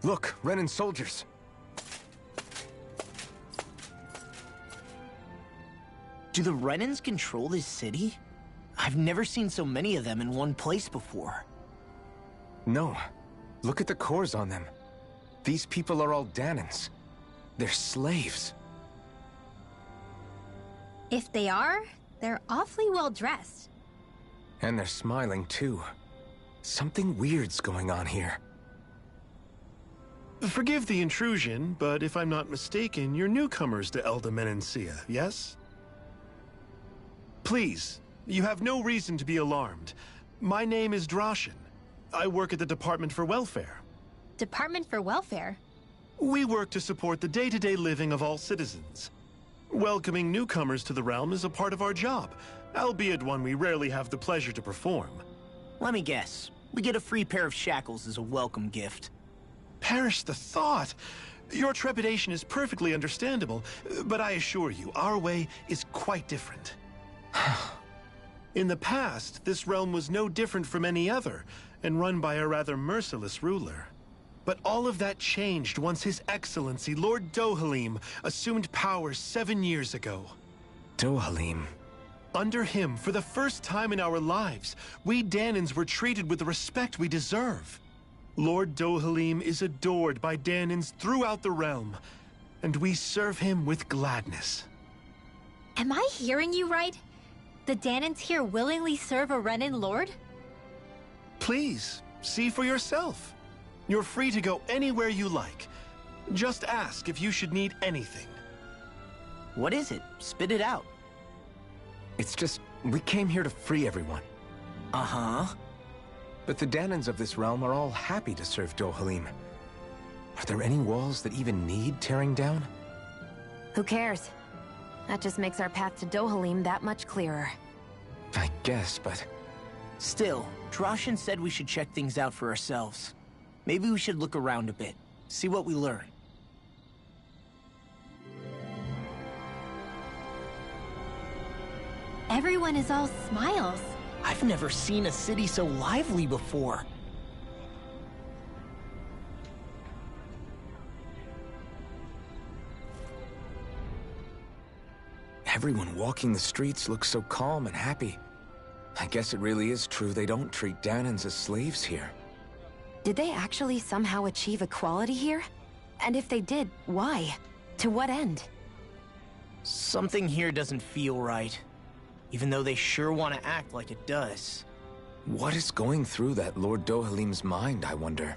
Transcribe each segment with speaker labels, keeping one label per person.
Speaker 1: Look, Renan soldiers.
Speaker 2: Do the Renans control this city? I've never seen so many of them in one place before.
Speaker 1: No. Look at the cores on them. These people are all Danans. They're slaves.
Speaker 3: If they are, they're awfully well dressed.
Speaker 1: And they're smiling too. Something weird's going on here.
Speaker 4: Forgive the intrusion, but if I'm not mistaken, you're newcomers to Elda Menancia, yes? Please, you have no reason to be alarmed. My name is Drashin. I work at the Department for Welfare.
Speaker 3: Department for Welfare?
Speaker 4: We work to support the day-to-day living of all citizens. Welcoming newcomers to the realm is a part of our job, albeit one we rarely have the pleasure to perform.
Speaker 2: Let me guess. We get a free pair of shackles as a welcome gift.
Speaker 4: Perish the thought! Your trepidation is perfectly understandable, but I assure you, our way is quite different. In the past, this realm was no different from any other, and run by a rather merciless ruler. But all of that changed once His Excellency, Lord Dohalim, assumed power 7 years ago.
Speaker 1: Dohalim.
Speaker 4: Under him, for the first time in our lives, we Danans were treated with the respect we deserve. Lord Dohalim is adored by Danans throughout the realm, and we serve him with gladness.
Speaker 3: Am I hearing you right? The Danans here willingly serve a Renan lord?
Speaker 4: Please, see for yourself. You're free to go anywhere you like. Just ask if you should need anything.
Speaker 2: What is it? Spit it out.
Speaker 1: It's just, we came here to free everyone.
Speaker 2: Uh-huh.
Speaker 1: But the Danans of this realm are all happy to serve Dohalim. Are there any walls that even need tearing down?
Speaker 5: Who cares? That just makes our path to Dohalim that much clearer.
Speaker 1: I guess, but...
Speaker 2: Still, Drashin said we should check things out for ourselves. Maybe we should look around a bit, see what we learn.
Speaker 3: Everyone is all smiles.
Speaker 2: I've never seen a city so lively before.
Speaker 1: Everyone walking the streets looks so calm and happy. I guess it really is true they don't treat Danans as slaves here.
Speaker 5: Did they actually somehow achieve equality here? And if they did, why? To what end?
Speaker 2: Something here doesn't feel right. Even though they sure want to act like it does.
Speaker 1: What is going through that Lord Dohalim's mind, I wonder?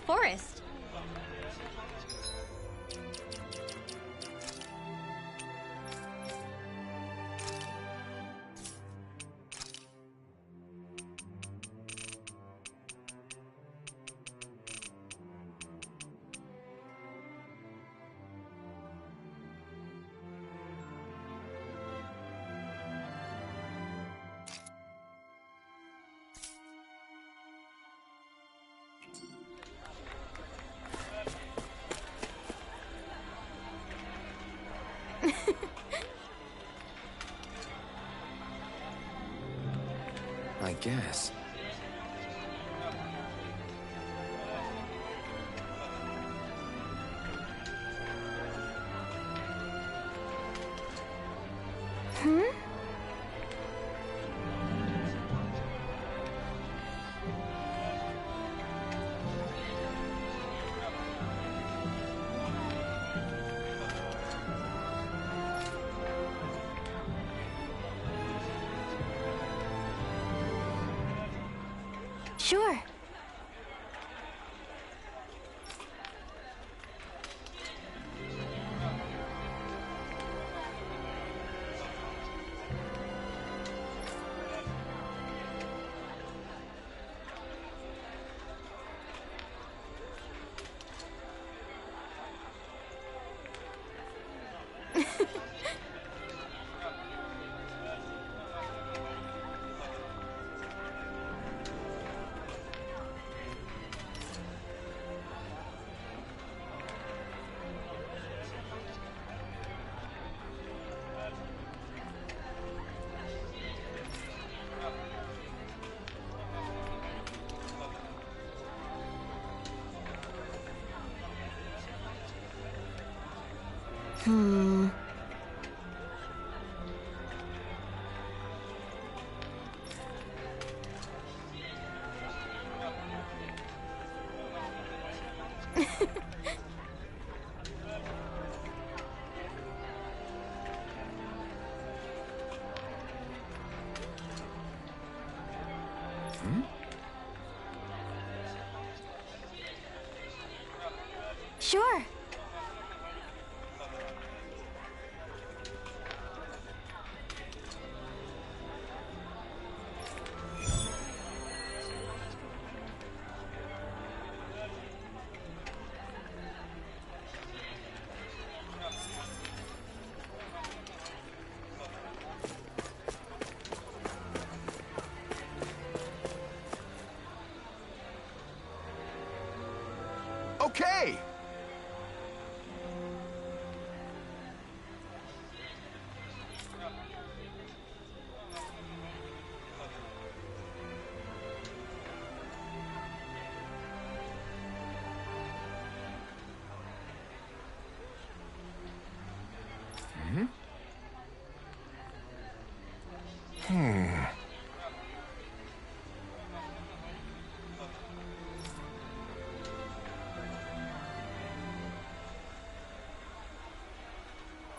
Speaker 3: forest.
Speaker 1: I guess.
Speaker 5: Sure. Sure.
Speaker 4: Okay!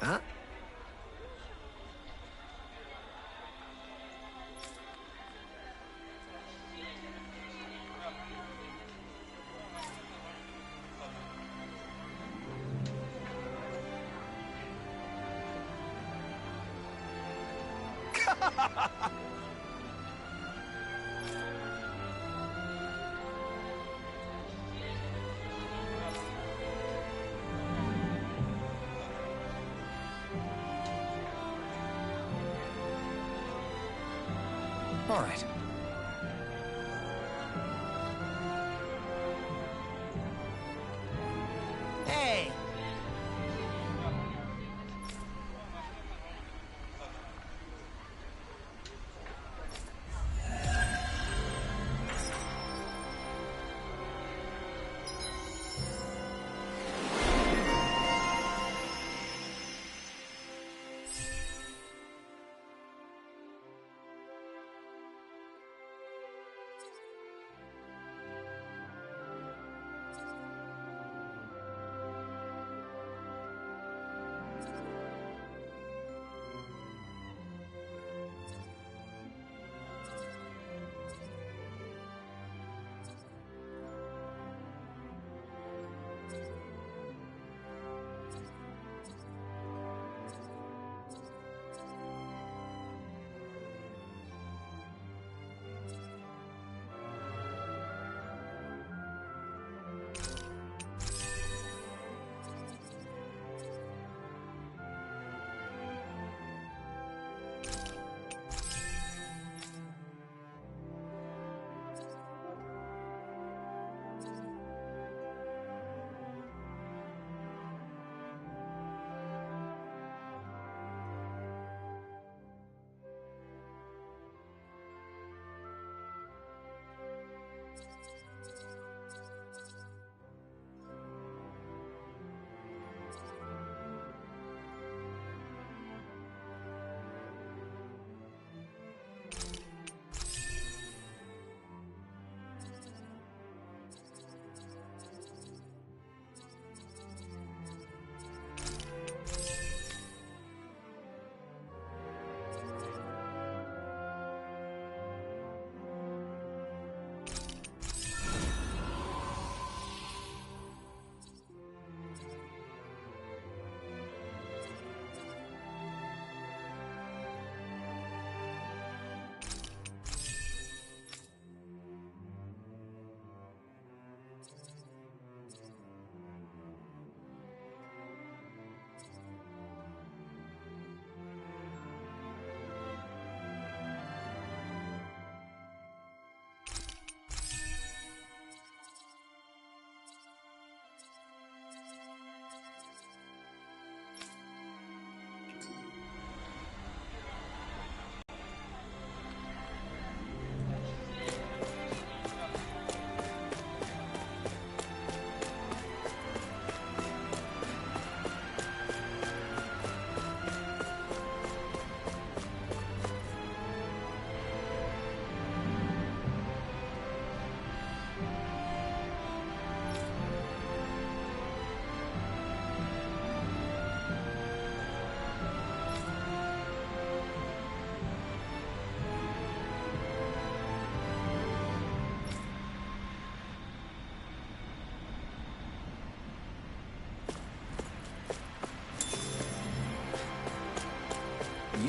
Speaker 4: Huh?
Speaker 1: All right.
Speaker 2: Hey!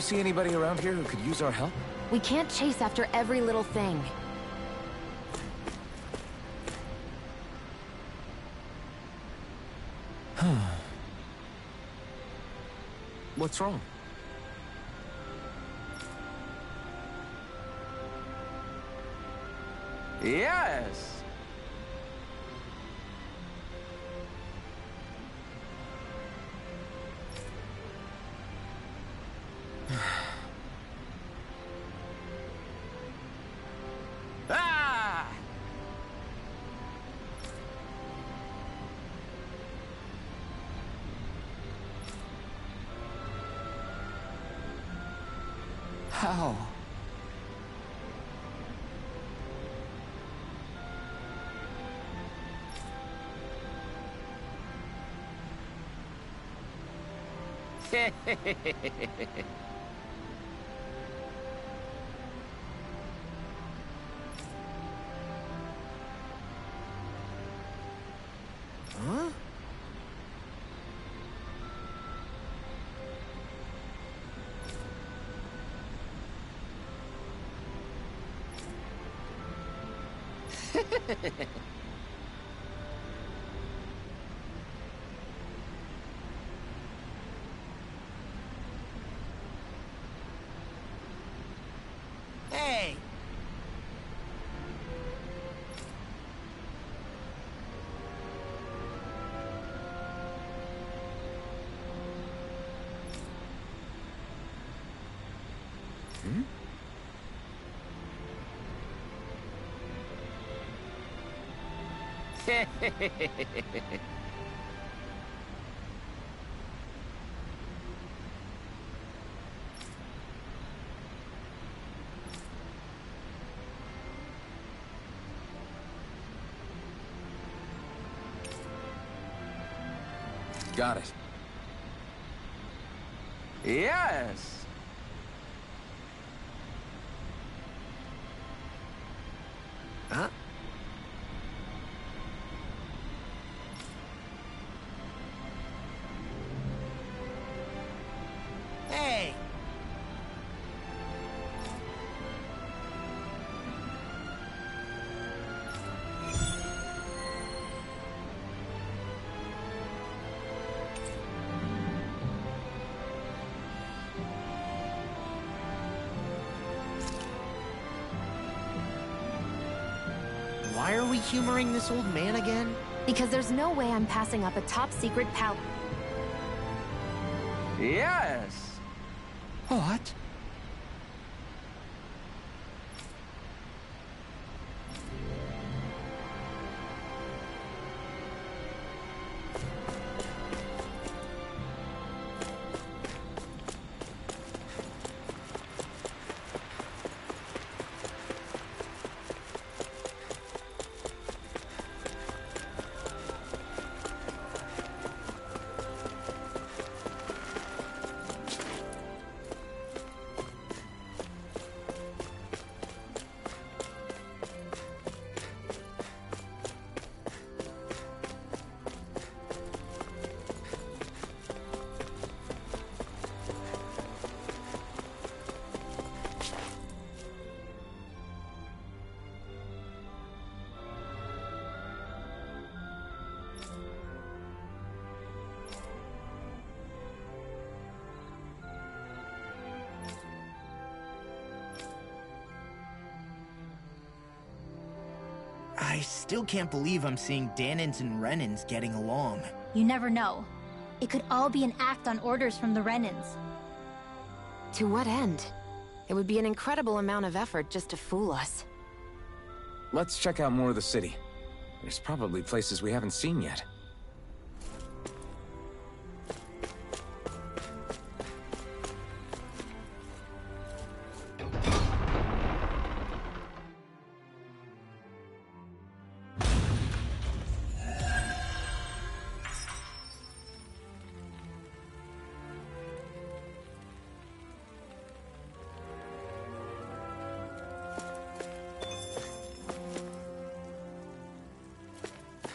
Speaker 1: see anybody around here who could use our help?
Speaker 5: We can't chase after every little thing.
Speaker 1: What's wrong?
Speaker 2: Yes! Ah! How? Huh? Hey!
Speaker 1: Hmm? Got it.
Speaker 2: Yes! Huh? Hey! Why are we humoring this old man again?
Speaker 5: Because there's no way I'm passing up a top-secret pal...
Speaker 2: Yes!
Speaker 1: What?
Speaker 2: I still can't believe I'm seeing Danins and Renins getting along.
Speaker 3: You never know. It could all be an act on orders from the Renins.
Speaker 5: To what end? It would be an incredible amount of effort just to fool us.
Speaker 1: Let's check out more of the city. There's probably places we haven't seen yet.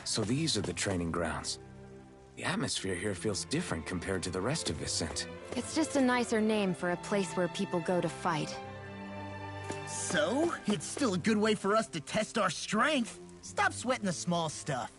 Speaker 1: So these are the training grounds. The atmosphere here feels different compared to the rest of Vicent.
Speaker 5: It's just a nicer name for a place where people go to fight.
Speaker 2: So, it's still a good way for us to test our strength. Stop sweating the small stuff.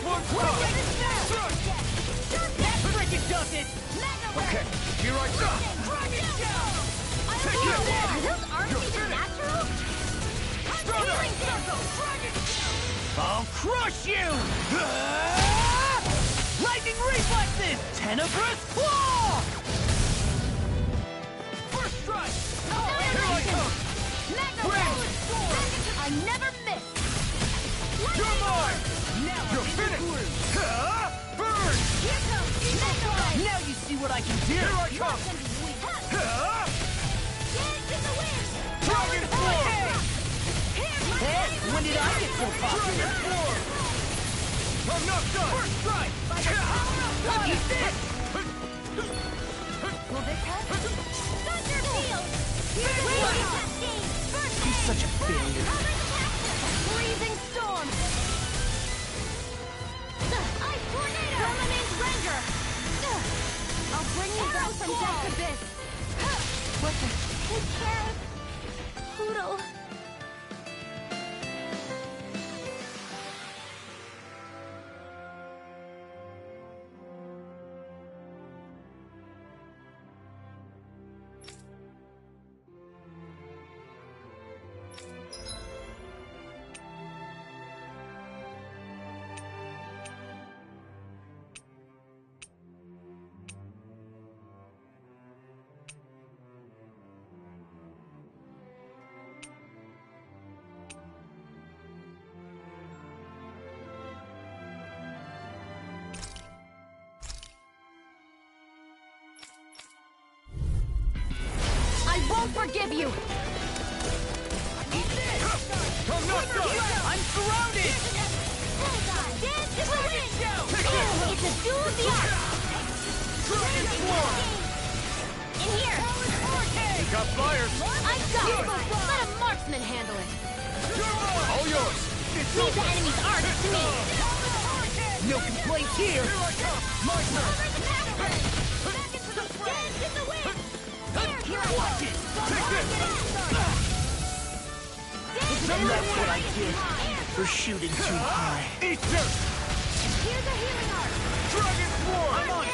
Speaker 6: one's
Speaker 2: That
Speaker 6: tough!
Speaker 2: freaking does it!
Speaker 6: Okay, here I come! Take it!
Speaker 3: Are those arms even natural?
Speaker 2: I'll crush you! Lightning reflexes! Tenebrous claw!
Speaker 6: First strike!
Speaker 3: Here
Speaker 6: I come!
Speaker 3: I never miss!
Speaker 6: You're mine!
Speaker 2: Now
Speaker 6: You're finished! Burn!
Speaker 3: Here comes Mega Ray!
Speaker 2: Now you see what I can do!
Speaker 6: Here I come!
Speaker 3: Dance in the wind!
Speaker 6: Dragon form!
Speaker 2: Hey, when did I get so popular?
Speaker 6: Dragon form! I'm not done!
Speaker 2: First strike! Eat this!
Speaker 3: Will this help? Thunder Field!
Speaker 2: I'm such a failure.
Speaker 3: Freezing Storm! Ice Tornado! Permanent Render! I'll bring you down from Death's Abyss! What the? Take care of Poodle. I won't forgive you!
Speaker 6: I'm not done!
Speaker 2: I'm surrounded!
Speaker 3: Bullseye! Dance in the wind! It's a duel of the arts!
Speaker 6: Dragon form!
Speaker 3: In here!
Speaker 6: You got fires!
Speaker 3: I've got it! Let a marksman handle it!
Speaker 6: All yours!
Speaker 3: Leave the enemy's art to me!
Speaker 2: No complaints here!
Speaker 6: Here I come! My turn!
Speaker 3: Dance in the wind! Here I
Speaker 2: Watch it!
Speaker 6: Take this!
Speaker 2: That's what I get for shooting too high.
Speaker 6: Easter!
Speaker 3: Here's a healing art!
Speaker 6: Dragon form!
Speaker 2: I'm on it!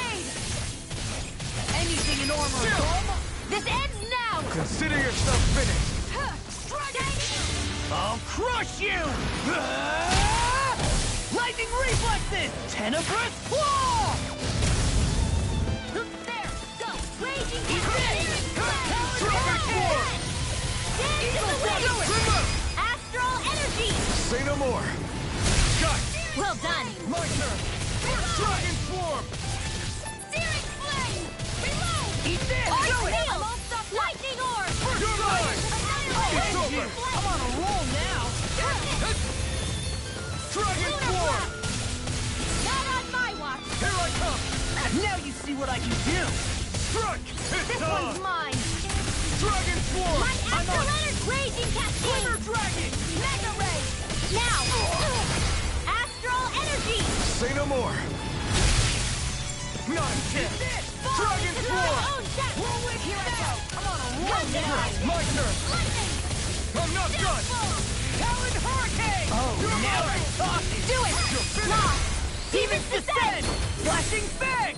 Speaker 2: Anything in armor is
Speaker 3: This ends now!
Speaker 6: Consider yourself finished!
Speaker 2: I'll crush you! Lightning reflexes! Tenebrous claw!
Speaker 3: There! Go! Raging
Speaker 6: Dragon form!
Speaker 3: Dance in the wind! Astral energy!
Speaker 6: Say no more! Got!
Speaker 3: Well done!
Speaker 6: My turn! Dragon form!
Speaker 3: Searing flame! Reload!
Speaker 2: Eat this!
Speaker 3: Arc
Speaker 2: Do it!
Speaker 3: field! Lightning orb!
Speaker 6: You're mine! It's over!
Speaker 2: I'm on a roll now!
Speaker 6: Dragon form!
Speaker 3: Not on my watch!
Speaker 6: Here I come!
Speaker 2: Now you see what I can do!
Speaker 6: Strike! It's
Speaker 3: This
Speaker 6: on!
Speaker 3: one's mine!
Speaker 6: Dragon form!
Speaker 3: My astral energy! Raging cascade!
Speaker 6: Dragon!
Speaker 3: Mega ray! Now! Astral energy!
Speaker 6: Say no more! Not a chance! Dragon form!
Speaker 3: Here I go! I'm on a roll now!
Speaker 6: My turn!
Speaker 3: Lightning!
Speaker 6: I'm not done!
Speaker 2: Talon Hurricane! Oh, now we're talking!
Speaker 3: Do it! Lost!
Speaker 2: Demons descend! Flashing Fang!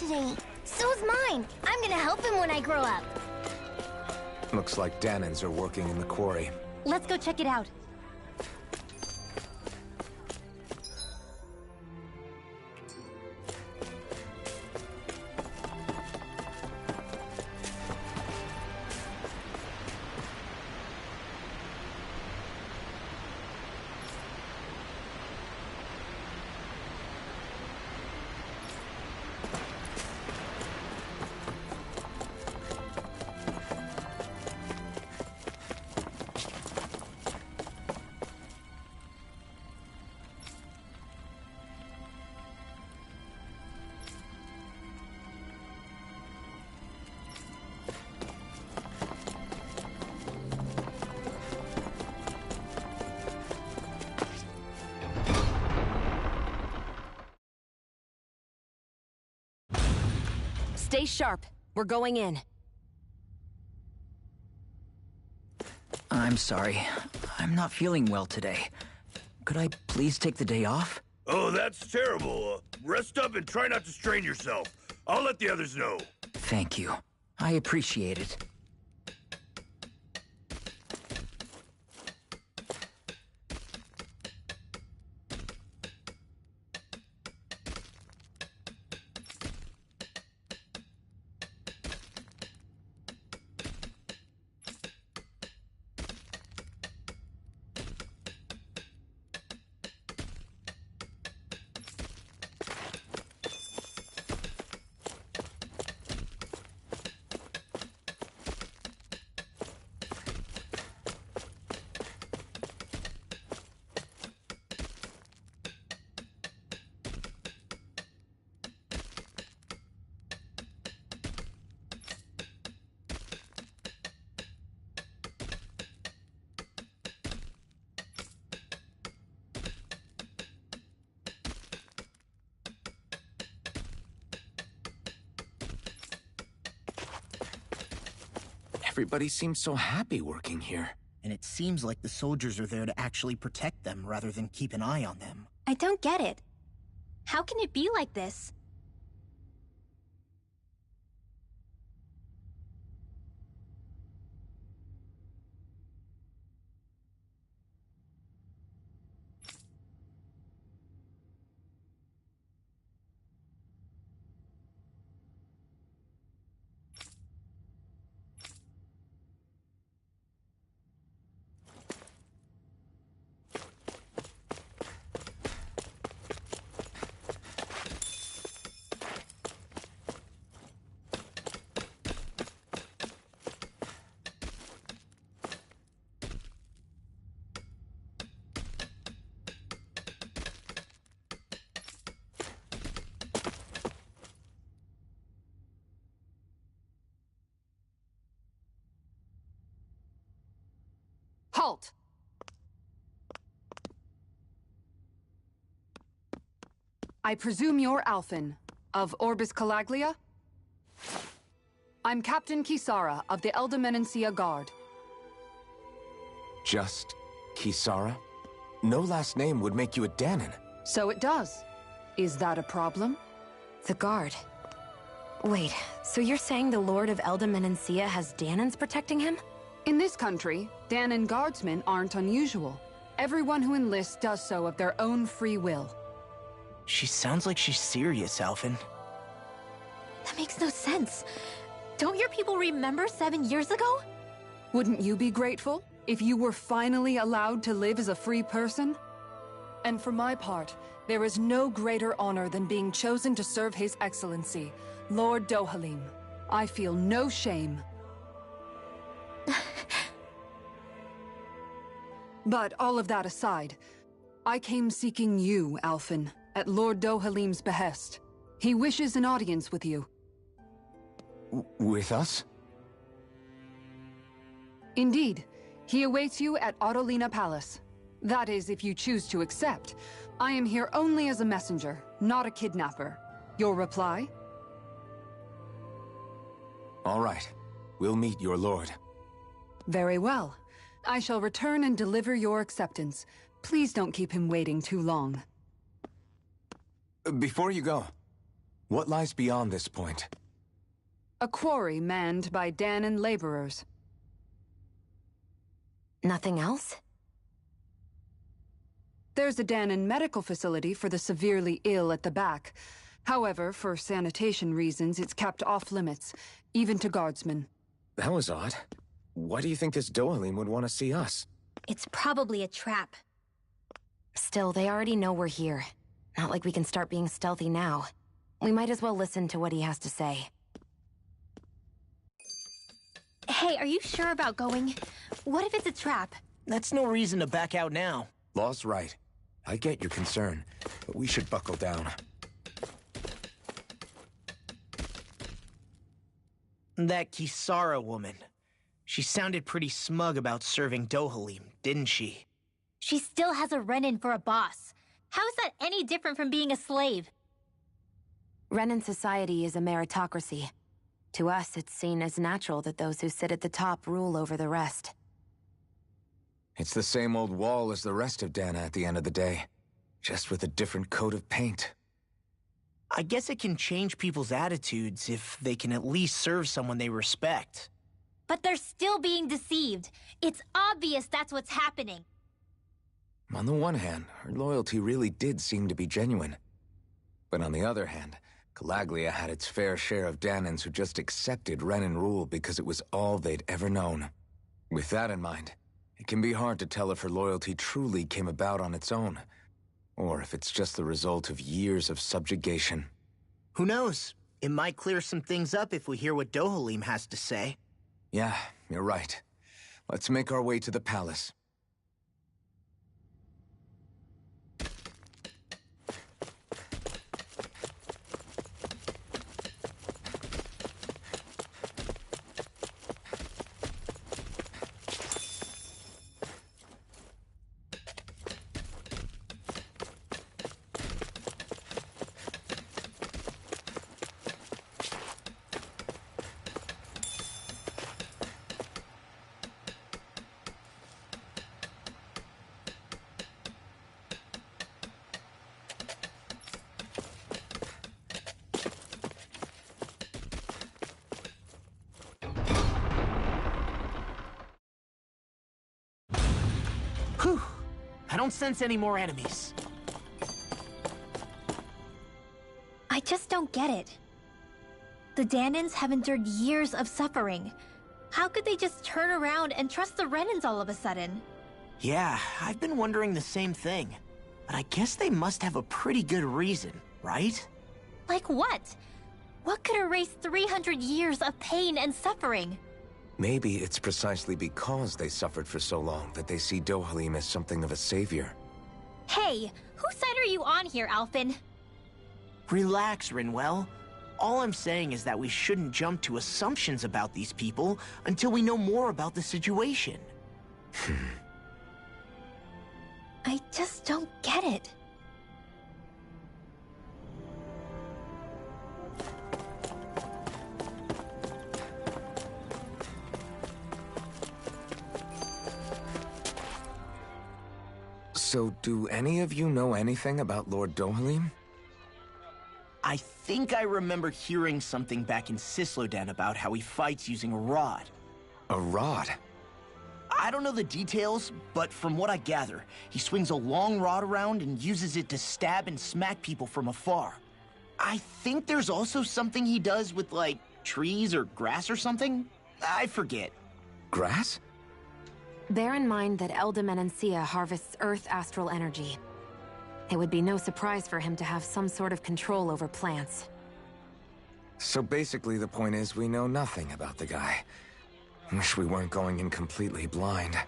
Speaker 3: today. So's mine. I'm gonna help him when I grow up.
Speaker 1: Looks like Danans are working in the quarry.
Speaker 5: Let's go check it out. Stay sharp. We're going in.
Speaker 7: I'm sorry. I'm not feeling well today. Could I please take the day off?
Speaker 6: Oh, that's terrible. Rest up and try not to strain yourself. I'll let the others know.
Speaker 7: Thank you. I appreciate it.
Speaker 1: Everybody seems so happy working here.
Speaker 2: And it seems like the soldiers are there to actually protect them rather than keep an eye on them.
Speaker 3: I don't get it. How can it be like this?
Speaker 8: Halt! I presume you're Alphen, of Orbis Calaglia? I'm Captain Kisara of the Eldermenencia Guard.
Speaker 1: Just Kisara? No last name would make you a Danan.
Speaker 8: So it does. Is that a problem?
Speaker 5: The guard. Wait, so you're saying the Lord of Eldermenencia has Danans protecting him?
Speaker 8: In this country, Danan guardsmen aren't unusual. Everyone who enlists does so of their own free will.
Speaker 2: She sounds like she's serious, Alphen.
Speaker 3: That makes no sense. Don't your people remember 7 years ago?
Speaker 8: Wouldn't you be grateful if you were finally allowed to live as a free person? And for my part, there is no greater honor than being chosen to serve His Excellency, Lord Dohalim. I feel no shame. But all of that aside, I came seeking you, Alphen, at Lord Dohalim's behest. He wishes an audience with you.
Speaker 1: With us?
Speaker 8: Indeed. He awaits you at Autolina Palace. That is, if you choose to accept. I am here only as a messenger, not a kidnapper. Your reply?
Speaker 1: All right. We'll meet your lord.
Speaker 8: Very well. I shall return and deliver your acceptance. Please don't keep him waiting too long.
Speaker 1: Before you go, What lies beyond this point?
Speaker 8: A quarry manned by Danon laborers.
Speaker 5: Nothing else?
Speaker 8: There's a Danon medical facility for the severely ill at the back. However, for sanitation reasons, it's kept off limits, even to guardsmen.
Speaker 1: That was odd. Why do you think this Dohalim would want to see us?
Speaker 3: It's probably a trap.
Speaker 5: Still, they already know we're here. Not like we can start being stealthy now. We might as well listen to what he has to say.
Speaker 3: Hey, are you sure about going? What if it's a trap?
Speaker 2: That's no reason to back out now.
Speaker 1: Law's right. I get your concern, but we should buckle down.
Speaker 2: That Kisara woman. She sounded pretty smug about serving Dohalim, didn't she?
Speaker 3: She still has a Renin for a boss. How is that any different from being a slave?
Speaker 5: Renin society is a meritocracy. To us, it's seen as natural that those who sit at the top rule over the rest.
Speaker 1: It's the same old wall as the rest of Dana at the end of the day, just with a different coat of paint.
Speaker 2: I guess it can change people's attitudes if they can at least serve someone they respect.
Speaker 3: But they're still being deceived. It's obvious that's what's happening.
Speaker 1: On the one hand, her loyalty really did seem to be genuine. But on the other hand, Calaglia had its fair share of Danans who just accepted Renin rule because it was all they'd ever known. With that in mind, it can be hard to tell if her loyalty truly came about on its own, or if it's just the result of years of subjugation.
Speaker 2: Who knows? It might clear some things up if we hear what Dohalim has to say.
Speaker 1: Yeah, you're right. Let's make our way to the palace.
Speaker 2: Whew! I don't sense any more enemies.
Speaker 3: I just don't get it. The Danans have endured years of suffering. How could they just turn around and trust the Renins all of a sudden?
Speaker 2: Yeah, I've been wondering the same thing. But I guess they must have a pretty good reason, right?
Speaker 3: Like what? What could erase 300 years of pain and suffering?
Speaker 1: Maybe it's precisely because they suffered for so long that they see Dohalim as something of a savior.
Speaker 3: Hey, whose side are you on here, Alphen?
Speaker 2: Relax, Rinwell. All I'm saying is that we shouldn't jump to assumptions about these people until we know more about the situation.
Speaker 3: I just don't get it.
Speaker 1: So, do any of you know anything about Lord Dohalim?
Speaker 2: I think I remember hearing something back in Sislodan about how he fights using a rod.
Speaker 1: A rod?
Speaker 2: I don't know the details, but from what I gather, he swings a long rod around and uses it to stab and smack people from afar. I think there's also something he does with, like, trees or grass or something? I forget.
Speaker 1: Grass?
Speaker 5: Bear in mind that Elda harvests Earth astral energy. It would be no surprise for him to have some sort of control over plants.
Speaker 1: So basically the point is we know nothing about the guy. Wish we weren't going in completely blind.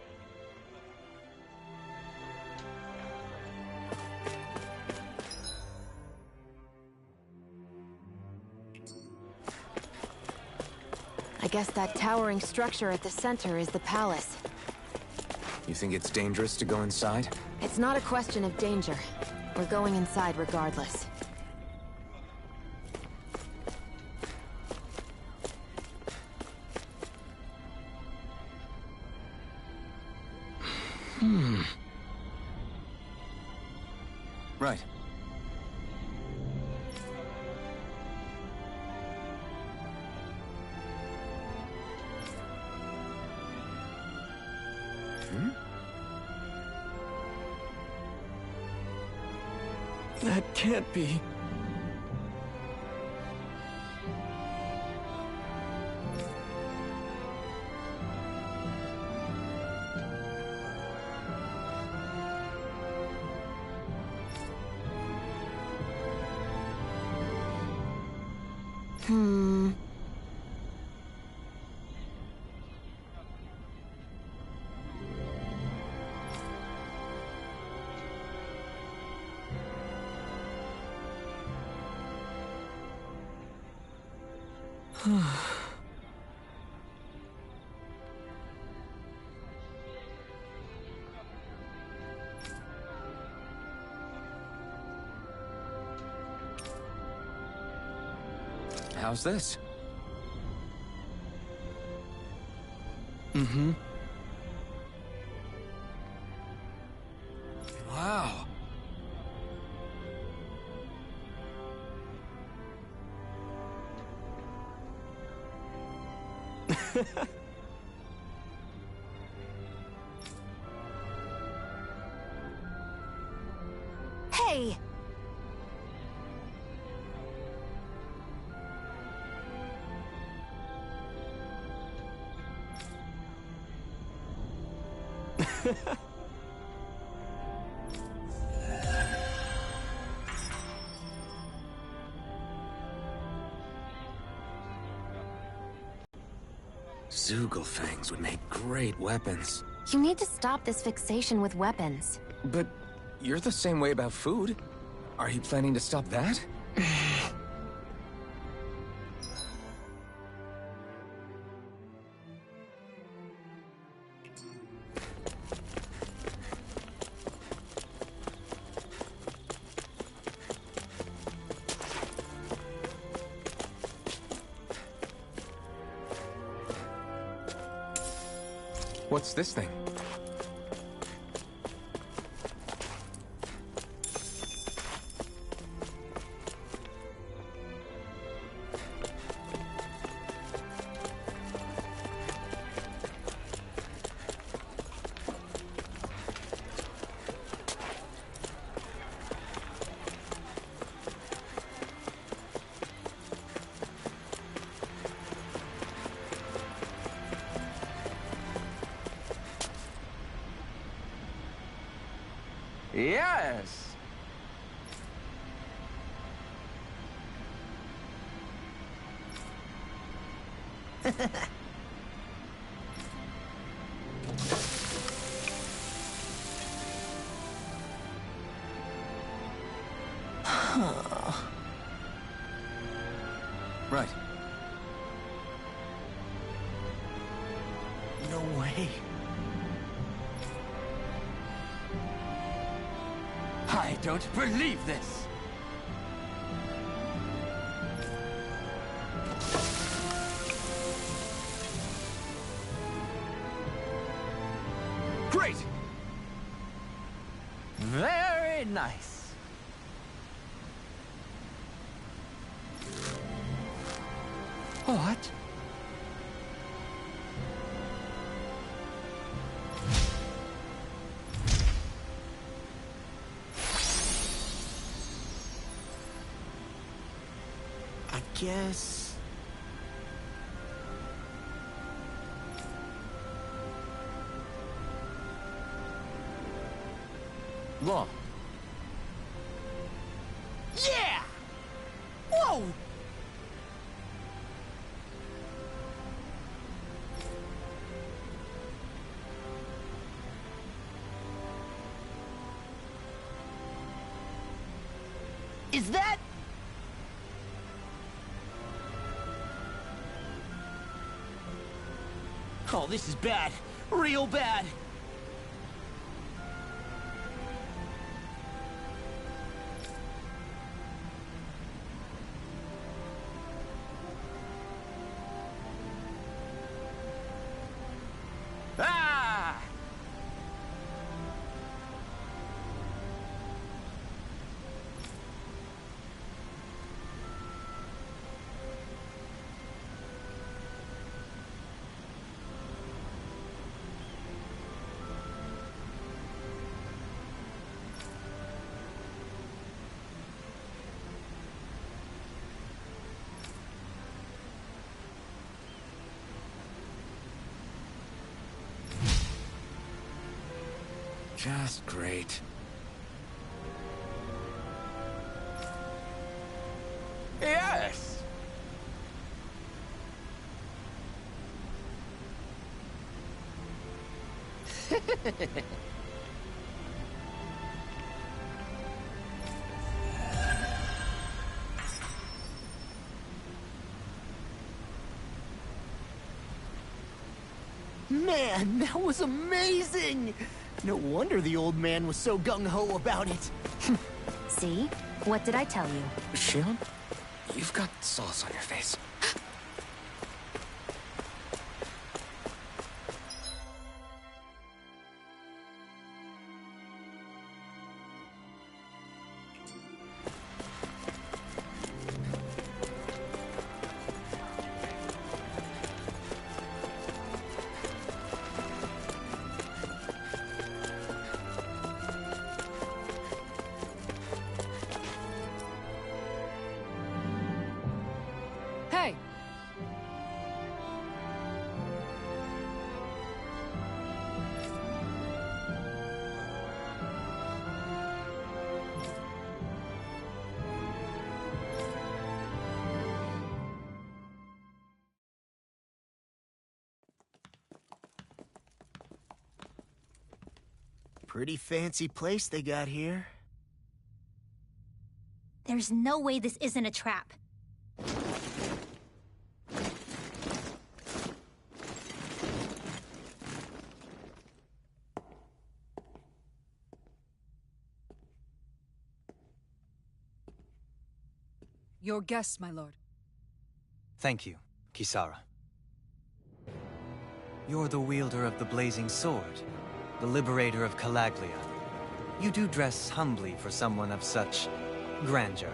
Speaker 5: I guess that towering structure at the center is the palace.
Speaker 1: You think it's dangerous to go inside?
Speaker 5: It's not a question of danger. We're going inside regardless.
Speaker 1: Right.
Speaker 9: That can't be.
Speaker 1: How's this?
Speaker 9: Mm-hmm.
Speaker 1: Wow.
Speaker 5: Hey!
Speaker 1: Zugelfangs would make great weapons.
Speaker 5: You need to stop this fixation with weapons.
Speaker 1: But you're the same way about food. Are you planning to stop that? What's this thing?
Speaker 9: Yes!
Speaker 1: Right.
Speaker 2: No way.
Speaker 9: I don't believe this!
Speaker 1: Great!
Speaker 9: Very nice. What?
Speaker 2: I guess...
Speaker 1: Law.
Speaker 2: Yeah! Whoa! Is that... Oh, this is bad. Real bad.
Speaker 9: Ah!
Speaker 1: just great.
Speaker 9: Yes!
Speaker 2: Man, that was amazing! No wonder the old man was so gung-ho about it.
Speaker 5: See? What did I tell you?
Speaker 1: Shion, you've got sauce on your face.
Speaker 8: Hey!
Speaker 2: Pretty fancy place they got here.
Speaker 3: There's no way this isn't a trap.
Speaker 8: Your guest, my lord.
Speaker 10: Thank you, Kisara. You're the wielder of the blazing sword, the liberator of Calaglia. You do dress humbly for someone of such grandeur.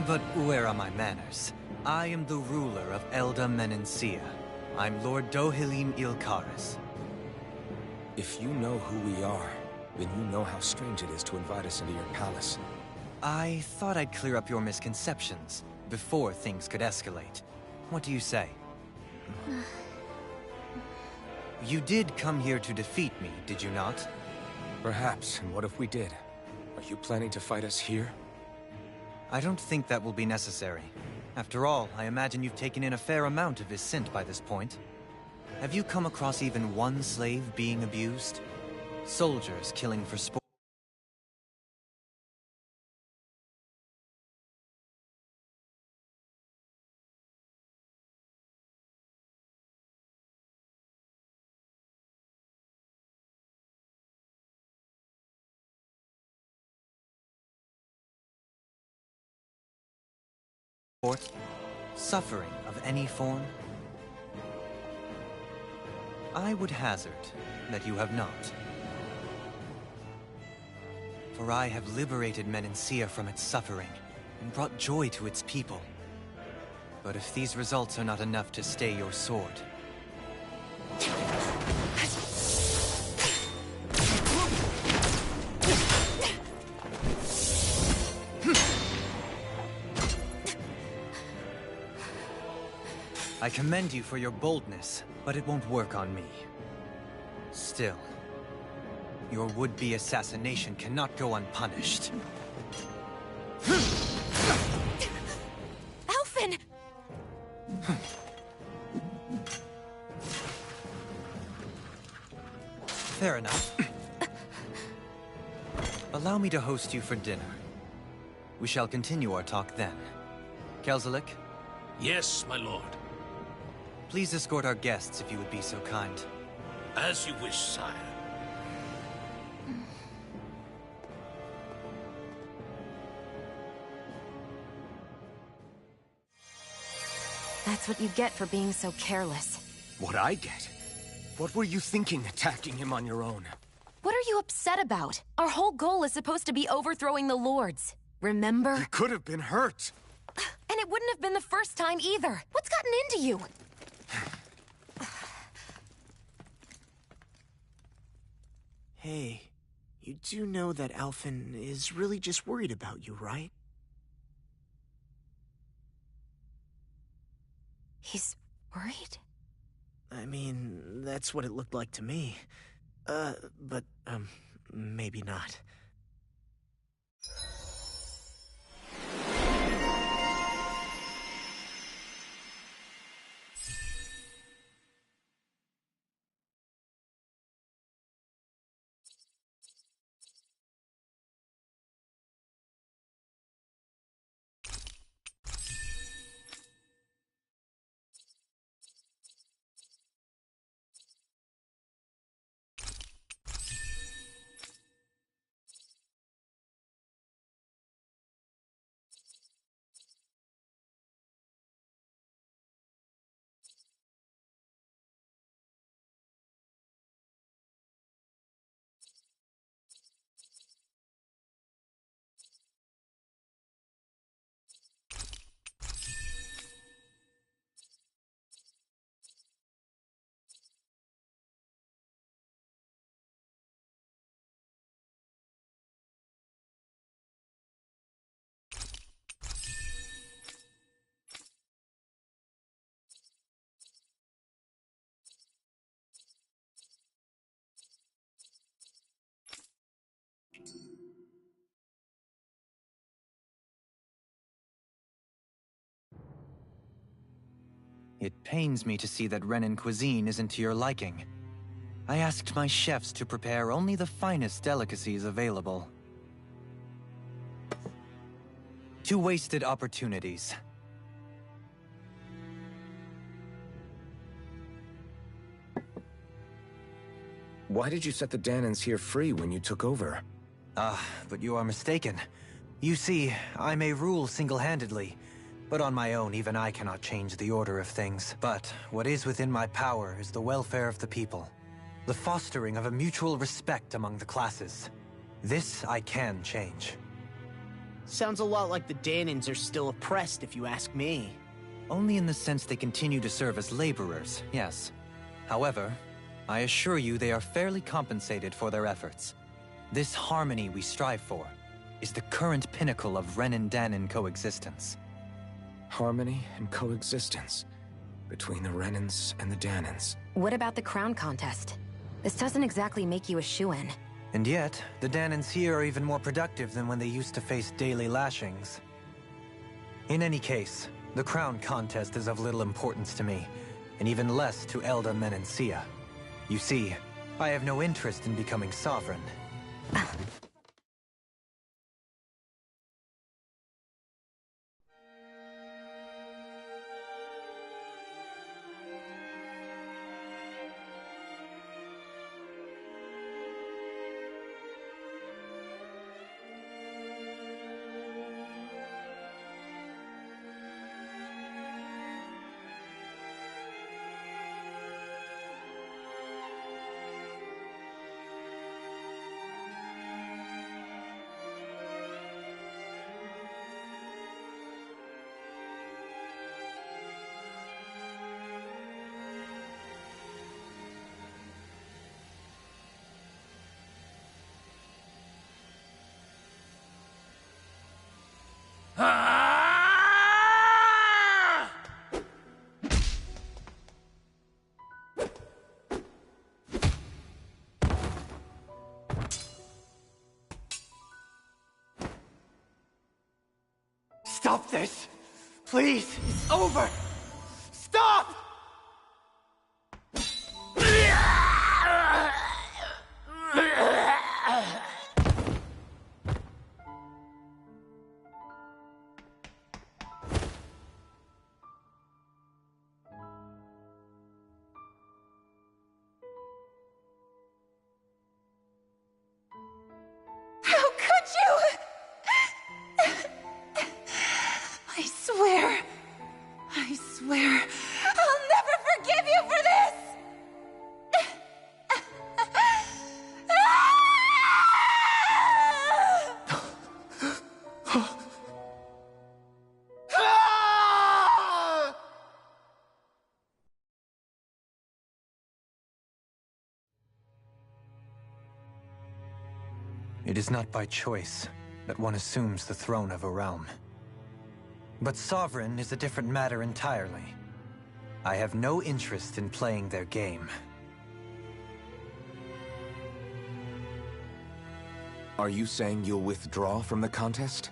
Speaker 10: But where are my manners? I am the ruler of Elda Menencia. I'm Lord Dohilim Ilkaris.
Speaker 1: If you know who we are, then you know how strange it is to invite us into your palace.
Speaker 10: I thought I'd clear up your misconceptions before things could escalate. What do you say? You did come here to defeat me, did you not?
Speaker 1: Perhaps, and what if we did? Are you planning to fight us here?
Speaker 10: I don't think that will be necessary. After all, I imagine you've taken in a fair amount of his scent by this point. Have you come across even one slave being abused? Soldiers killing for sport? Suffering of any form? I would hazard that you have not. For I have liberated Menencia from its suffering and brought joy to its people. But if these results are not enough to stay your sword... I commend you for your boldness, but it won't work on me. Still, your would-be assassination cannot go unpunished.
Speaker 5: Alphen!
Speaker 10: Fair enough. Allow me to host you for dinner. We shall continue our talk then. Kelzelik,
Speaker 6: Yes, my lord.
Speaker 10: please escort our guests if you would be so kind.
Speaker 6: As you wish, sire.
Speaker 5: That's what you get for being so careless.
Speaker 1: What I get? What were you thinking attacking him on your own?
Speaker 5: What are you upset about? Our whole goal is supposed to be overthrowing the Lords. Remember?
Speaker 1: He could have been hurt.
Speaker 5: And it wouldn't have been the first time either. What's gotten into you?
Speaker 2: Hey, you do know that Alphen is really just worried about you, right?
Speaker 5: He's worried?
Speaker 2: I mean, that's what it looked like to me. Maybe not.
Speaker 10: It pains me to see that Renan cuisine isn't to your liking. I asked my chefs to prepare only the finest delicacies available. 2 wasted opportunities.
Speaker 1: Why did you set the Danans here free when you took over?
Speaker 10: But you are mistaken. You see, I may rule single-handedly, but on my own, even I cannot change the order of things. But what is within my power is the welfare of the people. The fostering of a mutual respect among the classes. This I can change.
Speaker 2: Sounds a lot like the Danans are still oppressed, if you ask me.
Speaker 10: Only in the sense they continue to serve as laborers, yes. However, I assure you they are fairly compensated for their efforts. This harmony we strive for is the current pinnacle of Renan-Danan coexistence.
Speaker 1: Harmony and coexistence between the Renans and the Danans.
Speaker 5: What about the crown contest? This doesn't exactly make you a shoo-in.
Speaker 10: And yet, the Danans here are even more productive than when they used to face daily lashings. In any case, the crown contest is of little importance to me, and even less to Elda Menancia. You see, I have no interest in becoming sovereign.
Speaker 9: Stop this! Please! It's over! Stop!
Speaker 3: How could you? I swear, I'll never forgive you for this!
Speaker 10: It is not by choice that one assumes the throne of a realm. But sovereign is a different matter entirely. I have no interest in playing their game.
Speaker 1: Are you saying you'll withdraw from the contest?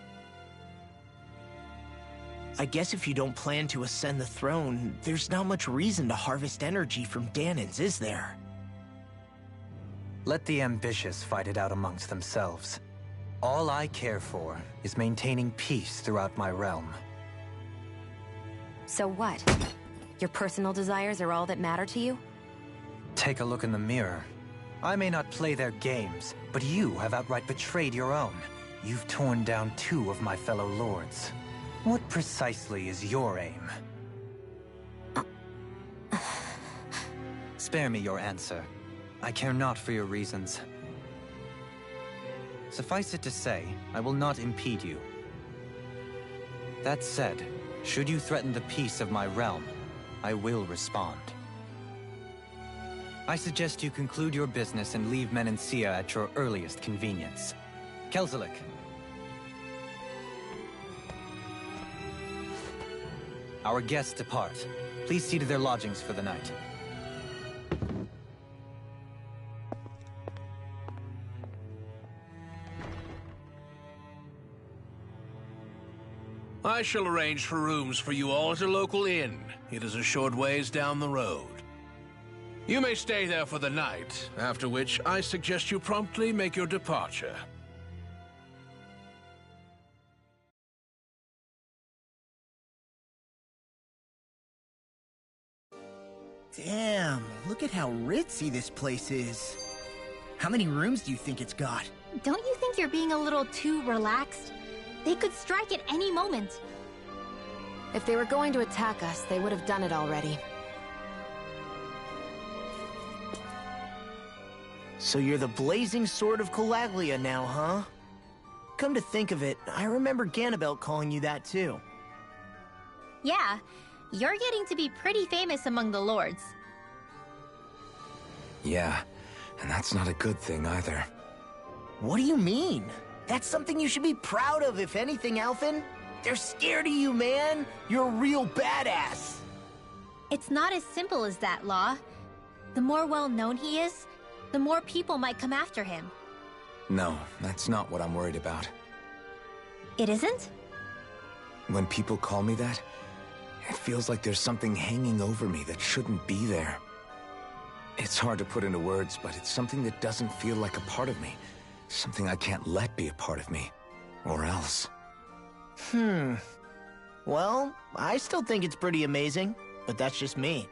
Speaker 2: I guess if you don't plan to ascend the throne, there's not much reason to harvest energy from Danans, is there?
Speaker 10: Let the ambitious fight it out amongst themselves. All I care for is maintaining peace throughout my realm.
Speaker 5: So what? Your personal desires are all that matter to you?
Speaker 10: Take a look in the mirror. I may not play their games, but you have outright betrayed your own. You've torn down 2 of my fellow lords. What precisely is your aim? Spare me your answer. I care not for your reasons. Suffice it to say, I will not impede you. That said, should you threaten the peace of my realm, I will respond. I suggest you conclude your business and leave Menancia at your earliest convenience. Kelzelik. Our guests depart. Please see to their lodgings for the night.
Speaker 11: I shall arrange for rooms for you all at a local inn. It is a short ways down the road. You may stay there for the night, after which I suggest you promptly make your departure.
Speaker 2: Damn, look at how ritzy this place is. How many rooms do you think it's got?
Speaker 3: Don't you think you're being a little too relaxed? They could strike at any moment.
Speaker 5: If they were going to attack us, they would have done it already.
Speaker 2: So you're the blazing sword of Calaglia now, huh? Come to think of it, I remember Ganabelt calling you that too.
Speaker 3: Yeah, you're getting to be pretty famous among the lords.
Speaker 1: Yeah, and that's not a good thing either.
Speaker 2: What do you mean? That's something you should be proud of, if anything, Alphen. They're scared of you, man. You're a real badass.
Speaker 3: It's not as simple as that, Law. The more well-known he is, the more people might come after him.
Speaker 1: No, that's not what I'm worried about.
Speaker 3: It isn't?
Speaker 1: When people call me that, it feels like there's something hanging over me that shouldn't be there. It's hard to put into words, but it's something that doesn't feel like a part of me. Something I can't let be a part of me. Or else.
Speaker 2: Well, I still think it's pretty amazing, but that's just me.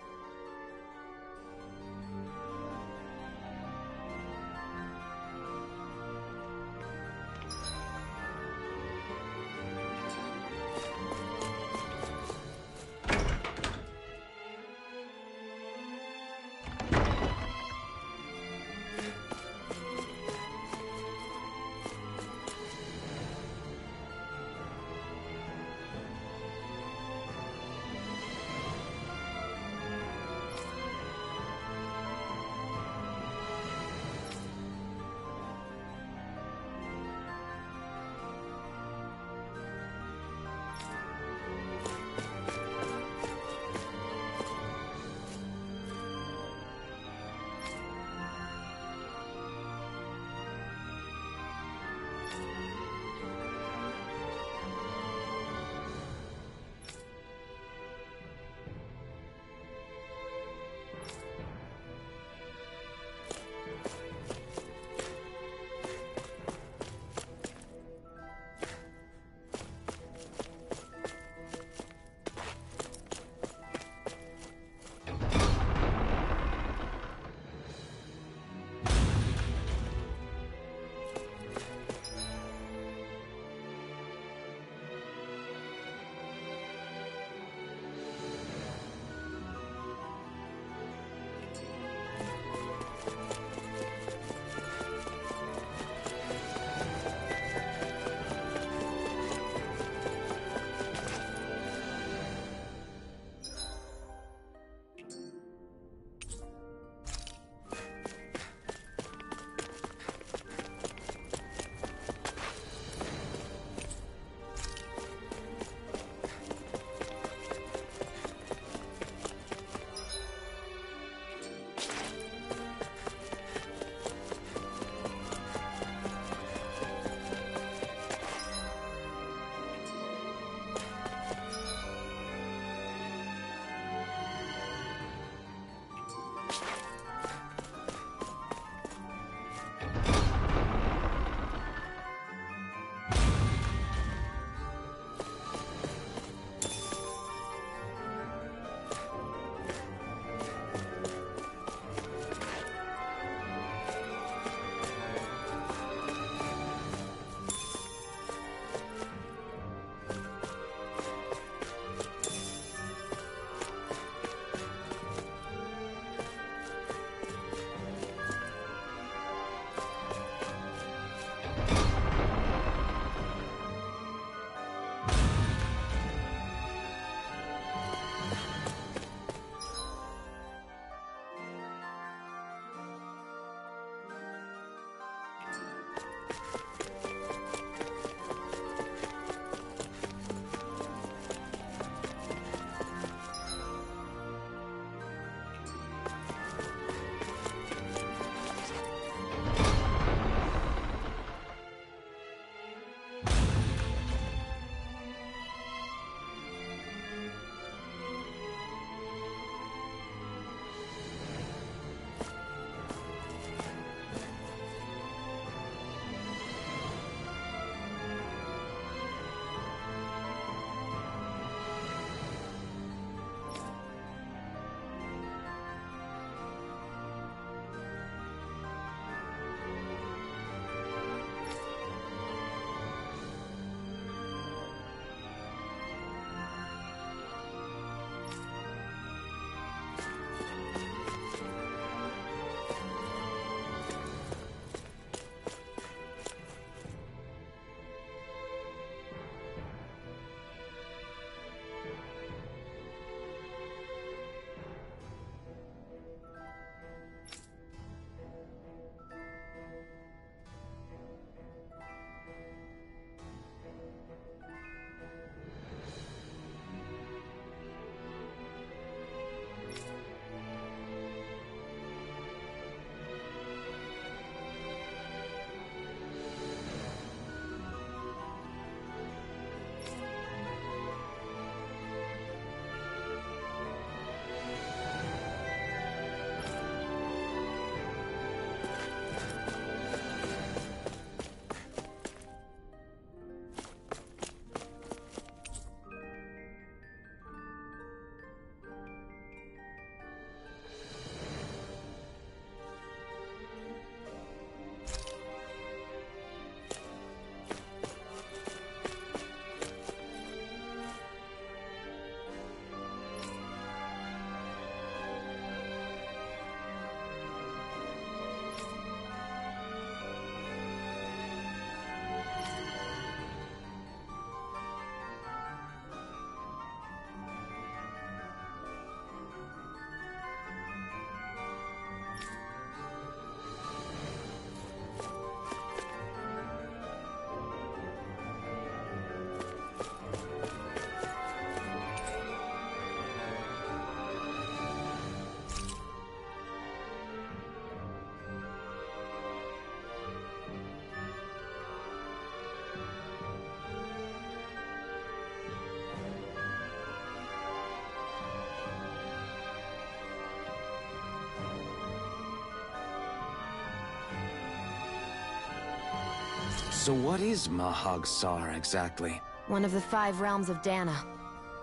Speaker 1: So what is Mahag Sar exactly?
Speaker 5: One of the 5 realms of Dana.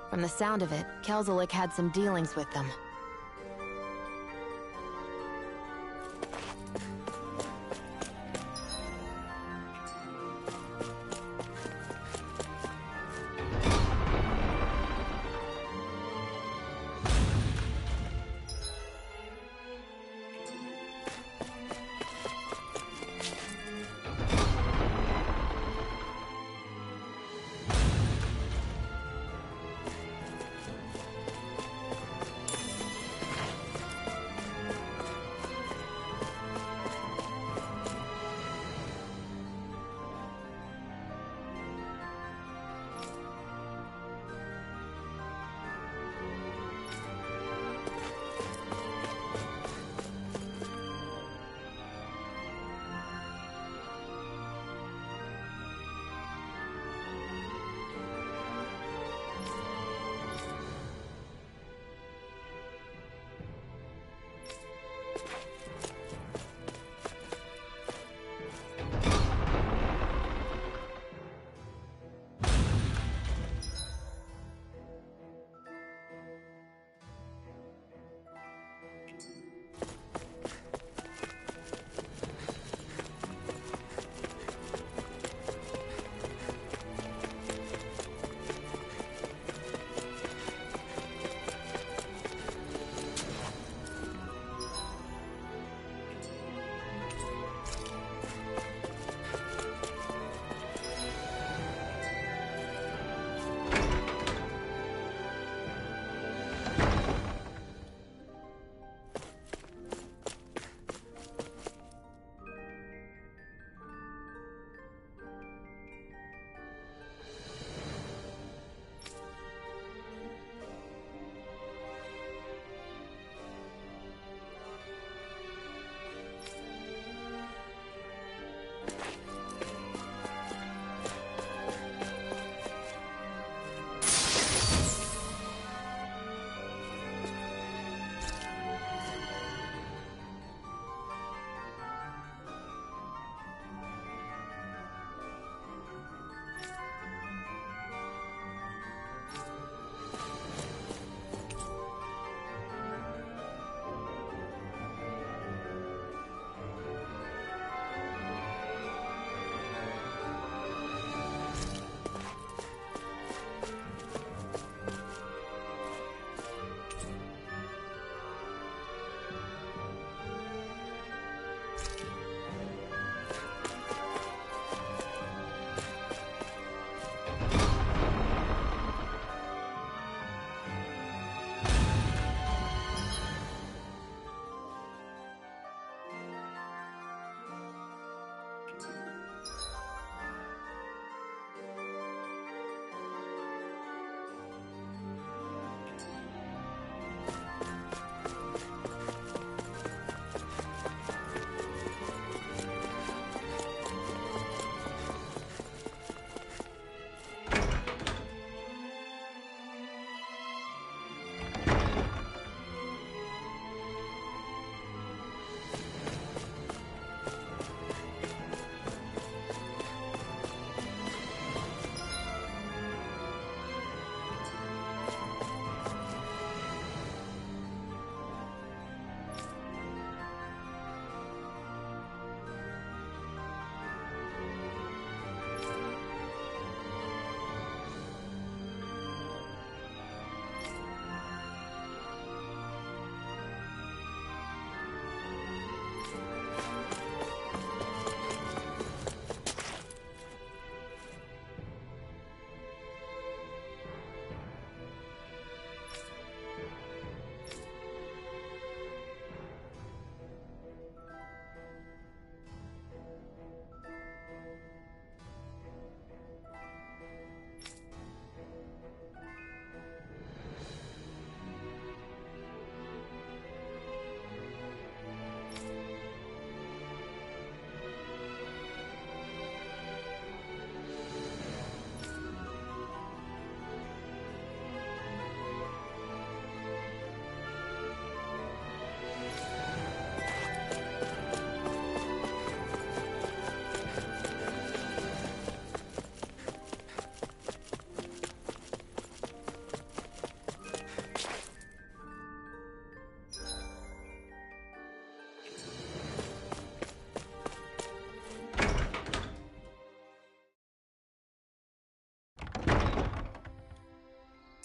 Speaker 5: From the sound of it, Kelzelik had some dealings with them.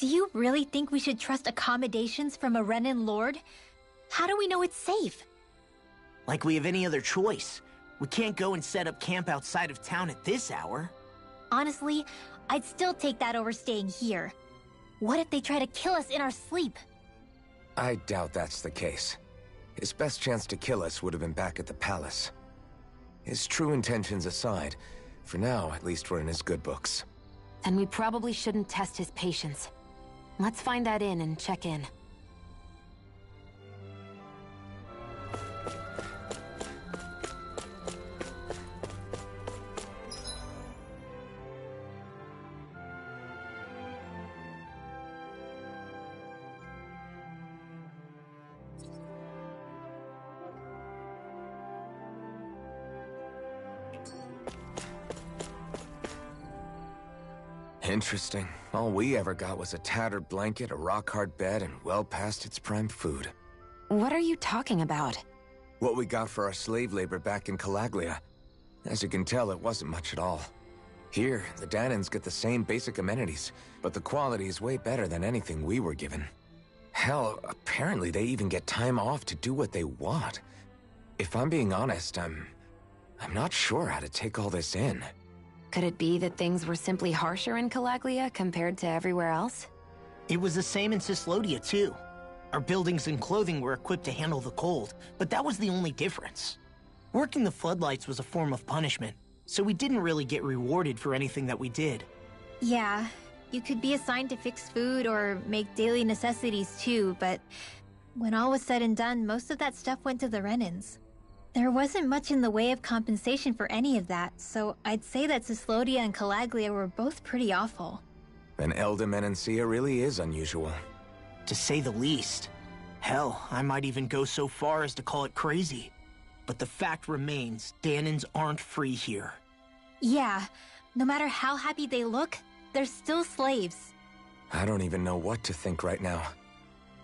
Speaker 3: Do you really think we should trust accommodations from a Renan Lord? How do we know it's safe?
Speaker 2: Like we have any other choice. We can't go and set up camp outside of town at this hour.
Speaker 3: Honestly, I'd still take that over staying here. What if they try to kill us in our sleep?
Speaker 1: I doubt that's the case. His best chance to kill us would have been back at the palace. His true intentions aside, for now, at least we're in his good books.
Speaker 5: And we probably shouldn't test his patience. Let's find that inn and check in.
Speaker 1: Interesting. All we ever got was a tattered blanket, a rock-hard bed, and well past its prime food.
Speaker 5: What are you talking about?
Speaker 1: What we got for our slave labor back in Calaglia. As you can tell, it wasn't much at all. Here, the Danans get the same basic amenities, but the quality is way better than anything we were given. Hell, apparently they even get time off to do what they want. If I'm being honest, I'm not sure how to take all this in.
Speaker 5: Could it be that things were simply harsher in Calaglia compared to everywhere else?
Speaker 2: It was the same in Cislodia, too. Our buildings and clothing were equipped to handle the cold, but that was the only difference. Working the floodlights was a form of punishment, so we didn't really get rewarded for anything that we did.
Speaker 3: Yeah, you could be assigned to fix food or make daily necessities too, but when all was said and done, most of that stuff went to the Renans. There wasn't much in the way of compensation for any of that, so I'd say that Cislodia and Calaglia were both pretty awful.
Speaker 1: Then Elda Menancia really is unusual.
Speaker 2: To say the least. Hell, I might even go so far as to call it crazy. But the fact remains, Danans aren't free here.
Speaker 3: Yeah, no matter how happy they look, they're still slaves.
Speaker 1: I don't even know what to think right now.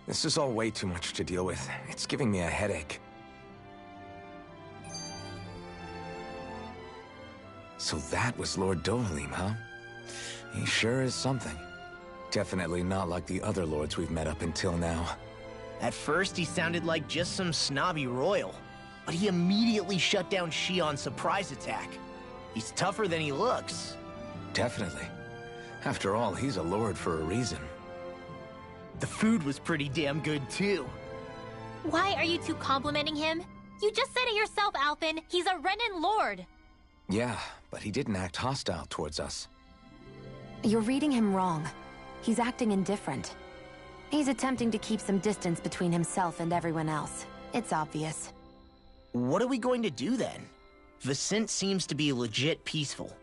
Speaker 1: This is all way too much to deal with. It's giving me a headache. So that was Lord Dovalim, huh? He sure is something. Definitely not like the other lords we've met up until now.
Speaker 2: At first, he sounded like just some snobby royal. But he immediately shut down Shion's surprise attack. He's tougher than he looks.
Speaker 1: Definitely. After all, he's a lord for a reason.
Speaker 2: The food was pretty damn good, too.
Speaker 3: Why are you two complimenting him? You just said it yourself, Alphen. He's a Renan Lord.
Speaker 1: Yeah, but he didn't act hostile towards us.
Speaker 5: You're reading him wrong. He's acting indifferent. He's attempting to keep some distance between himself and everyone else. It's obvious.
Speaker 2: What are we going to do then? Vicent seems to be legit peaceful.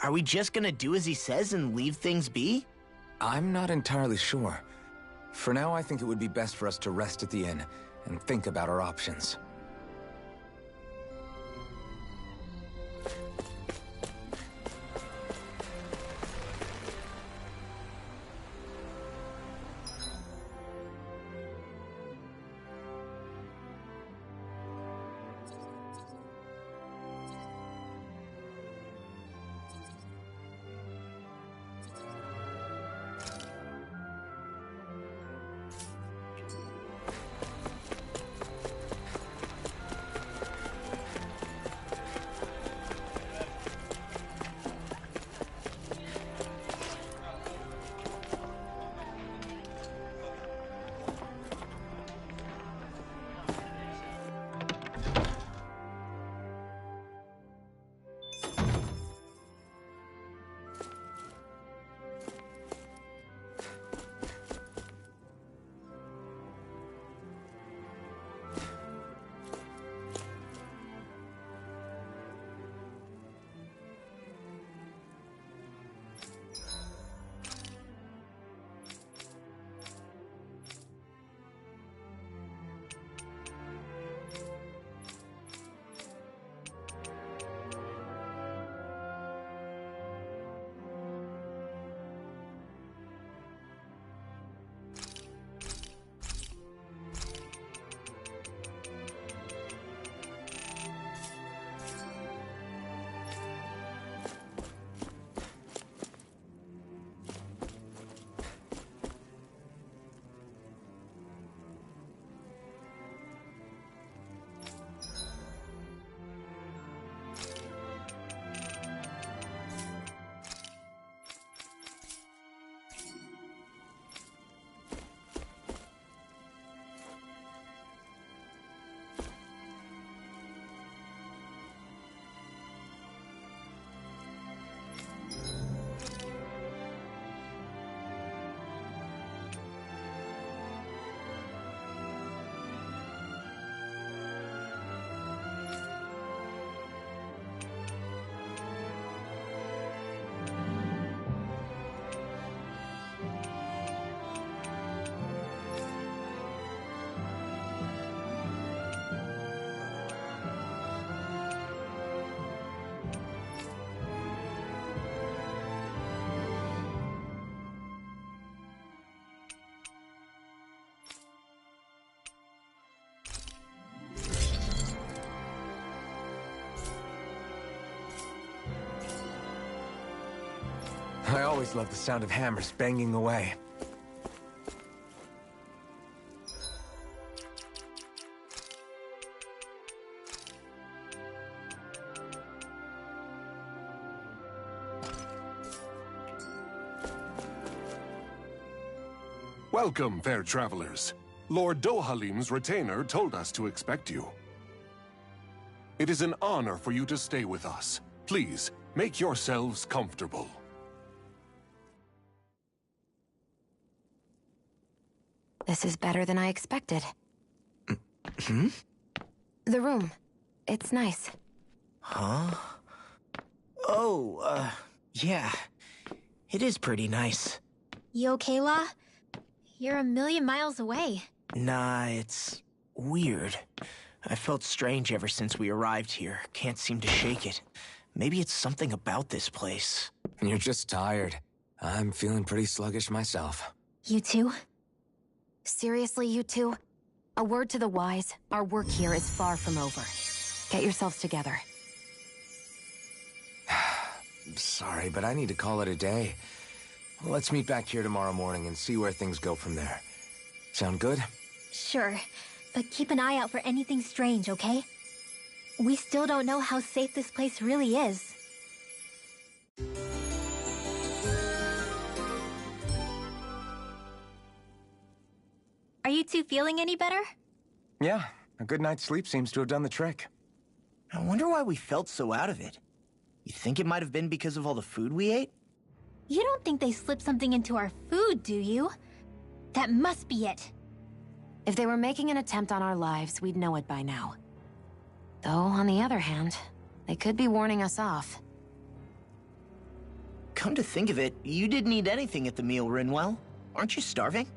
Speaker 2: Are we just gonna do as he says and leave things be?
Speaker 1: I'm not entirely sure. For now, I think it would be best for us to rest at the inn and think about our options. I always love the sound of hammers banging away.
Speaker 12: Welcome, fair travelers. Lord Dohalim's retainer told us to expect you. It is an honor for you to stay with us. Please, make yourselves comfortable.
Speaker 5: This is better than I expected.
Speaker 2: Hmm?
Speaker 5: The room. It's nice.
Speaker 2: Huh? Oh, yeah. It is pretty nice.
Speaker 3: You okay, La? You're a million miles away.
Speaker 2: Nah, it's weird. I felt strange ever since we arrived here. Can't seem to shake it. Maybe it's something about this place.
Speaker 1: You're just tired. I'm feeling pretty sluggish myself.
Speaker 3: You too?
Speaker 5: Seriously, you two? A word to the wise, our work here is far from over. Get yourselves together.
Speaker 1: Sorry, but I need to call it a day. Let's meet back here tomorrow morning and see where things go from there. Sound good?
Speaker 3: Sure, but keep an eye out for anything strange, okay? We still don't know how safe this place really is. Are you two feeling any better?
Speaker 1: Yeah, a good night's sleep seems to have done the trick.
Speaker 2: I wonder why we felt so out of it. You think it might have been because of all the food we ate?
Speaker 3: You don't think they slipped something into our food, do you? That must be it.
Speaker 5: If they were making an attempt on our lives, we'd know it by now. Though, on the other hand, they could be warning us off.
Speaker 2: Come to think of it, you didn't eat anything at the meal, Rinwell. Aren't you starving?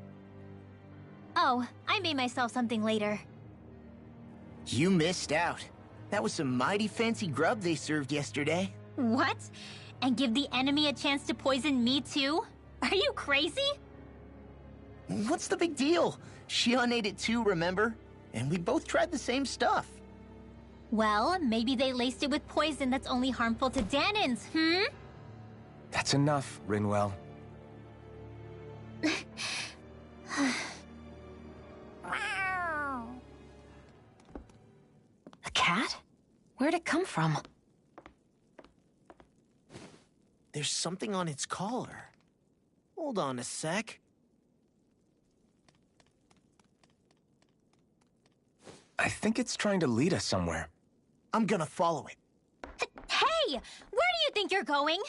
Speaker 3: Oh, I made myself something later.
Speaker 2: You missed out. That was some mighty fancy grub they served yesterday.
Speaker 3: What? And give the enemy a chance to poison me too? Are you crazy?
Speaker 2: What's the big deal? Shion ate it too, remember? And we both tried the same stuff.
Speaker 3: Well, maybe they laced it with poison that's only harmful to Danins, hmm?
Speaker 1: That's enough, Rinwell.
Speaker 5: A cat? Where'd it come from?
Speaker 2: There's something on its collar. Hold on a sec.
Speaker 1: I think it's trying to lead us somewhere.
Speaker 2: I'm gonna follow it.
Speaker 3: Hey! Where do you think you're going?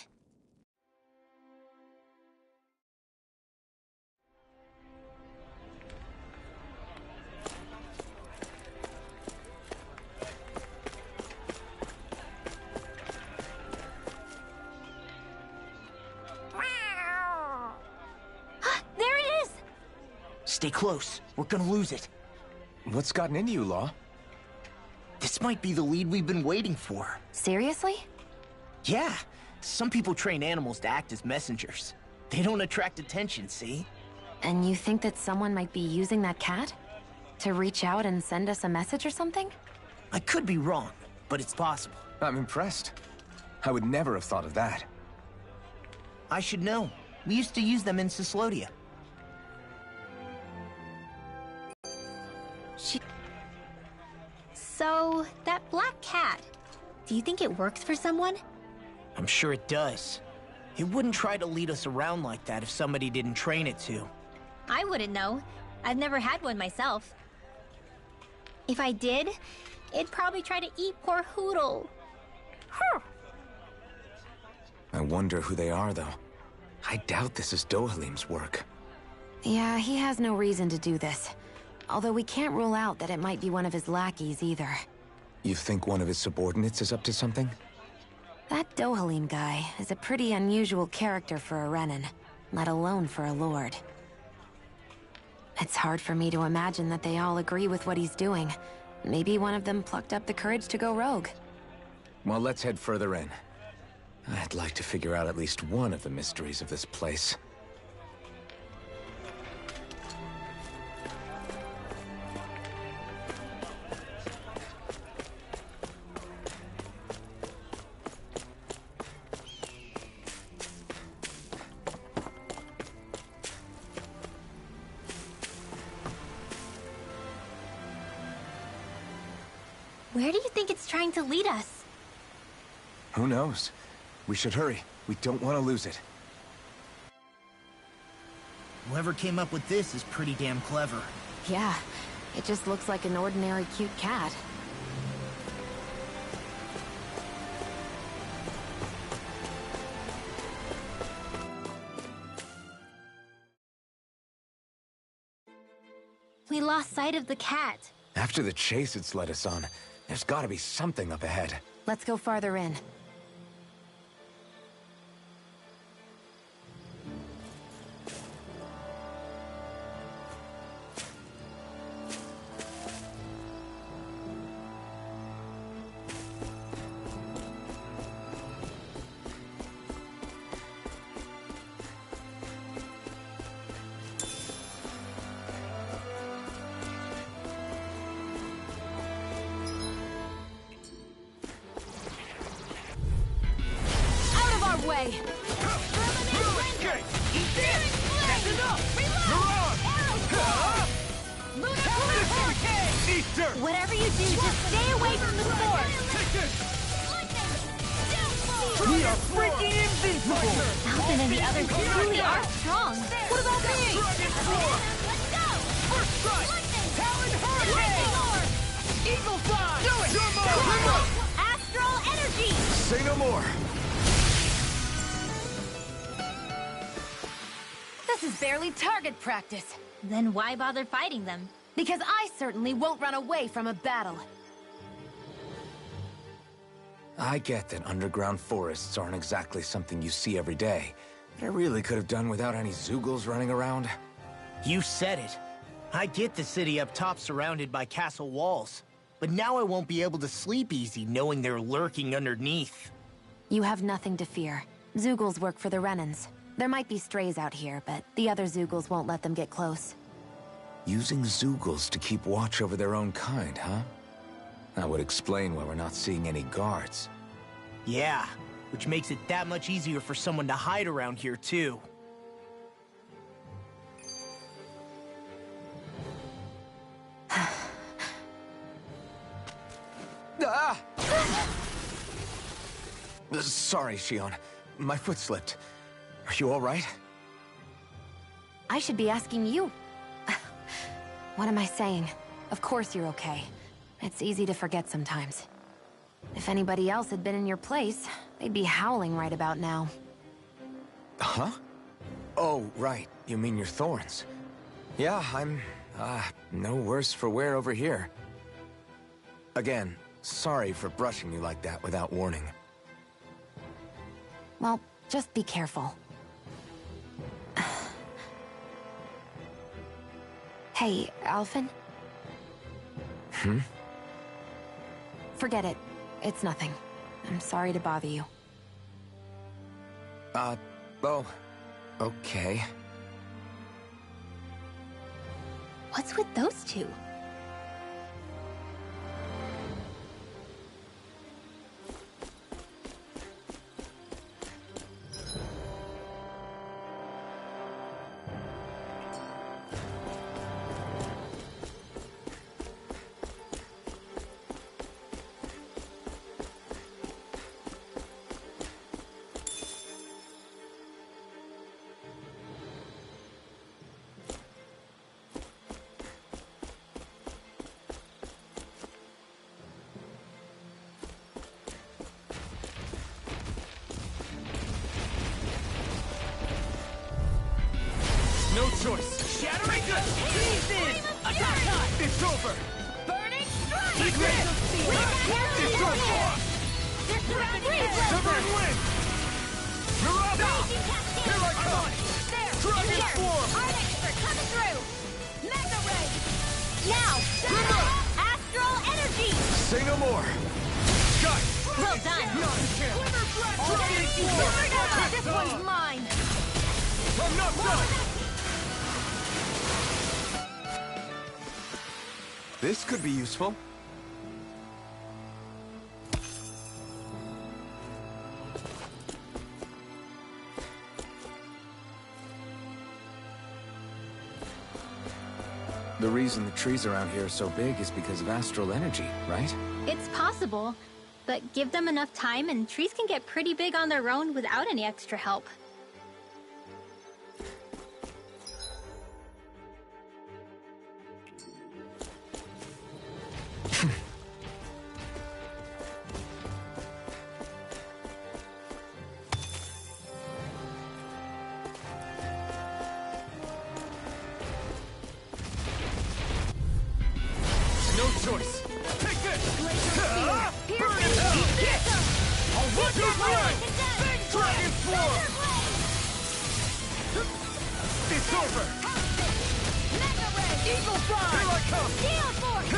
Speaker 3: There it is!
Speaker 2: Stay close. We're gonna lose it.
Speaker 1: What's gotten into you, Law?
Speaker 2: This might be the lead we've been waiting for.
Speaker 5: Seriously?
Speaker 2: Yeah. Some people train animals to act as messengers. They don't attract attention, see?
Speaker 5: And you think that someone might be using that cat? To reach out and send us a message or something?
Speaker 2: I could be wrong, but it's possible.
Speaker 1: I'm impressed. I would never have thought of that.
Speaker 2: I should know. We used to use them in Cyslodia.
Speaker 3: So, that black cat, do you think it works for someone?
Speaker 2: I'm sure it does. It wouldn't try to lead us around like that if somebody didn't train it to.
Speaker 3: I wouldn't know. I've never had one myself. If I did, it'd probably try to eat poor Hoodle.
Speaker 1: I wonder who they are, though. I doubt this is Dohalim's work.
Speaker 5: Yeah, he has no reason to do this. Although we can't rule out that it might be one of his lackeys either.
Speaker 1: You think one of his subordinates is up to something?
Speaker 5: That Dohalim guy is a pretty unusual character for a Renin, let alone for a lord. It's hard for me to imagine that they all agree with what he's doing. Maybe one of them plucked up the courage to go rogue.
Speaker 1: Well, let's head further in. I'd like to figure out at least one of the mysteries of this place.
Speaker 3: Where do you think it's trying to lead us?
Speaker 1: Who knows? We should hurry. We don't want to lose it.
Speaker 2: Whoever came up with this is pretty damn clever.
Speaker 5: Yeah, it just looks like an ordinary cute cat.
Speaker 3: We lost sight of the cat.
Speaker 1: After the chase it's led us on, there's gotta be something up ahead.
Speaker 5: Let's go farther in.
Speaker 13: Way.
Speaker 3: Whatever you do, just stay away from the sword.
Speaker 13: We are freaking invincible.
Speaker 3: Alvin and the others truly are strong.
Speaker 13: What about me?
Speaker 3: Let's go.
Speaker 13: First strike. Talon Hurricane. Eagle Fly. Do it.
Speaker 3: Come on. Astral energy.
Speaker 1: Say no more.
Speaker 5: This is barely target practice.
Speaker 3: Then why bother fighting them?
Speaker 5: Because I certainly won't run away from a battle.
Speaker 1: I get that underground forests aren't exactly something you see every day. But I really could have done without any Zeugles running around.
Speaker 2: You said it. I get the city up top surrounded by castle walls. But now I won't be able to sleep easy knowing they're lurking underneath.
Speaker 5: You have nothing to fear. Zeugles work for the Renans. There might be strays out here, but the other Zeugles won't let them get close.
Speaker 1: Using Zeugles to keep watch over their own kind, huh? That would explain why we're not seeing any guards.
Speaker 2: Yeah, which makes it that much easier for someone to hide around here, too.
Speaker 1: Ah! Sorry, Shion. My foot slipped. Are you all right?
Speaker 5: I should be asking you. What am I saying? Of course you're okay. It's easy to forget sometimes. If anybody else had been in your place, they'd be howling right about now.
Speaker 1: Huh? Oh, right. You mean your thorns. Yeah, I'm, no worse for wear over here. Again, sorry for brushing you like that without warning.
Speaker 5: Well, just be careful. Hey, Alphen?
Speaker 1: Hmm?
Speaker 5: Forget it. It's nothing. I'm sorry to bother you.
Speaker 1: Oh, okay.
Speaker 3: What's with those two?
Speaker 9: No choice. Shattering good. He's in. Attack time. It's over.
Speaker 13: Burning strike.
Speaker 9: It's over. Severing wind. Mirada. Here I come. Dragon form.
Speaker 13: Art expert coming through. Mega ray.
Speaker 3: Now! Astral energy!
Speaker 1: Say no more.
Speaker 9: Sky.
Speaker 3: Well done!
Speaker 13: This one's mine.
Speaker 9: I'm not done.
Speaker 1: This could be useful. The reason the trees around here are so big is because of astral energy, right?
Speaker 3: It's possible, but give them enough time and trees can get pretty big on their own without any extra help.
Speaker 9: No choice. Take this!
Speaker 13: Burn it
Speaker 9: hell! I'll rip your brain! Dragon form! It's over!
Speaker 13: Mega Ray!
Speaker 9: Eagle Fly! Here I come!
Speaker 13: Gale Force!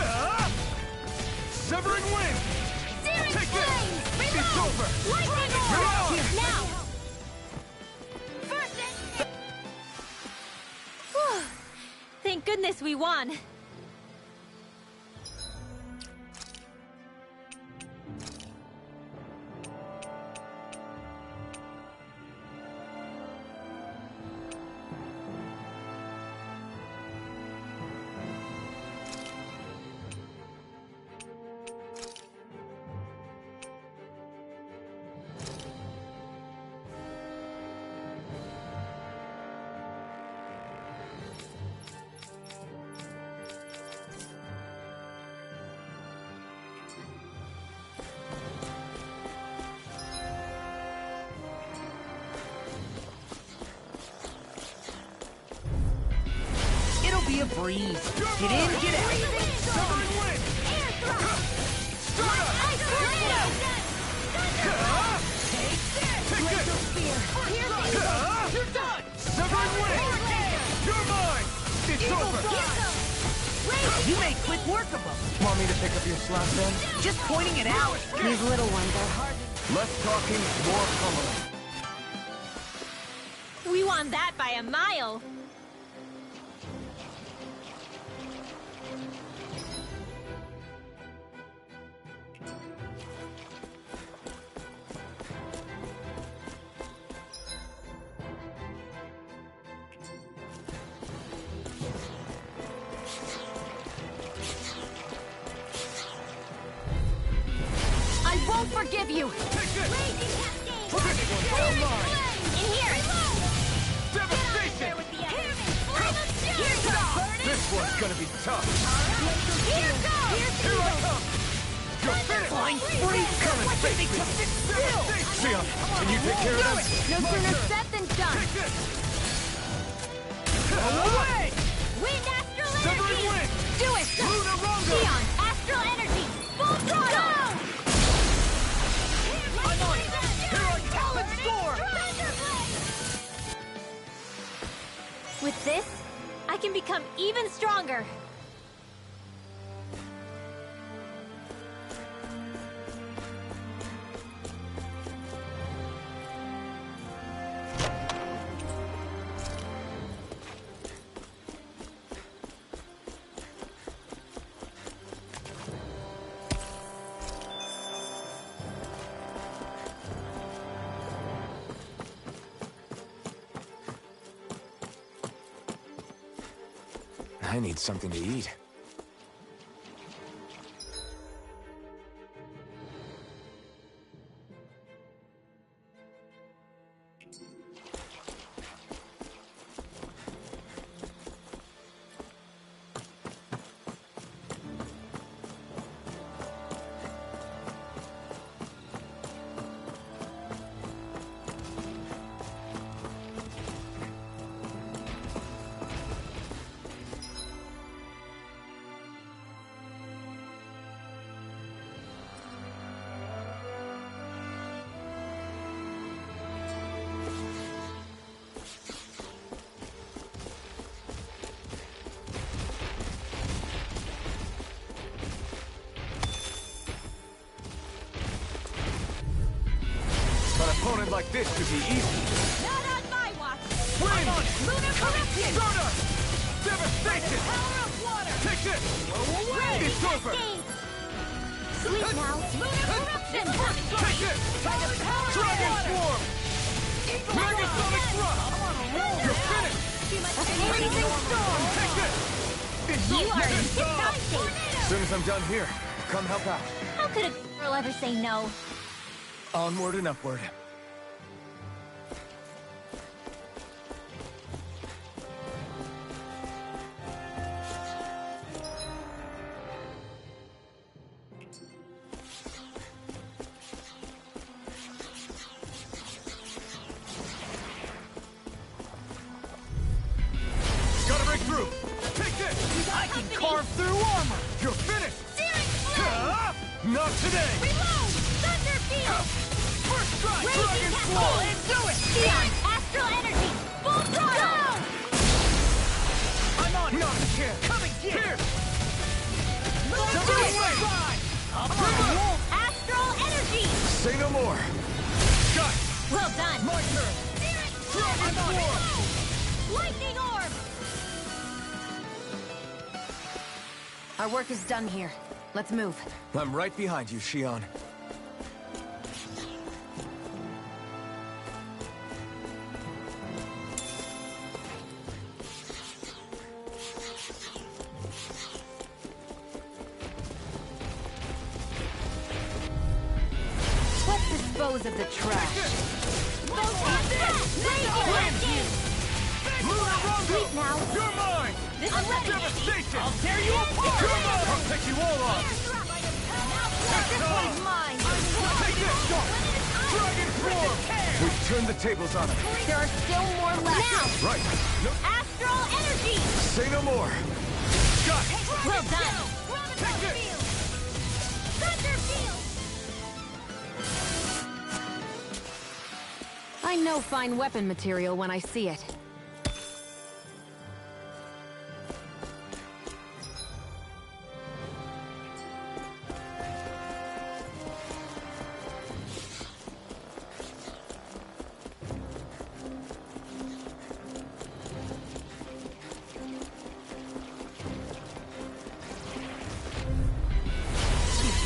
Speaker 9: Severing wind!
Speaker 13: Searing
Speaker 9: Take
Speaker 13: flames!
Speaker 9: this! It's over!
Speaker 13: Lightning
Speaker 9: You're
Speaker 13: orb!
Speaker 9: on!
Speaker 13: Now! First and...
Speaker 3: Whew. Thank goodness we won.
Speaker 2: Be a breeze. Get in, get out.
Speaker 9: Severing wind!
Speaker 13: Air thrust!
Speaker 9: Stardust!
Speaker 13: Ice tornado!
Speaker 9: Take this!
Speaker 13: Spear!
Speaker 9: You're done! Severing wind! You're mine! It's over!
Speaker 2: You made quick work of them.
Speaker 1: Want me to pick up your slack then?
Speaker 2: Just pointing it out.
Speaker 5: These little ones are hard.
Speaker 1: Less talking, more pummeling.
Speaker 3: We won that by a mile.
Speaker 13: I won't forgive you!
Speaker 9: Take this!
Speaker 13: Raging Cascade!
Speaker 9: This one's all mine!
Speaker 3: In here.
Speaker 9: Devastation!
Speaker 13: Here goes!
Speaker 9: This one's gonna be tough!
Speaker 13: Here goes!
Speaker 9: Here I come! You're finished!
Speaker 2: Flying freeze coming. Baby, sit still.
Speaker 9: Sion, can you take care of them?
Speaker 13: No sooner said than done!
Speaker 9: Take this!
Speaker 2: Away!
Speaker 13: Wind Astral
Speaker 9: Severing
Speaker 13: Energy!
Speaker 9: wind!
Speaker 13: Do it!
Speaker 9: Luna Rongo!
Speaker 13: Sion, Astral Energy! Full throttle!
Speaker 9: I'm on it! Here I Talon Storm!
Speaker 3: With this, I can become even stronger.
Speaker 1: I need something to eat.
Speaker 9: Opponent like this could be easy.
Speaker 13: Not on my watch!
Speaker 9: Wind!
Speaker 13: Lunar Corruption!
Speaker 9: Stardust! Devastation!
Speaker 13: Power of water!
Speaker 9: Take this! It's over!
Speaker 13: Sleep now! Lunar Corruption!
Speaker 9: Take this!
Speaker 13: By the power
Speaker 9: Dragon
Speaker 13: of water!
Speaker 9: Swarm! Megasonic Thrust! You're finished!
Speaker 13: A freezing storm!
Speaker 9: Take this!
Speaker 3: You are in his time state.
Speaker 1: As soon as I'm done here, come help out.
Speaker 3: How could a girl ever say no?
Speaker 1: Onward and upward.
Speaker 9: Gotta break through! Take this!
Speaker 2: I can carve through armor!
Speaker 9: You're finished!
Speaker 13: Searing flame!
Speaker 9: Not today!
Speaker 13: Reload! Thunder field!
Speaker 9: First strike!
Speaker 13: Raging
Speaker 9: Dragon
Speaker 13: castle!
Speaker 9: Claw!
Speaker 2: And do it!
Speaker 13: Beyond astral energy! Full throttle!
Speaker 2: I'm on it!
Speaker 9: Not a chance!
Speaker 2: Come and get
Speaker 9: Here!
Speaker 2: it!
Speaker 13: Let's
Speaker 2: Double
Speaker 13: do it!
Speaker 2: strike!
Speaker 13: I'm on a roll! Astral energy!
Speaker 1: Say no more.
Speaker 9: Got it!
Speaker 3: Well done.
Speaker 9: My turn!
Speaker 13: Searing
Speaker 9: Dragon
Speaker 13: flame!
Speaker 9: Claw!
Speaker 13: Lightning orb!
Speaker 5: Our work is done here. Let's move.
Speaker 1: I'm right behind you, Shion.
Speaker 5: Let's dispose of the trash.
Speaker 13: Sleep now.
Speaker 9: You're mine!
Speaker 13: This is ready.
Speaker 9: Devastation!
Speaker 2: I'll tear you apart!
Speaker 9: I'll pick you all off!
Speaker 13: This one's mine.
Speaker 9: Take this! Dragon Form!
Speaker 1: We've turned the tables on him.
Speaker 13: There are still more left. Now,
Speaker 1: Right. No,
Speaker 13: astral energy.
Speaker 1: say no more.
Speaker 9: Got it!
Speaker 3: Well done.
Speaker 9: Take this!
Speaker 13: Thunder field.
Speaker 5: I know fine weapon material when I see it.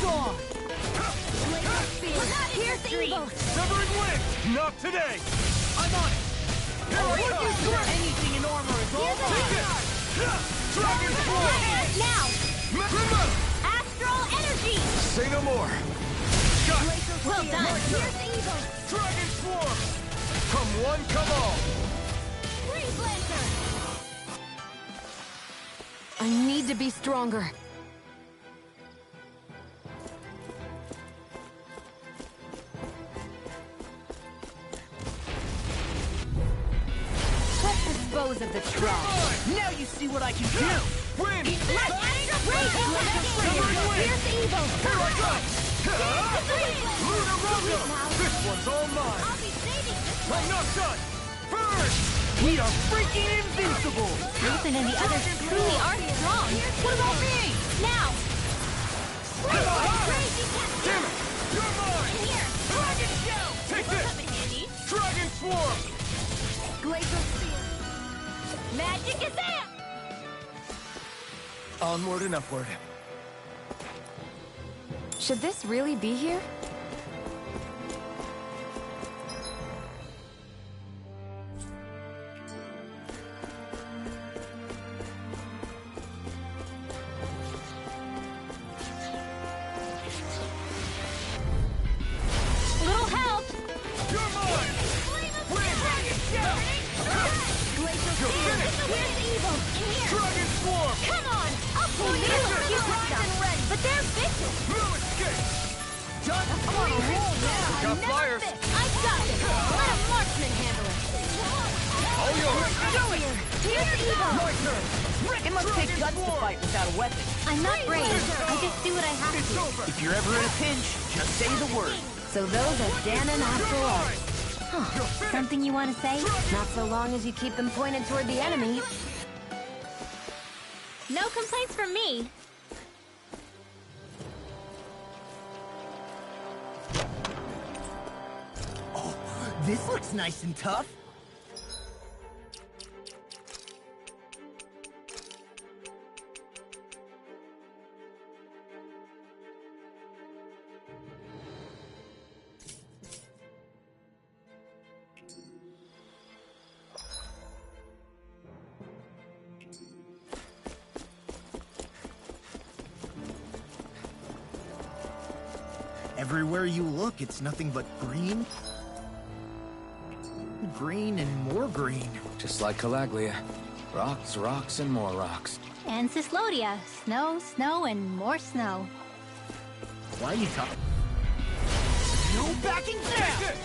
Speaker 2: Gone!
Speaker 13: Pierce evil.
Speaker 9: Severing Wind! Not today!
Speaker 2: I'm on it!
Speaker 9: Here I come!
Speaker 2: Anything in armor is all
Speaker 9: Take
Speaker 2: mine!
Speaker 9: this! Dragon Form!
Speaker 13: Now,
Speaker 9: Remember!
Speaker 13: astral energy.
Speaker 1: Say no more.
Speaker 9: Got it!
Speaker 3: Well done.
Speaker 13: Pierce evil.
Speaker 9: Dragon Swarm!
Speaker 1: Come one, come all.
Speaker 13: Freeze lantern.
Speaker 5: I need to be stronger. Let's dispose of the trash.
Speaker 2: Now you see what I can do!
Speaker 9: Wind!
Speaker 13: Pierce evil.
Speaker 9: Here I go! Lunar Rondo! This one's all mine!
Speaker 13: I'll be saving this
Speaker 9: I'm not done! Burn!
Speaker 2: We are freaking invincible!
Speaker 3: Nathan and the others truly are strong.
Speaker 2: What about me?
Speaker 13: now.
Speaker 9: Come on!
Speaker 13: Crazy castle.
Speaker 9: Damn it! You're mine!
Speaker 13: Here, Dragon Show.
Speaker 9: Take
Speaker 13: This will
Speaker 9: this!
Speaker 13: come in handy.
Speaker 9: Dragon Swarm!
Speaker 13: Glacial Spear. Magic is there.
Speaker 1: Onward and upward.
Speaker 5: Should this really be here?
Speaker 13: Little help.
Speaker 9: You're mine!
Speaker 13: Dragon Show. Glacial
Speaker 9: You're
Speaker 13: Spear.
Speaker 9: finished.
Speaker 13: Here's evil. In here.
Speaker 9: Dragon Swarm!
Speaker 13: Come on. I'll pull you. Keep primed and ready. But they're vicious.
Speaker 9: No escape!
Speaker 2: Done! I'm on a roll now!
Speaker 1: Got flyers.
Speaker 13: I got this. Let a marksman handle it.
Speaker 1: All yours.
Speaker 2: Do it!
Speaker 13: Here's evil.
Speaker 9: My turn!
Speaker 2: It must take guts to fight without a weapon.
Speaker 3: I'm not brave. I just do what I have
Speaker 9: It's
Speaker 3: to.
Speaker 9: over!
Speaker 2: If you're ever in a pinch, just say the word.
Speaker 5: So those are Danon after all.
Speaker 9: You're finished!
Speaker 3: Something you want to say?
Speaker 5: Not so long as you keep them pointed toward the enemy.
Speaker 3: No complaints from me.
Speaker 2: This looks nice and tough. Everywhere you look, it's nothing but green. Green and more green.
Speaker 1: Just like Calaglia. Rocks, rocks, and more rocks.
Speaker 3: And Cislodia. Snow, snow, and more snow.
Speaker 2: Why are you talking?
Speaker 13: No backing down!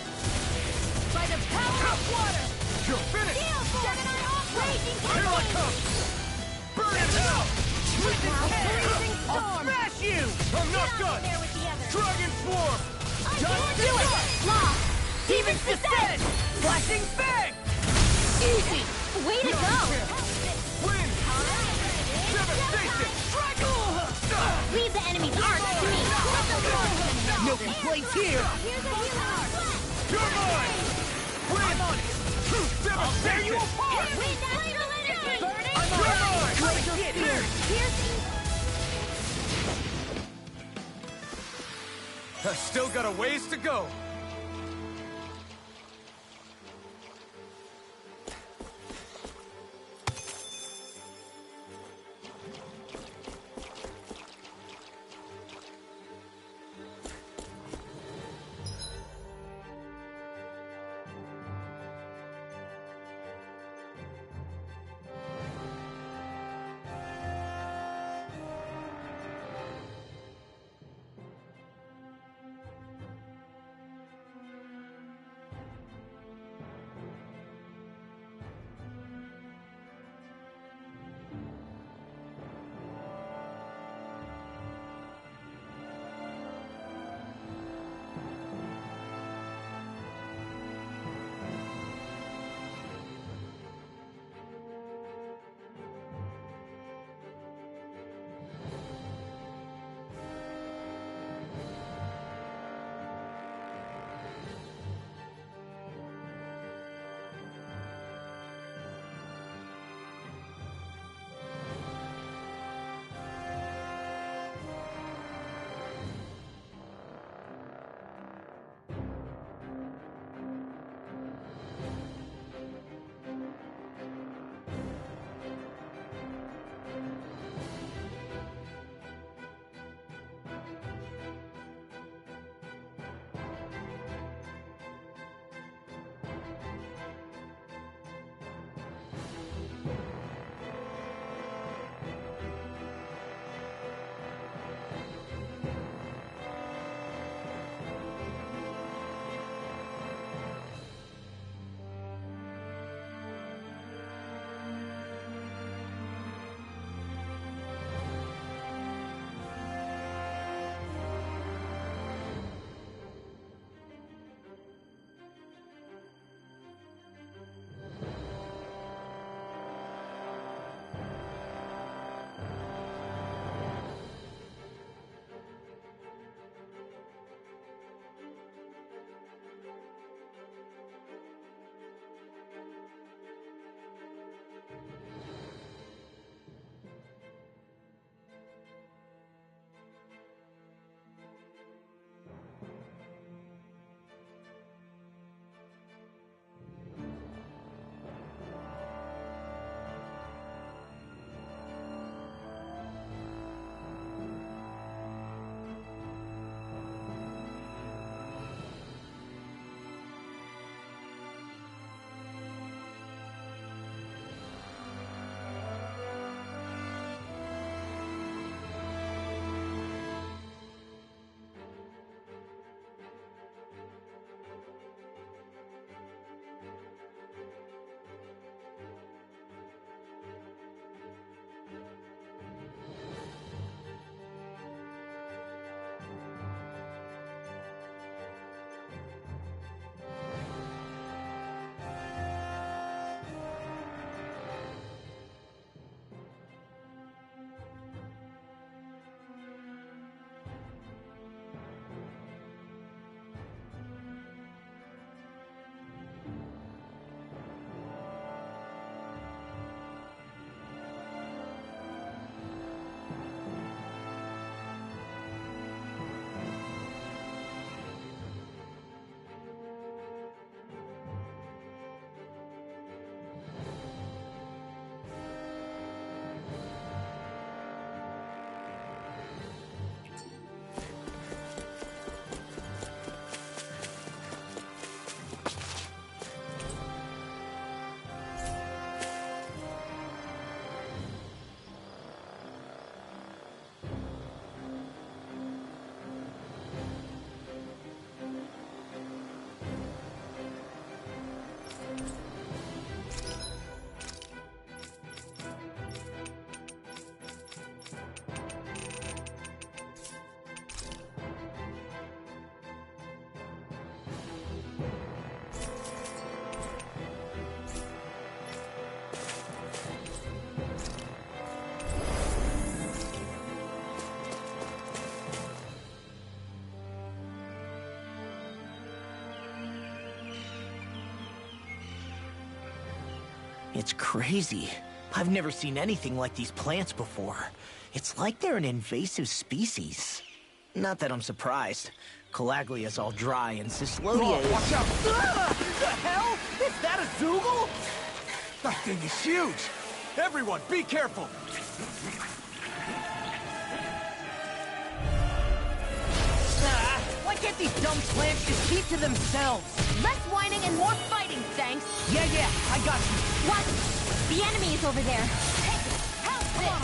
Speaker 13: By the power of water!
Speaker 9: You're finished!
Speaker 13: Gemini Alpha! Raging
Speaker 9: Here I come! Burn it out!
Speaker 13: Freezing
Speaker 9: I'll
Speaker 13: storm!
Speaker 9: smash you! I'm not done!
Speaker 13: There with the others!
Speaker 9: Dragon Swarm!
Speaker 13: Just do it! Lost! Demon's Descent! Flashing Fang! Easy!
Speaker 3: Way to go!
Speaker 9: Wind! Devastation!
Speaker 3: Leave the enemy's arc to me.
Speaker 2: No complaints here!
Speaker 9: You're mine! Wind! I'm on it! Devastation!
Speaker 13: Tear you apart!
Speaker 3: Wind astral energy!
Speaker 13: Burning!
Speaker 9: I'm on it!
Speaker 13: Great spear!
Speaker 3: Piercing.
Speaker 9: I still got a ways to go.
Speaker 2: It's crazy. I've never seen anything like these plants before. It's like they're an invasive species. Not that I'm surprised. Calaglia's all dry and Cyslodia is...
Speaker 9: Watch out!
Speaker 2: The hell? Is that a Zoogle?
Speaker 9: That thing is huge! Everyone, be careful!
Speaker 2: Why can't these dumb plants just keep to themselves?
Speaker 13: Less whining and more fighting, thanks!
Speaker 2: Yeah, I got you.
Speaker 3: What? The enemy is over there.
Speaker 13: Help this!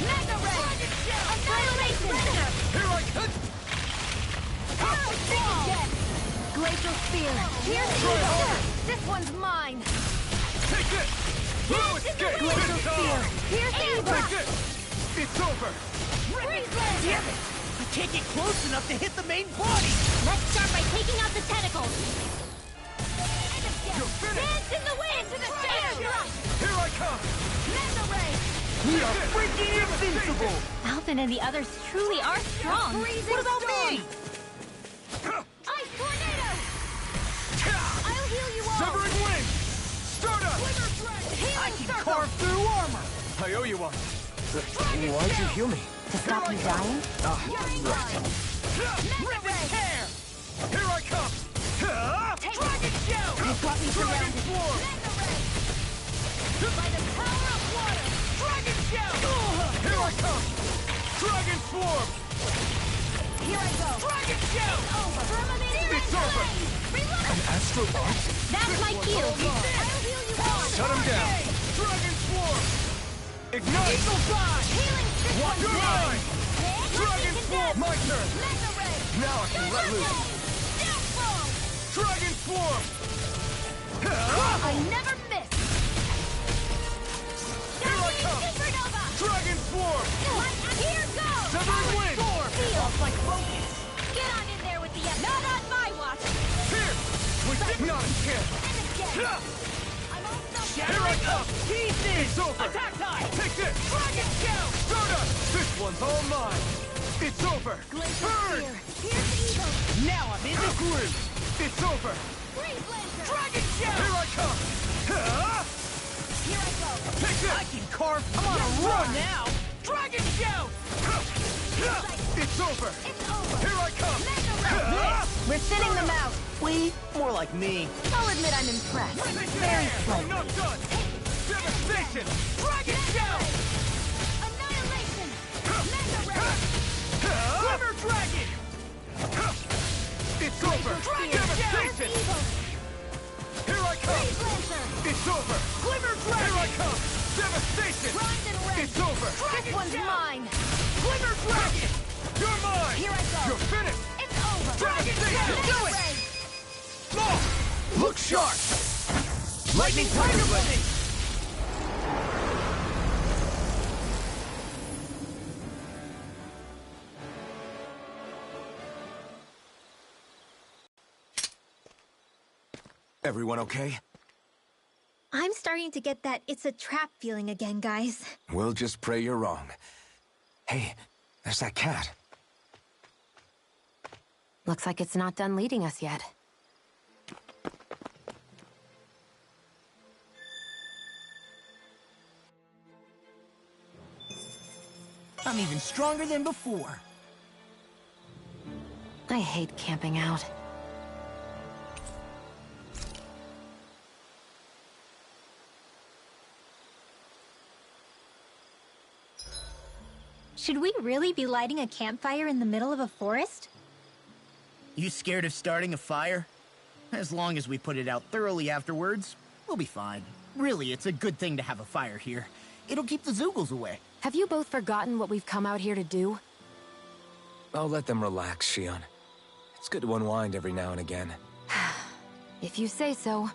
Speaker 13: Mega Ray! Annihilation!
Speaker 9: Here I come!
Speaker 13: Glacial Spear! Here's Eagle! This one's mine!
Speaker 9: Take it! No escape!
Speaker 13: Glacial Spear! Here's Eagle!
Speaker 9: Take it! It's over!
Speaker 13: Freeze
Speaker 2: Damn it! I can't get close enough to hit the main body!
Speaker 3: Let's start by taking out the tentacles.
Speaker 9: You're finished!
Speaker 13: Dance in the wind! To the airdrop!
Speaker 9: Here I come!
Speaker 13: Mega Ray!
Speaker 2: We are freaking invincible!
Speaker 3: Alvin and the others truly are strong.
Speaker 2: What about me?
Speaker 13: Ice Tornado! I'll heal you all!
Speaker 9: Severing Wind! Stardust!
Speaker 2: I can carve through armor!
Speaker 9: I owe you one.
Speaker 1: Why'd you heal me?
Speaker 5: To stop you dying?
Speaker 9: Rip his hair! Here I come!
Speaker 13: Dragon Show!
Speaker 9: You've
Speaker 13: got me
Speaker 9: Dragon
Speaker 13: surrounded.
Speaker 9: Swarm!
Speaker 13: By the power of water! Dragon Show!
Speaker 9: Here I come! Dragon Swarm!
Speaker 13: Here I go! Dragon Show!
Speaker 9: It's over!
Speaker 13: Reload!
Speaker 9: Astral Art?
Speaker 3: That's my cue.
Speaker 13: I'll heal you all!
Speaker 9: Shut him down! Dragon Swarm! Ignite!
Speaker 13: Eagle Fly! Healing this
Speaker 9: Watch your line! Dragon Swarm! My turn!
Speaker 13: Mega Ray!
Speaker 9: Now I can let loose!
Speaker 13: Downfall!
Speaker 9: Dragon Swarm!
Speaker 13: I never miss!
Speaker 9: Here I come!
Speaker 13: Supernova!
Speaker 9: Dragon Swarm!
Speaker 13: Here goes!
Speaker 9: Severing Wind!
Speaker 13: Feel
Speaker 2: Like focus!
Speaker 13: Get on in there with the F. Not on my watch!
Speaker 9: Here! We did not escape!
Speaker 13: And again! I'm all stuck.
Speaker 9: Here I come!
Speaker 2: Pieces!
Speaker 9: It's over!
Speaker 2: Attack time!
Speaker 9: Take this!
Speaker 13: Dragon Show!
Speaker 9: Stardust! This one's all mine! It's over!
Speaker 13: Glacial
Speaker 9: Burn!
Speaker 13: Spear! Here's Eagle!
Speaker 2: Now I'm in the groove!
Speaker 9: It's over!
Speaker 13: Freeze Lancer!
Speaker 2: Dragon Show!
Speaker 9: Here I come!
Speaker 13: Here I go!
Speaker 9: Take this!
Speaker 2: I can carve. I'm on a run now! Dragon Show!
Speaker 9: It's over!
Speaker 13: It's over!
Speaker 9: Here I come!
Speaker 13: We're thinning them out!
Speaker 2: We? More like me.
Speaker 13: I'll admit I'm impressed.
Speaker 9: Very slow! Not done! Devastation!
Speaker 13: Dragon Show! Annihilation! Mega Ray!
Speaker 2: Glimmer Dragon!
Speaker 9: It's over! Devastation!
Speaker 13: Eagle!
Speaker 9: Here I come!
Speaker 13: Freeze Lancer!
Speaker 9: It's over!
Speaker 2: Glimmer Dragon!
Speaker 9: Here I come! Devastation!
Speaker 13: Primed and ready!
Speaker 9: It's over!
Speaker 13: This one's mine!
Speaker 2: Glimmer Dragon!
Speaker 9: You're mine!
Speaker 13: Here I go!
Speaker 9: You're finished!
Speaker 13: It's over!
Speaker 9: Devastation!
Speaker 13: Do it!
Speaker 9: Look sharp!
Speaker 2: Lightning Tiger Blade!
Speaker 1: Everyone okay?
Speaker 3: I'm starting to get that it's a trap feeling again, guys.
Speaker 1: We'll just pray you're wrong. Hey, there's that cat.
Speaker 5: Looks like it's not done leading us yet.
Speaker 2: I'm even stronger than before.
Speaker 5: I hate camping out.
Speaker 3: Should we really be lighting a campfire in the middle of a forest?
Speaker 2: You scared of starting a fire? As long as we put it out thoroughly afterwards, we'll be fine. Really, it's a good thing to have a fire here. It'll keep the Zoogles away.
Speaker 5: Have you both forgotten what we've come out here to do?
Speaker 1: I'll let them relax, Shion. It's good to unwind every now and again.
Speaker 5: If you say so.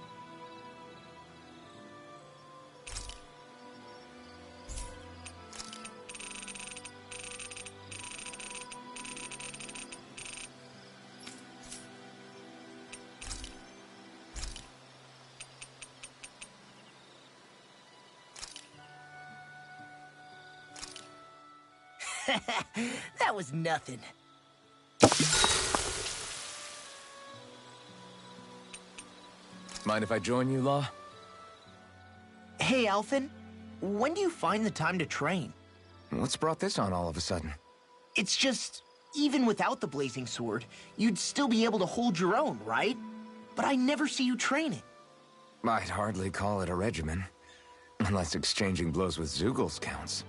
Speaker 2: That was nothing.
Speaker 1: Mind if I join you, Law?
Speaker 2: Hey, Alphen. When do you find the time to train?
Speaker 1: What's brought this on all of a sudden?
Speaker 2: It's just, even without the blazing sword, you'd still be able to hold your own, right? But I never see you training.
Speaker 1: I'd hardly call it a regimen. Unless exchanging blows with Zeugles counts.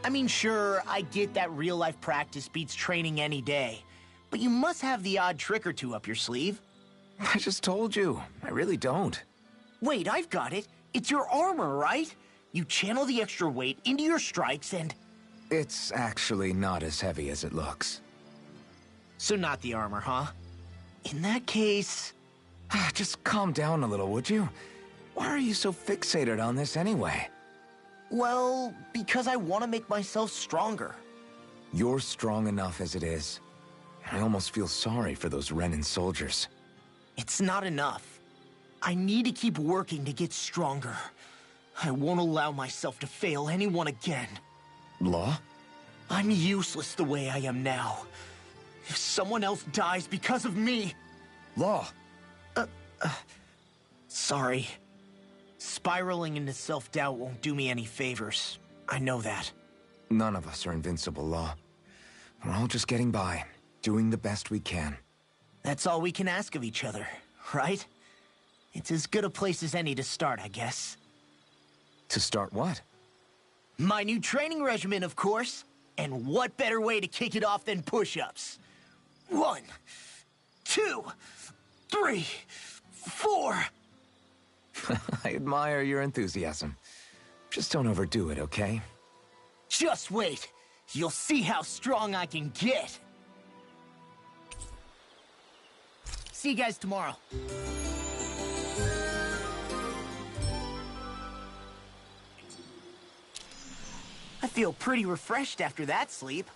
Speaker 2: I mean, sure, I get that real-life practice beats training any day. But you must have the odd trick or two up your sleeve.
Speaker 1: I just told you. I really don't.
Speaker 2: Wait, I've got it. It's your armor, right? You channel the extra weight into your strikes and...
Speaker 1: It's actually not as heavy as it looks.
Speaker 2: So not the armor, huh? In that case...
Speaker 1: Just calm down a little, would you? Why are you so fixated on this anyway?
Speaker 2: Well, because I want to make myself stronger.
Speaker 1: You're strong enough as it is. I almost feel sorry for those Renin soldiers.
Speaker 2: It's not enough. I need to keep working to get stronger. I won't allow myself to fail anyone again.
Speaker 1: Law?
Speaker 2: I'm useless the way I am now. If someone else dies because of me...
Speaker 1: Law!
Speaker 2: Sorry. Spiraling into self-doubt won't do me any favors. I know that.
Speaker 1: None of us are invincible, Law. We're all just getting by, doing the best we can.
Speaker 2: That's all we can ask of each other, right? It's as good a place as any to start, I guess.
Speaker 1: To start what?
Speaker 2: My new training regimen, of course. And what better way to kick it off than push-ups? 1, 2, 3, 4...
Speaker 1: I admire your enthusiasm. Just don't overdo it, okay?
Speaker 2: Just wait. You'll see how strong I can get. See you guys tomorrow. I feel pretty refreshed after that sleep.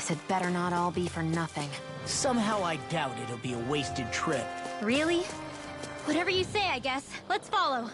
Speaker 5: This had better not all be for nothing.
Speaker 2: Somehow I doubt it'll be a wasted trip.
Speaker 3: Really? Whatever you say, I guess. Let's follow.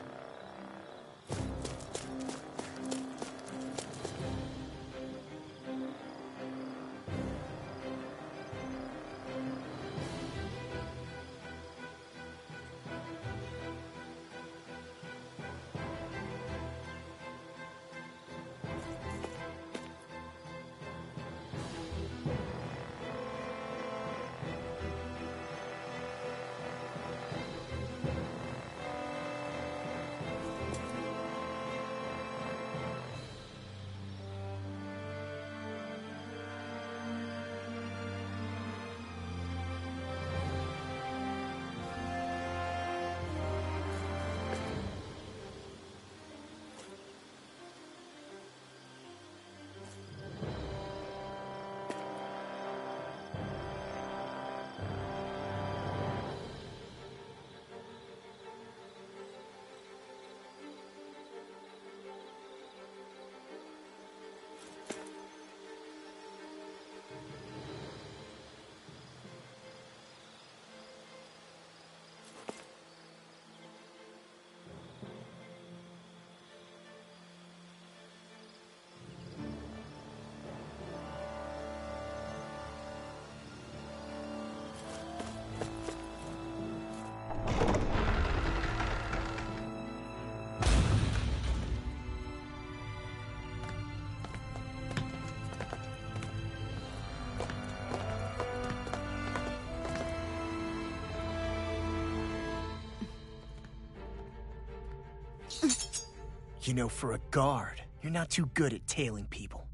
Speaker 2: You know, for a guard, you're not too good at tailing people.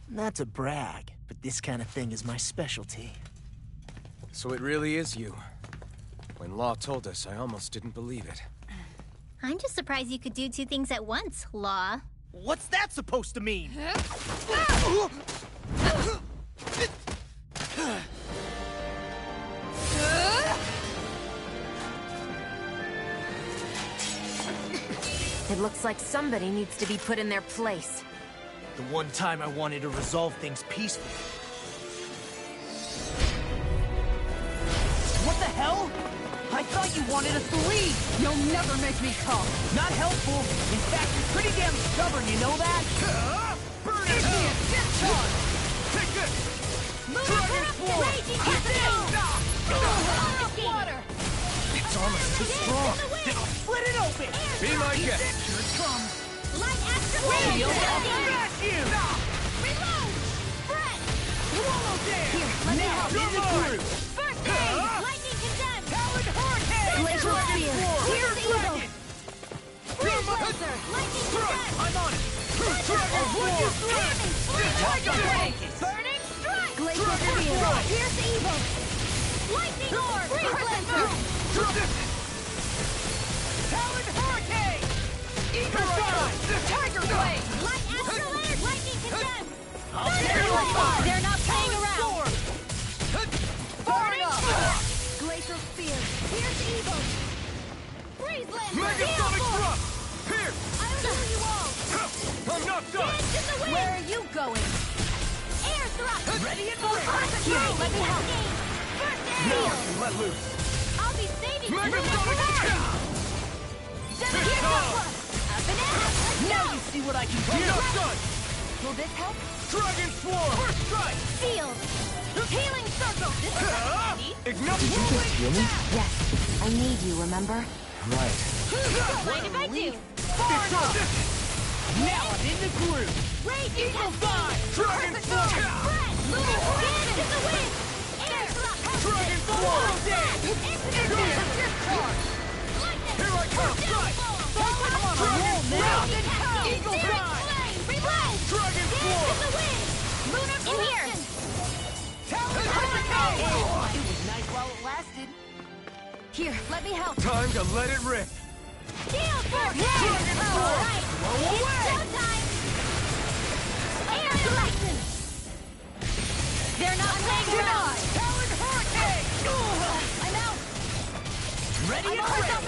Speaker 2: Not to brag, but this kind of thing is my specialty.
Speaker 1: So it really is you. When Law told us, I almost didn't believe it.
Speaker 3: I'm just surprised you could do two things at once, Law.
Speaker 2: What's that supposed to mean?
Speaker 5: It looks like somebody needs to be put in their place.
Speaker 2: The one time I wanted to resolve things peacefully. What the hell? I thought you wanted us to leave!
Speaker 8: You'll never make me talk!
Speaker 2: Not helpful! In fact, you're pretty damn stubborn, you know that?
Speaker 9: Burn it! Discharge! Take this! Dragon Sword!
Speaker 13: Water!
Speaker 2: It's almost too strong! Then I'll split it open!
Speaker 9: Be my guest!
Speaker 2: Here it comes!
Speaker 13: Light after
Speaker 2: Shield!
Speaker 13: Smash
Speaker 2: you!
Speaker 13: Reload! Spread!
Speaker 2: Swallow dance!
Speaker 13: Here, let me help.
Speaker 2: You're mine!
Speaker 13: First aid! Lightning condemned!
Speaker 2: Talon Hurricane!
Speaker 13: Glacial Spear! Here's the eagle! Freeze Laser! Lightning condemned!
Speaker 2: I'm on it!
Speaker 13: Dragon Sword! Tiger Blade! Burning Strike! Glacial Spear! Here's the evil! Lightning Orb! Freeze Laser!
Speaker 2: Talon Hurricane! Eagle Side!
Speaker 13: Tiger Blade! Light Astrolabe! Lightning condemned!
Speaker 2: They're
Speaker 13: They're not playing around!
Speaker 2: Sword!
Speaker 13: Burning Strike! Glacial Spear! Here's the evil! Freeze Laser!
Speaker 9: Megasonic Thrust! Here!
Speaker 13: I'll kill you all!
Speaker 9: I'm not done!
Speaker 13: Dance in the wind! Where are you going? Air Thrust!
Speaker 2: Ready and
Speaker 13: Full
Speaker 2: ready!
Speaker 13: concentrate! Let me help! First
Speaker 9: Now I
Speaker 13: aid!
Speaker 9: can let loose!
Speaker 13: I'll be saving you!
Speaker 9: Megasonic Attack!
Speaker 13: Here comes! Up and out! Let's
Speaker 2: Now
Speaker 13: go!
Speaker 2: you see what I can
Speaker 9: I'm
Speaker 2: do!
Speaker 9: not done!
Speaker 13: Will this help?
Speaker 9: Dragon Swarm!
Speaker 2: First strike!
Speaker 13: Shield! Healing Circle! This is handy!
Speaker 9: Ignite!
Speaker 5: Yes, I need you, remember?
Speaker 1: Right.
Speaker 13: Mind if I do?
Speaker 9: It's all this!
Speaker 2: Now I'm in the groove!
Speaker 13: Rage
Speaker 2: Eagle Side!
Speaker 9: Dragon Swarm!
Speaker 13: Spread! Lunar Dance in the wind! Air Thrust!
Speaker 9: Dragon Swarm!
Speaker 13: Instant discharge! Lightning!
Speaker 9: Here I come!
Speaker 13: Strike!
Speaker 2: I'm on a roll now!
Speaker 13: Eagle Side! Reload!
Speaker 9: Dragon
Speaker 13: Dance
Speaker 9: Swarm!
Speaker 13: in the wind! Lunar in here!
Speaker 2: Talon Hurricane! It was nice while it lasted.
Speaker 13: Here, let me help!
Speaker 9: Time to let it rip!
Speaker 13: Shield Force!
Speaker 9: Dragon Swarm!
Speaker 13: Alright!
Speaker 2: Blow away!
Speaker 13: Showtime! Air Lightning! They're not playing around!
Speaker 2: Talon Hurricane!
Speaker 13: I'm out!
Speaker 2: Ready and
Speaker 13: I'm on
Speaker 2: ready!
Speaker 13: the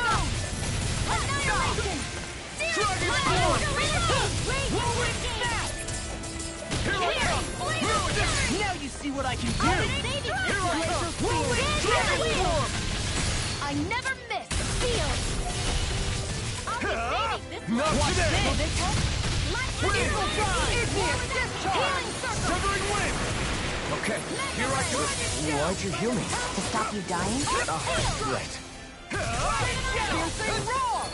Speaker 13: Annihilation!
Speaker 9: Dragon
Speaker 13: Lightning!
Speaker 9: Swarm!
Speaker 13: Reload! Rage
Speaker 2: Whirlwind
Speaker 13: Hurricane!
Speaker 2: Snap!
Speaker 9: Here I come!
Speaker 13: Flame
Speaker 9: Move
Speaker 13: of
Speaker 9: down!
Speaker 2: see what I can do!
Speaker 13: Here I come! I never miss! Feel! I'll be saving this one!
Speaker 9: Not today!
Speaker 13: Will this help? Lightning drive! Healing circle!
Speaker 9: Severing wind!
Speaker 1: Okay, here I go. Why'd you heal me?
Speaker 5: To stop you dying?
Speaker 1: Right.
Speaker 13: Piercing roar!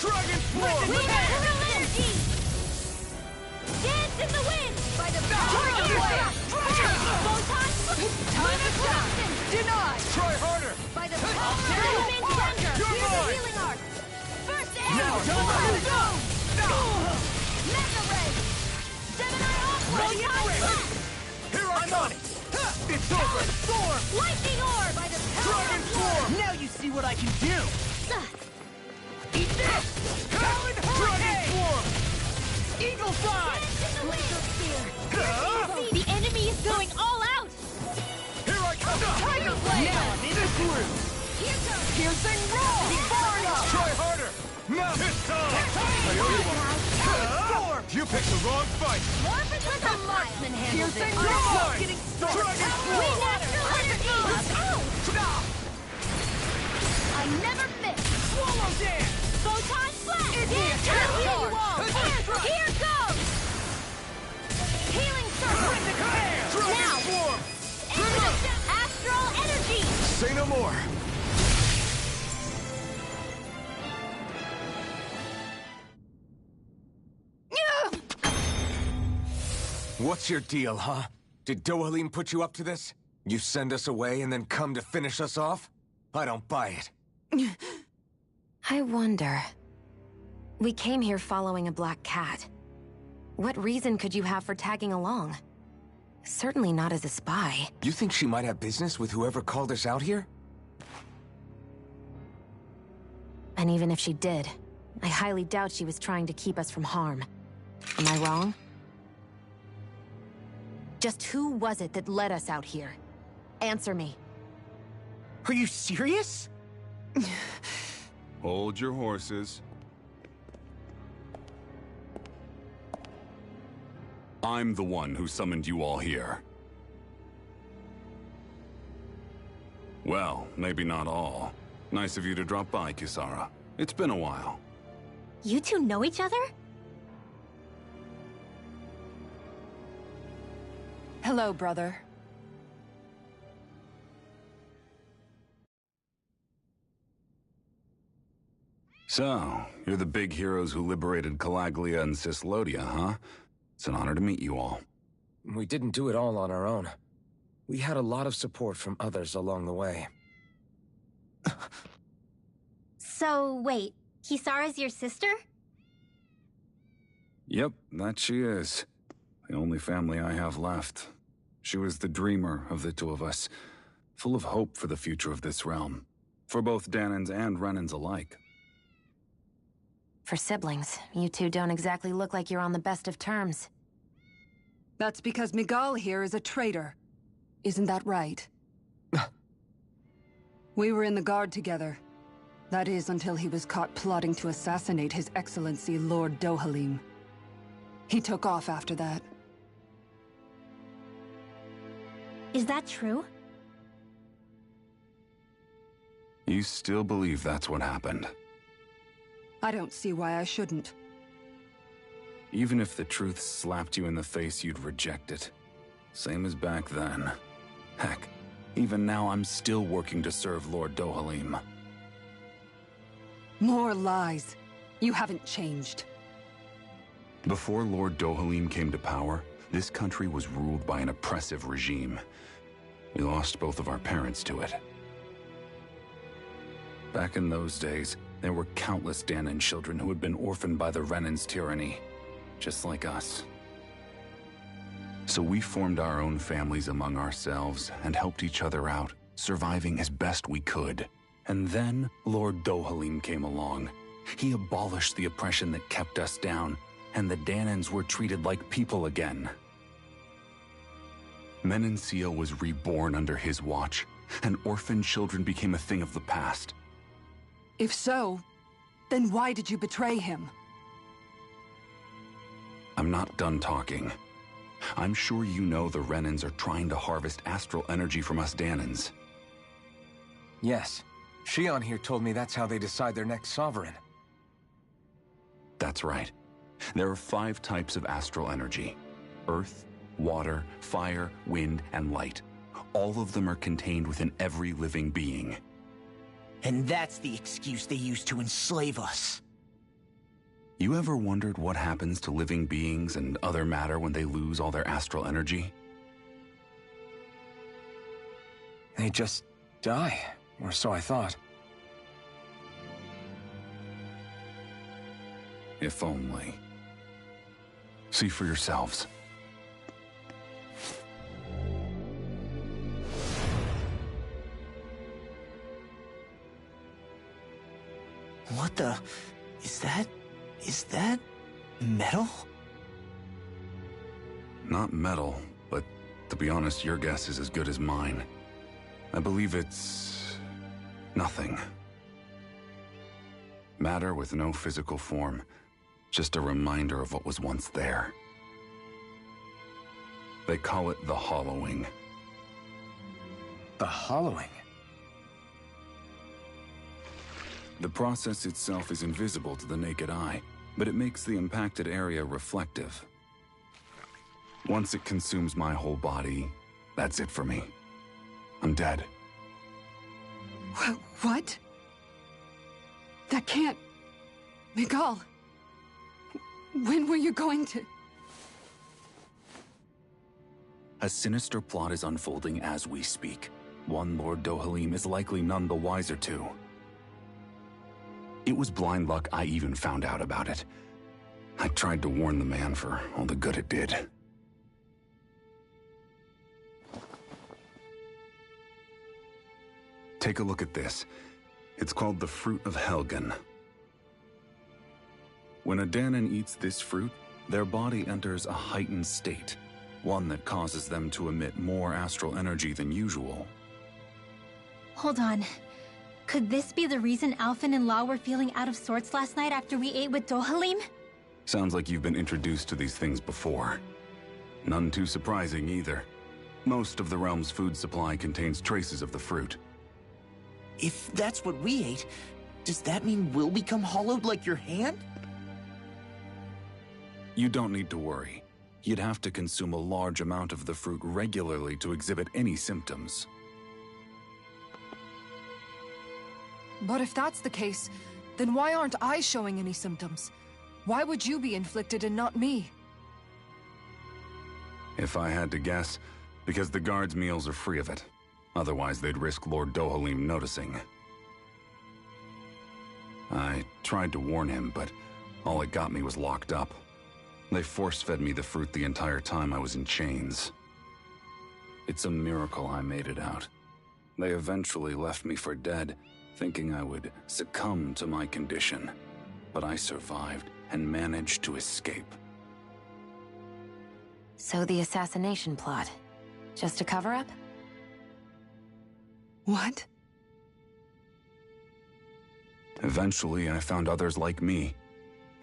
Speaker 9: Dragon form!
Speaker 13: Eternal energy! Dance in the wind! By the power of blast! Photon! Time to action! Denied!
Speaker 9: Try harder!
Speaker 13: By the power of diamond thunder!
Speaker 9: You're
Speaker 13: Here's the
Speaker 9: mine!
Speaker 13: healing arc! First aid!
Speaker 9: Now,
Speaker 13: Mega ray! Gemini off! Photon blast!
Speaker 9: Here I come! It's over!
Speaker 13: Storm! Lightning orb! By the power
Speaker 9: Dragon
Speaker 13: of
Speaker 9: form!
Speaker 2: Now you see what I can do!
Speaker 9: Eat this! Talon Dragon form! Eagle fly!
Speaker 13: Laser spear! The enemy is going all out!
Speaker 9: Here I come!
Speaker 13: Tiger blade!
Speaker 2: Now I'm in this room!
Speaker 13: Here goes!
Speaker 2: Piercing roar! Far enough!
Speaker 9: Try harder! Now it's time! You picked the wrong fight!
Speaker 13: Morphin with a marksman handle
Speaker 2: Piercing
Speaker 13: this.
Speaker 2: roar!
Speaker 9: Getting
Speaker 2: Dragon
Speaker 13: We natural energy! I never miss!
Speaker 9: Swallow dance!
Speaker 13: Photon blast! Here goes! Healing circle!
Speaker 9: Dragon
Speaker 13: Now!
Speaker 9: form!
Speaker 13: Astral energy!
Speaker 1: Say no more. What's your deal, huh? Did Dohalim put you up to this? You send us away and then come to finish us off? I don't buy it.
Speaker 5: I wonder. We came here following a black cat. What reason could you have for tagging along? Certainly not as a spy.
Speaker 1: You think she might have business with whoever called us out here?
Speaker 5: And even if she did, I highly doubt she was trying to keep us from harm. Am I wrong? Just who was it that led us out here? Answer me.
Speaker 2: Are you serious?
Speaker 12: Hold your horses. I'm the one who summoned you all here. Well, maybe not all. Nice of you to drop by, Kisara. It's been a while.
Speaker 3: You two know each other?
Speaker 8: Hello, brother.
Speaker 12: So, you're the big heroes who liberated Calaglia and Cislodia, huh? It's an honor to meet you all.
Speaker 1: We didn't do it all on our own. We had a lot of support from others along the way.
Speaker 3: So, wait. Kisara's your sister?
Speaker 12: Yep, that she is. The only family I have left. She was the dreamer of the two of us, full of hope for the future of this realm. For both Danans and Renans alike.
Speaker 5: For siblings, you two don't exactly look like you're on the best of terms.
Speaker 8: That's because Miguel here is a traitor. Isn't that right? We were in the Guard together. That is, until he was caught plotting to assassinate His Excellency Lord Dohalim. He took off after that.
Speaker 3: Is that true?
Speaker 12: You still believe that's what happened?
Speaker 8: I don't see why I shouldn't.
Speaker 12: Even if the truth slapped you in the face, you'd reject it. Same as back then. Heck, even now I'm still working to serve Lord Dohalim.
Speaker 8: More lies. You haven't changed.
Speaker 12: Before Lord Dohalim came to power, this country was ruled by an oppressive regime. We lost both of our parents to it. Back in those days, there were countless Danan children who had been orphaned by the Renan's tyranny, just like us. So we formed our own families among ourselves and helped each other out, surviving as best we could. And then Lord Dohalim came along. He abolished the oppression that kept us down, and the Danans were treated like people again. Menancia was reborn under his watch, and orphaned children became a thing of the past.
Speaker 8: If so, then why did you betray him?
Speaker 12: I'm not done talking. I'm sure you know the Renans are trying to harvest astral energy from us Danans.
Speaker 1: Yes. Shion here told me that's how they decide their next sovereign.
Speaker 12: That's right. There are 5 types of astral energy. Earth, water, fire, wind, and light. All of them are contained within every living being.
Speaker 2: And that's the excuse they use to enslave us.
Speaker 12: You ever wondered what happens to living beings and other matter when they lose all their astral energy?
Speaker 1: They just die, or so I thought.
Speaker 12: If only. See for yourselves.
Speaker 2: What the... Is that metal?
Speaker 12: Not metal, but to be honest, your guess is as good as mine. I believe it's... nothing. Matter with no physical form. Just a reminder of what was once there. They call it the hollowing.
Speaker 1: The hollowing?
Speaker 12: The process itself is invisible to the naked eye, but it makes the impacted area reflective. Once it consumes my whole body, that's it for me. I'm dead.
Speaker 8: What? That can't... Miguel... When were you going to...
Speaker 12: A sinister plot is unfolding as we speak. One Lord Dohalim is likely none the wiser to. It was blind luck I even found out about it. I tried to warn the man for all the good it did. Take a look at this. It's called the Fruit of Helgen. When a Danan eats this fruit, their body enters a heightened state, one that causes them to emit more astral energy than usual.
Speaker 3: Hold on. Could this be the reason Alphen and Law were feeling out of sorts last night after we ate with Dohalim?
Speaker 12: Sounds like you've been introduced to these things before. None too surprising either. Most of the realm's food supply contains traces of the fruit.
Speaker 2: If that's what we ate, does that mean we'll become hollowed like your hand?
Speaker 12: You don't need to worry. You'd have to consume a large amount of the fruit regularly to exhibit any symptoms.
Speaker 8: But if that's the case, then why aren't I showing any symptoms? Why would you be inflicted and not me?
Speaker 12: If I had to guess, because the guards' meals are free of it. Otherwise, they'd risk Lord Dohalim noticing. I tried to warn him, but all it got me was locked up. They force-fed me the fruit the entire time I was in chains. It's a miracle I made it out. They eventually left me for dead, thinking I would succumb to my condition. But I survived and managed to escape.
Speaker 5: So the assassination plot, just a cover-up?
Speaker 8: What?
Speaker 12: Eventually, I found others like me,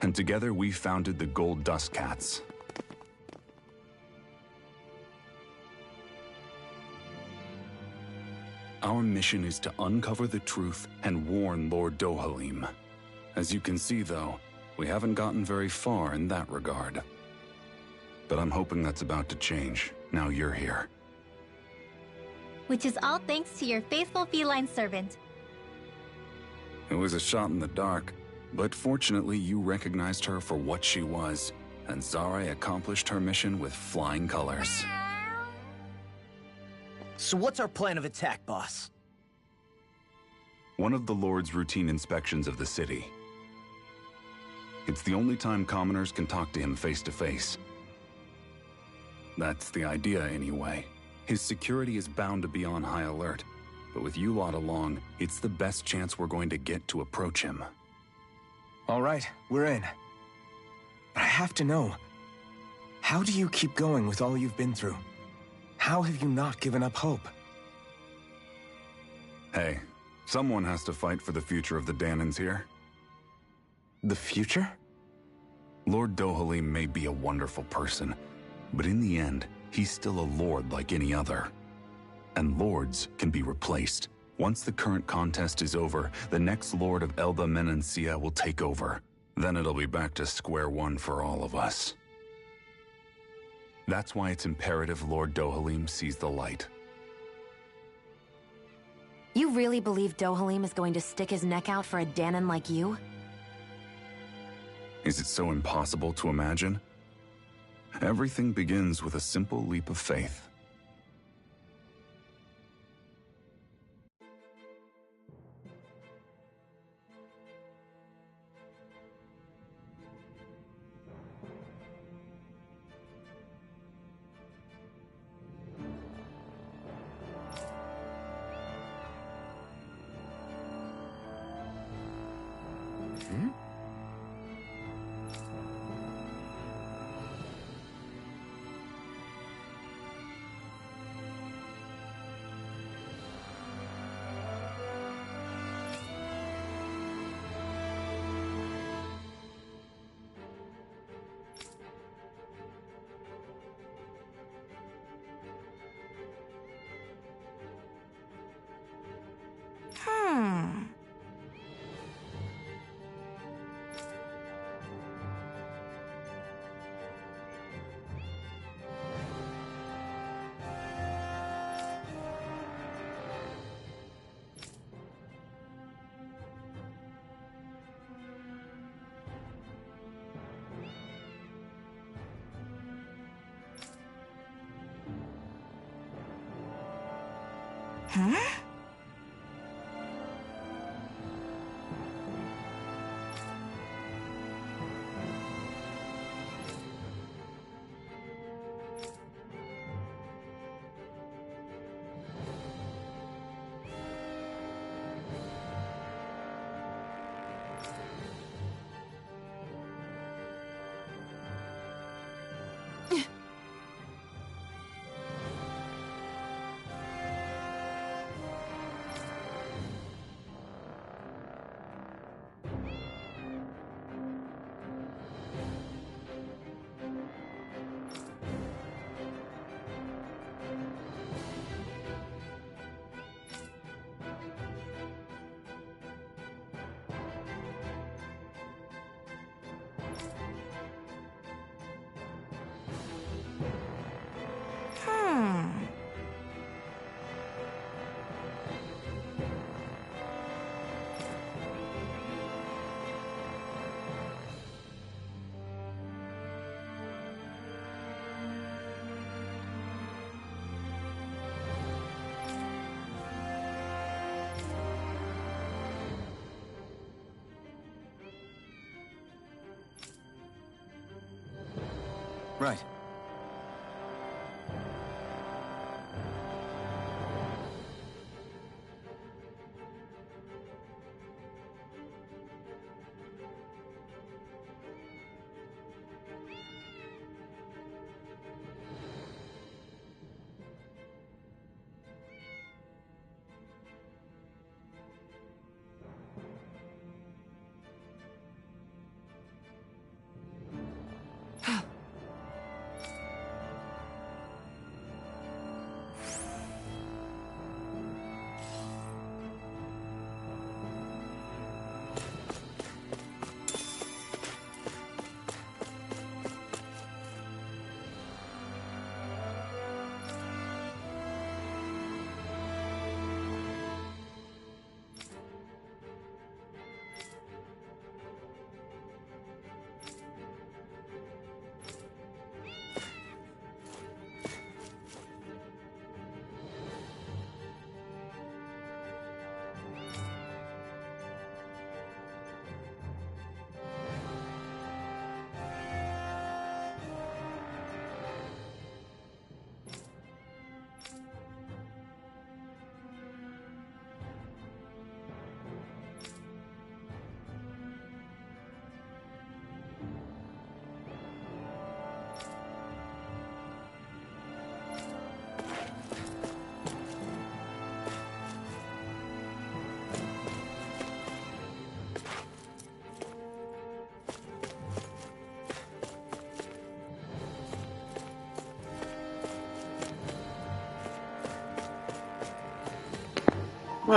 Speaker 12: and together we founded the Gold Dust Cats. Our mission is to uncover the truth and warn Lord Dohalim. As you can see, though, we haven't gotten very far in that regard. But I'm hoping that's about to change, now you're here.
Speaker 3: Which is all thanks to your faithful feline servant.
Speaker 12: It was a shot in the dark, but fortunately you recognized her for what she was, and Zare accomplished her mission with flying colors.
Speaker 2: So what's our plan of attack, boss?
Speaker 12: One of the Lord's routine inspections of the city. It's the only time commoners can talk to him face to face. That's the idea, anyway. His security is bound to be on high alert, but with you lot along, it's the best chance we're going to get to approach him.
Speaker 1: All right, we're in. But I have to know, how do you keep going with all you've been through? How have you not given up hope?
Speaker 12: Hey, someone has to fight for the future of the Danans here.
Speaker 1: The future?
Speaker 12: Lord Dohalim may be a wonderful person, But in the end, he's still a lord like any other. And lords can be replaced. Once the current contest is over, the next lord of Elba Menancia will take over. Then it'll be back to square one for all of us. That's why it's imperative Lord Dohalim sees the light.
Speaker 5: You really believe Dohalim is going to stick his neck out for a Danon like you?
Speaker 12: Is it so impossible to imagine? Everything begins with a simple leap of faith.
Speaker 5: Huh?
Speaker 1: Right.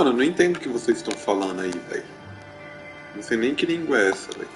Speaker 14: Mano, eu não entendo o que vocês estão falando aí, velho. Não sei nem que língua é essa, velho.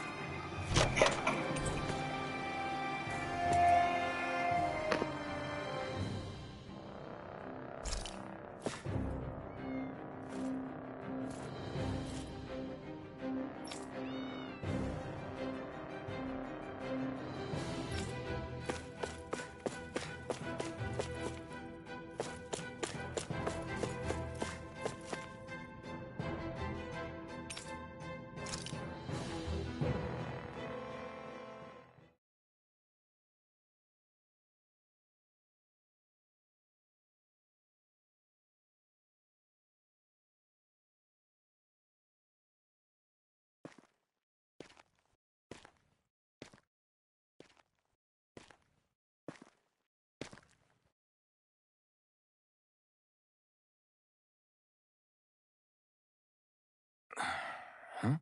Speaker 1: Huh?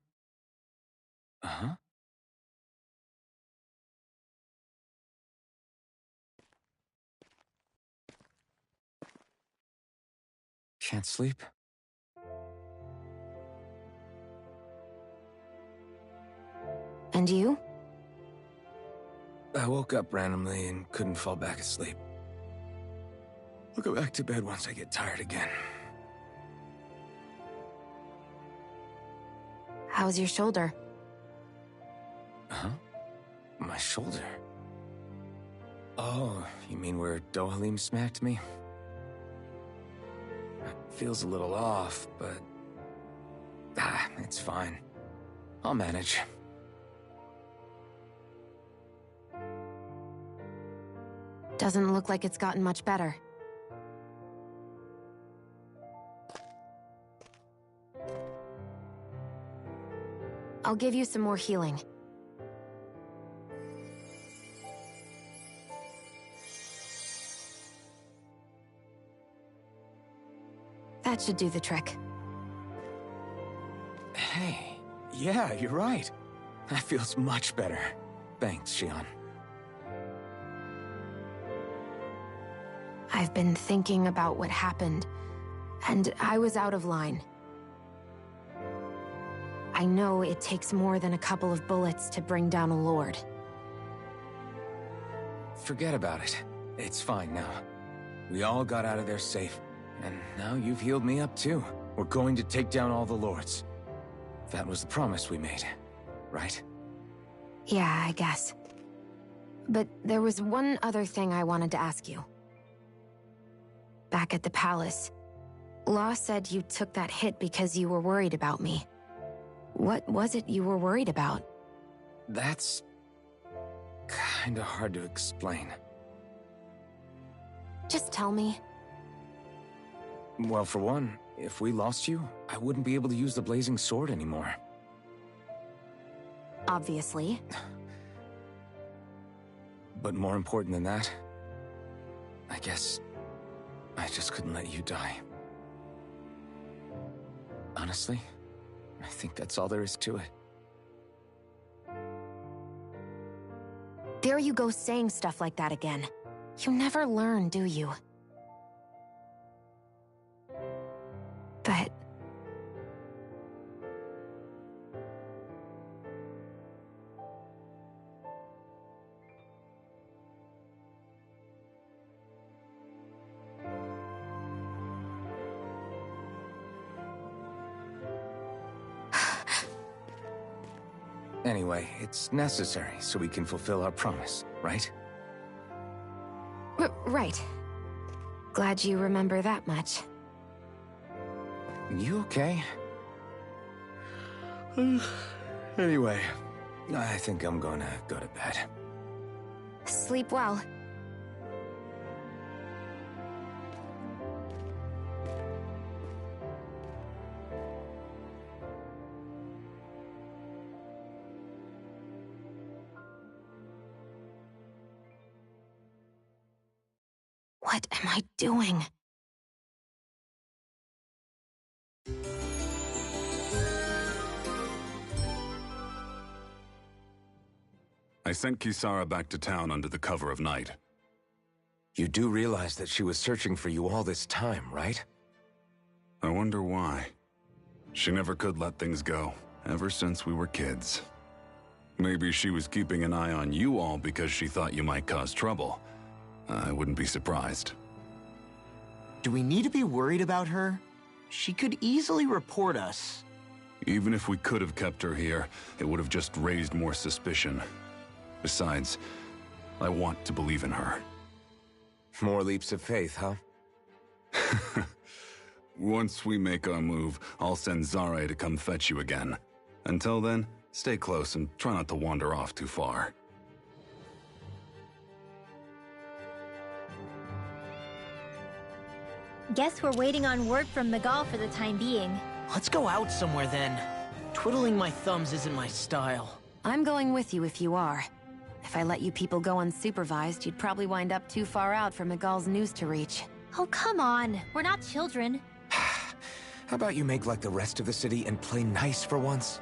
Speaker 1: Uh-huh. Can't sleep?
Speaker 5: And you?
Speaker 1: I woke up randomly and couldn't fall back asleep. I'll go back to bed once I get tired again.
Speaker 5: How's your shoulder?
Speaker 1: Huh? My shoulder? Oh, you mean where Dohalim smacked me? It feels a little off, but... it's fine. I'll manage.
Speaker 5: Doesn't look like it's gotten much better. I'll give you some more healing. That should do the trick.
Speaker 1: Hey, yeah, you're right. That feels much better. Thanks, Shion.
Speaker 5: I've been thinking about what happened, and I was out of line. I know it takes more than a couple of bullets to bring down a lord.
Speaker 1: Forget about it. It's fine now. We all got out of there safe, and now you've healed me up too. We're going to take down all the lords. That was the promise we made, right?
Speaker 5: Yeah, I guess. But there was one other thing I wanted to ask you. Back at the palace, Law said you took that hit because you were worried about me. What was it you were worried about?
Speaker 1: That's... kinda hard to explain.
Speaker 5: Just tell me.
Speaker 1: Well, for one, if we lost you, I wouldn't be able to use the blazing sword anymore.
Speaker 5: Obviously.
Speaker 1: But more important than that, I guess I just couldn't let you die. Honestly, I think that's all there is to it.
Speaker 5: There you go saying stuff like that again. You never learn, do you? But...
Speaker 1: Anyway, it's necessary so we can fulfill our promise, right?
Speaker 5: Right. Glad you remember that much.
Speaker 1: You okay? Anyway, I think I'm gonna go to bed.
Speaker 5: Sleep well. What am I doing?
Speaker 12: I sent Kisara back to town under the cover of night.
Speaker 1: You do realize that she was searching for you all this time, right?
Speaker 12: I wonder why. She never could let things go, ever since we were kids. Maybe she was keeping an eye on you all because she thought you might cause trouble. I wouldn't be surprised.
Speaker 2: Do we need to be worried about her? She could easily report us.
Speaker 12: Even if we could have kept her here, it would have just raised more suspicion. Besides, I want to believe in her.
Speaker 1: More leaps of faith, huh?
Speaker 12: Once we make our move, I'll send Zare to come fetch you again. Until then, stay close and try not to wander off too far.
Speaker 3: Guess we're waiting on word from Miguel for the time being.
Speaker 2: Let's go out somewhere then. Twiddling my thumbs isn't my style.
Speaker 5: I'm going with you if you are. If I let you people go unsupervised, you'd probably wind up too far out for Miguel's news to reach.
Speaker 3: Oh, come on. We're not children.
Speaker 1: How about you make like the rest of the city and play nice for once?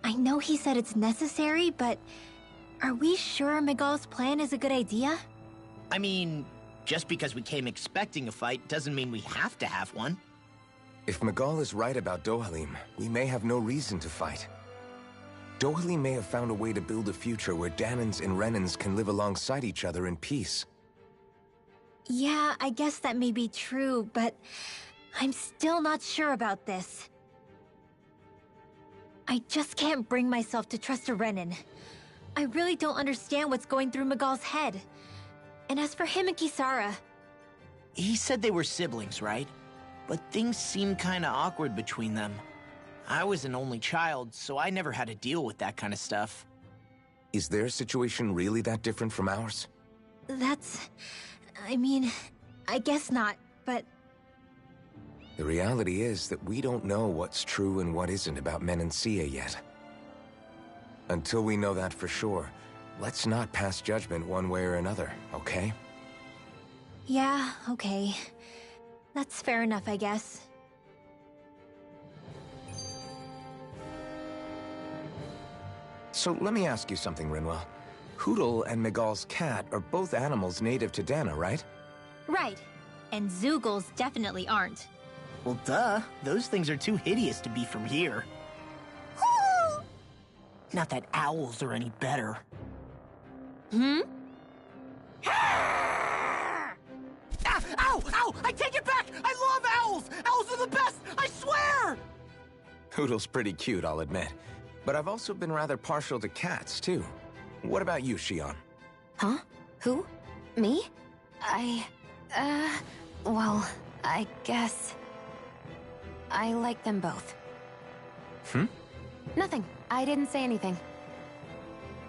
Speaker 3: I know he said it's necessary, but are we sure Miguel's plan is a good idea?
Speaker 2: I mean, just because we came expecting a fight doesn't mean we have to have one.
Speaker 1: If Miguel is right about Dohalim, we may have no reason to fight. Dohalim may have found a way to build a future where Danans and Renans can live alongside each other in peace.
Speaker 3: Yeah, I guess that may be true, but I'm still not sure about this. I just can't bring myself to trust a Renan. I really don't understand what's going through Miguel's head. And as for him and Kisara...
Speaker 2: He said they were siblings, right? But things seem kinda awkward between them. I was an only child, so I never had to deal with that kind of stuff.
Speaker 1: Is their situation really that different from ours?
Speaker 3: That's... I mean, I guess not, but...
Speaker 1: The reality is that we don't know what's true and what isn't about Menancia yet. Until we know that for sure, let's not pass judgment one way or another, okay?
Speaker 3: Yeah, okay. That's fair enough, I guess.
Speaker 1: So let me ask you something, Rinwell. Hootle and Miguel's cat are both animals native to Dana, right?
Speaker 3: Right. And Zoogles definitely aren't.
Speaker 2: Well, duh. Those things are too hideous to be from here. Not that owls are any better.
Speaker 3: Hmm?
Speaker 2: Ah! Ow! Ow! I take it back! I love owls! Owls are the best! I swear!
Speaker 1: Hootle's pretty cute, I'll admit. But I've also been rather partial to cats, too. What about you, Shion?
Speaker 5: Huh? Who? Me? Well, I guess... I like them both.
Speaker 1: Hmm?
Speaker 5: Nothing. I didn't say anything.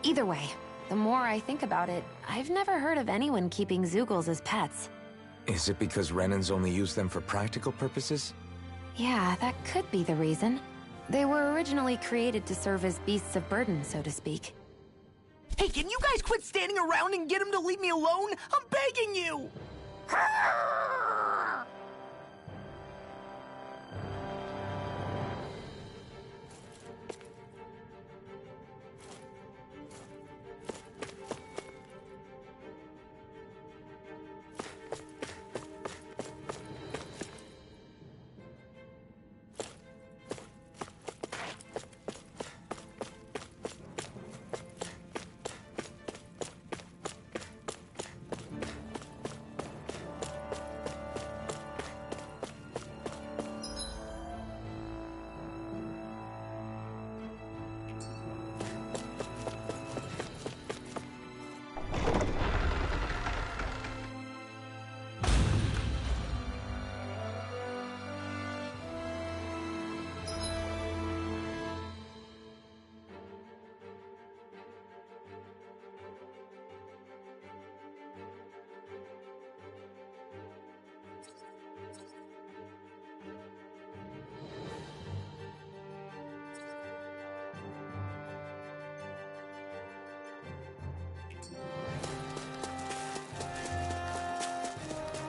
Speaker 5: Either way, the more I think about it, I've never heard of anyone keeping Zeugles as pets.
Speaker 1: Is it because Renans only use them for practical purposes?
Speaker 5: Yeah, that could be the reason. They were originally created to serve as beasts of burden, so to speak.
Speaker 2: Hey, can you guys quit standing around and get him to leave me alone? I'm begging you!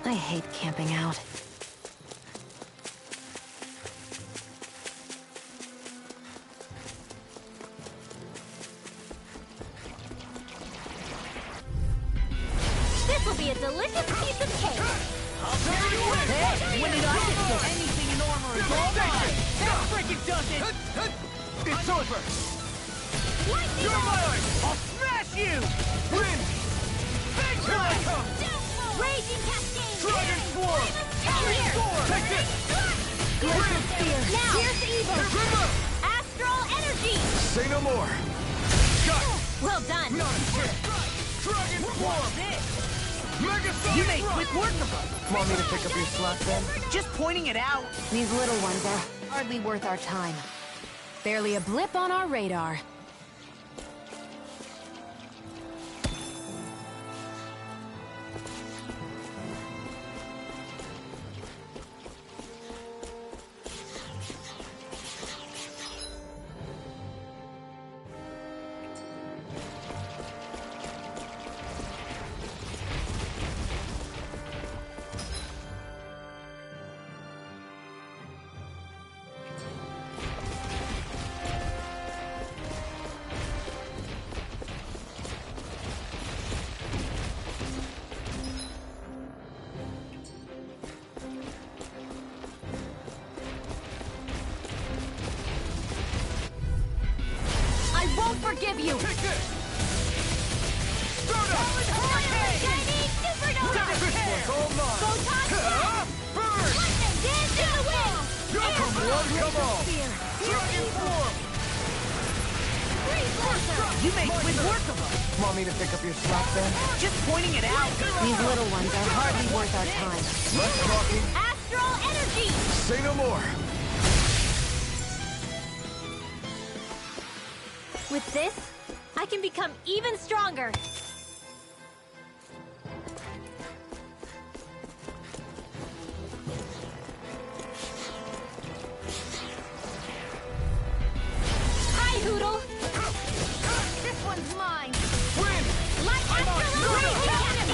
Speaker 5: I hate camping out.
Speaker 13: This will be a delicious piece of cake.
Speaker 9: I'll turn you in!
Speaker 2: Hey, when did I get this? Anything in armor is all mine!
Speaker 9: That freaking does it!
Speaker 2: It's over!
Speaker 13: Lightning
Speaker 9: You're
Speaker 13: bolt!
Speaker 9: mine! I'll smash you! Win! Big
Speaker 2: Here I
Speaker 9: time!
Speaker 2: come!
Speaker 13: Raging cascade!
Speaker 9: Dragon Swarm!
Speaker 13: Here!
Speaker 9: Take this!
Speaker 13: Glitter spear! Now! Here's evil!
Speaker 9: Remember!
Speaker 13: Astral energy!
Speaker 1: Say no more!
Speaker 9: Got it!
Speaker 13: Well done!
Speaker 9: Not a chance! Dragon Swarm! Mega Sonic
Speaker 2: You make
Speaker 9: Strike!
Speaker 2: quick work of them!
Speaker 1: Want me to pick up your slack then?
Speaker 2: Just pointing it out!
Speaker 5: These little ones are hardly worth our time. Barely a blip on our radar.
Speaker 13: Forgive you!
Speaker 9: Take this! Stardust!
Speaker 13: Shining supernova!
Speaker 9: All mine!
Speaker 13: Photon blast!
Speaker 9: Burn!
Speaker 13: Lightning dance in the wind!
Speaker 9: Come on, come on!
Speaker 13: Spear!
Speaker 9: Dragon Form!
Speaker 13: Freeze laser!
Speaker 2: You make quick work of them!
Speaker 1: Want me to pick up your slack then?
Speaker 2: Just pointing it out!
Speaker 5: These little ones are hardly worth our time.
Speaker 1: Less talking,
Speaker 13: Astral energy!
Speaker 1: say no more!
Speaker 3: With this, I can become even stronger. Hi, Hoodle!
Speaker 13: This one's mine!
Speaker 9: Win!
Speaker 13: Light astral energy!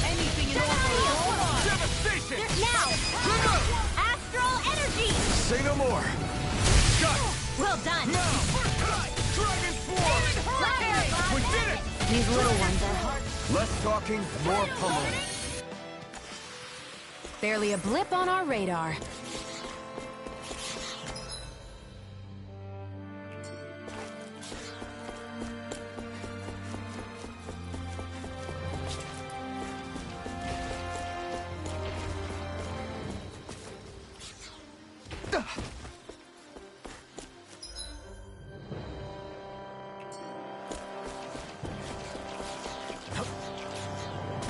Speaker 2: Anything in order!
Speaker 9: Devastation!
Speaker 13: Now! Astral energy!
Speaker 1: Say no more!
Speaker 9: Got it!
Speaker 13: Well done!
Speaker 9: Now! Dragon Form! We did it!
Speaker 5: These little ones are hard.
Speaker 1: Less talking, more pummeling.
Speaker 5: Barely a blip on our radar.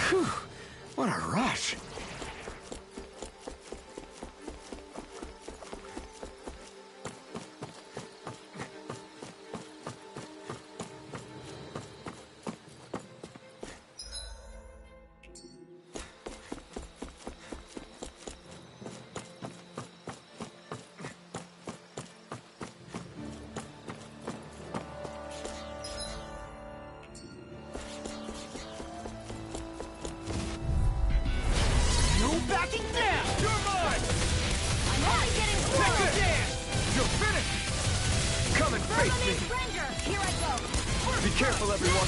Speaker 1: Whew, what a rush.
Speaker 9: careful, everyone.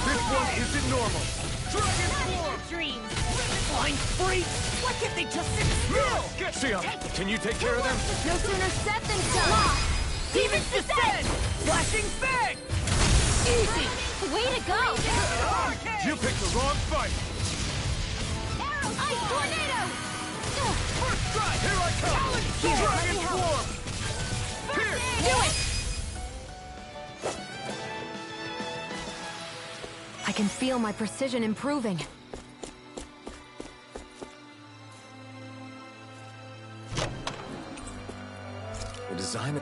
Speaker 9: This one isn't normal. Dragon form!
Speaker 13: Dreams!
Speaker 2: Blind freak! Why can't they just sit still?
Speaker 9: Siam, can you take care of them?
Speaker 13: No sooner said than done!
Speaker 9: Demons descend! Flashing fang!
Speaker 13: Easy! Way to go!
Speaker 9: You picked the wrong fight!
Speaker 13: Ice tornado!
Speaker 9: First strike! Here I come! Dragon form! Pierce!
Speaker 13: Do it!
Speaker 5: I can feel my precision improving.
Speaker 1: The design...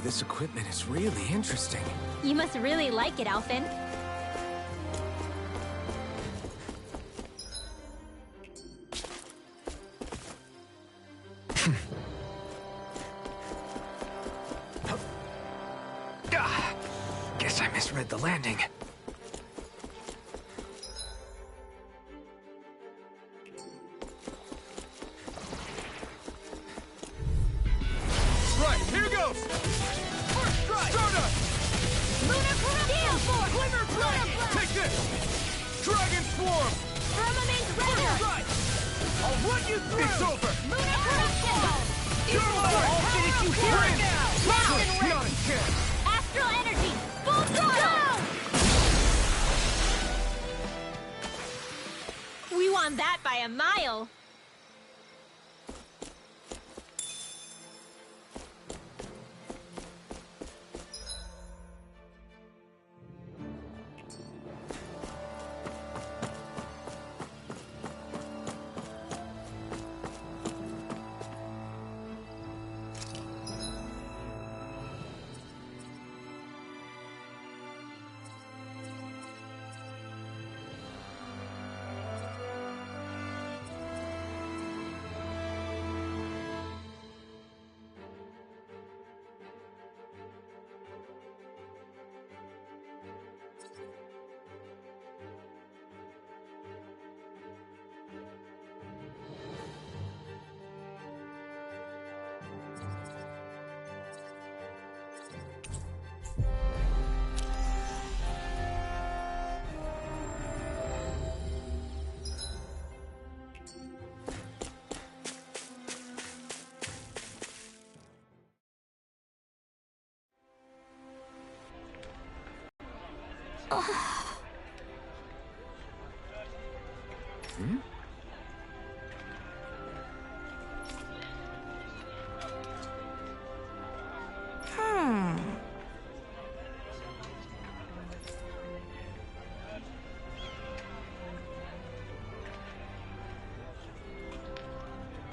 Speaker 1: This equipment is really interesting.
Speaker 3: You must really like it, Alphen.
Speaker 1: Guess I misread the landing.
Speaker 9: Right, here goes! First strike! Stardust!
Speaker 13: Lunar Corruption!
Speaker 9: Glimmer Dragon! Take this! Dragon Swarm!
Speaker 13: Firmament
Speaker 9: First
Speaker 13: Render!
Speaker 9: strike! I'll run you through! It's over!
Speaker 13: Lunar Corruption!
Speaker 9: You're mine!
Speaker 2: Did you hear it?
Speaker 13: Mountain
Speaker 9: Not a chance!
Speaker 13: Astral Energy! Full throttle!
Speaker 3: We won that by a mile.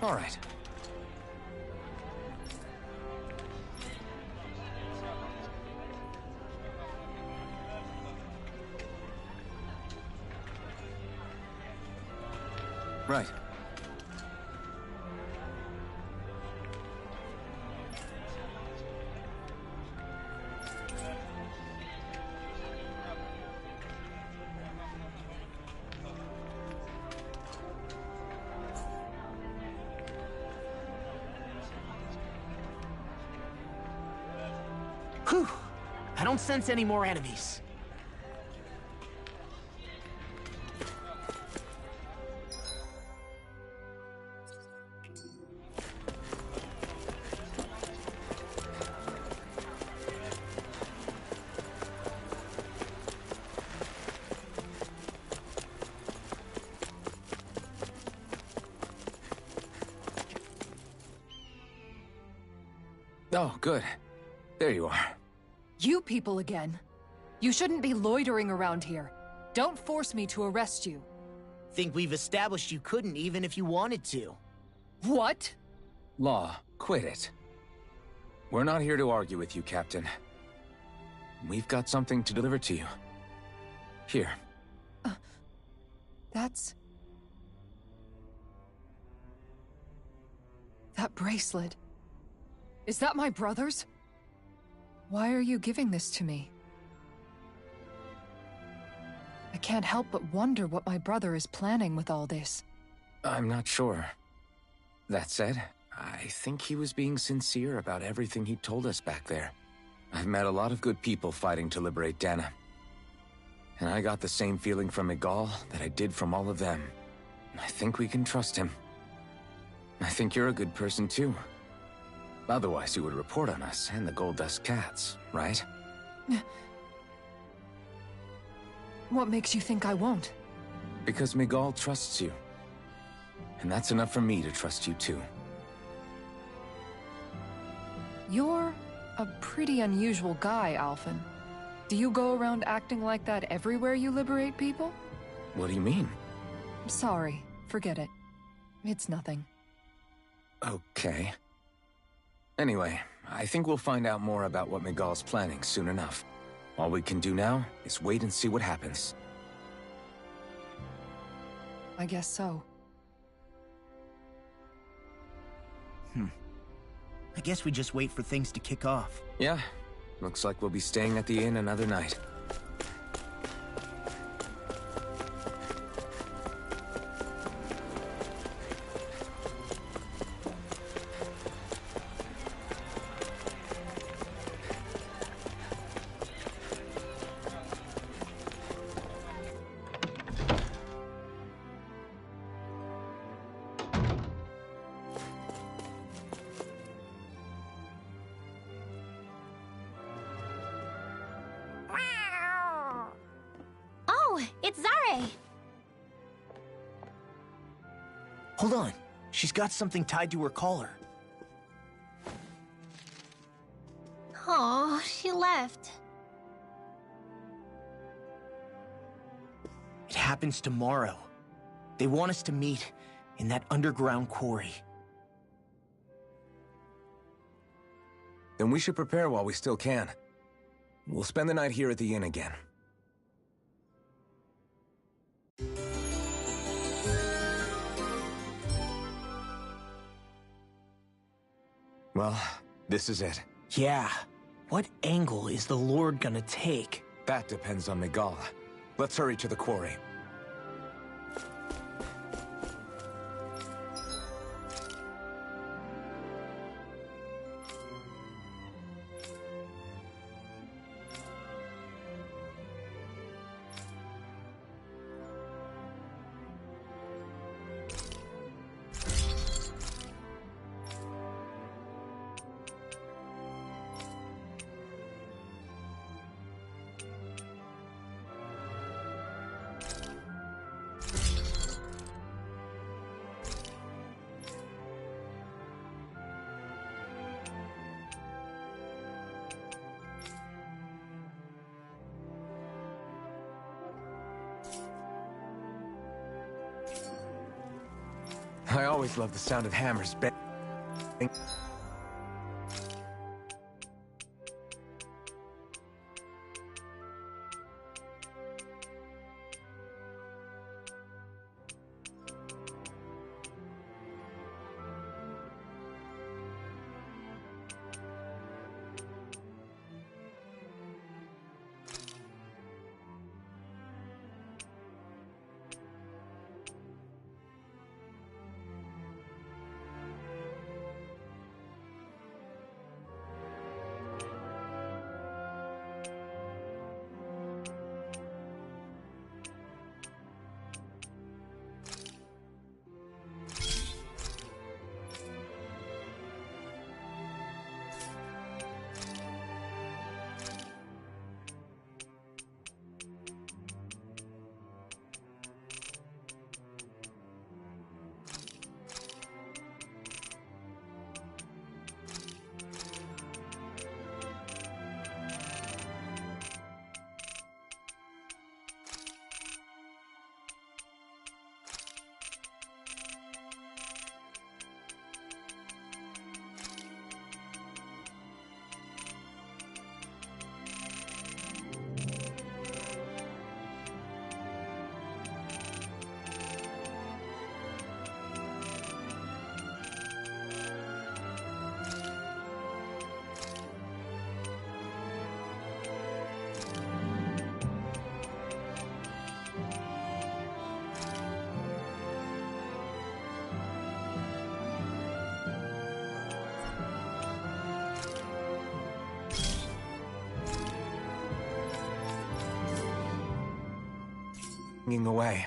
Speaker 1: All right. Right.
Speaker 2: Whew. I don't sense any more enemies.
Speaker 1: Oh, good. There you are.
Speaker 8: You people again. You shouldn't be loitering around here. Don't force me to arrest you.
Speaker 2: Think we've established you couldn't even if you wanted to.
Speaker 8: What?
Speaker 1: Law, quit it. We're not here to argue with you, Captain. We've got something to deliver to you. Here.
Speaker 8: That's... That bracelet. Is that my brother's? Why are you giving this to me? I can't help but wonder what my brother is planning with all this.
Speaker 1: I'm not sure. That said, I think he was being sincere about everything he told us back there. I've met a lot of good people fighting to liberate Dana. And I got the same feeling from Miguel that I did from all of them. I think we can trust him. I think you're a good person too. Otherwise, you would report on us and the Gold Dust Cats, right?
Speaker 8: What makes you think I won't?
Speaker 1: Because Miguel trusts you. And that's enough for me to trust you too.
Speaker 8: You're a pretty unusual guy, Alphen. Do you go around acting like that everywhere you liberate people?
Speaker 1: What do you mean?
Speaker 8: Sorry, forget it. It's nothing.
Speaker 1: Okay. Anyway, I think we'll find out more about what Miguel's planning soon enough. All we can do now is wait and see what happens.
Speaker 8: I guess so.
Speaker 2: I guess we just wait for things to kick off.
Speaker 1: Yeah, looks like we'll be staying at the inn another night.
Speaker 3: Oh, it's Zare!
Speaker 2: Hold on. She's got something tied to her collar.
Speaker 3: Oh, she left.
Speaker 2: It happens tomorrow. They want us to meet in that underground quarry.
Speaker 1: Then we should prepare while we still can. We'll spend the night here at the inn again. Well, this is it.
Speaker 2: Yeah. What angle is the Lord gonna take?
Speaker 1: That depends on Miguel. Let's hurry to the quarry. I always love the sound of hammers bang. Away.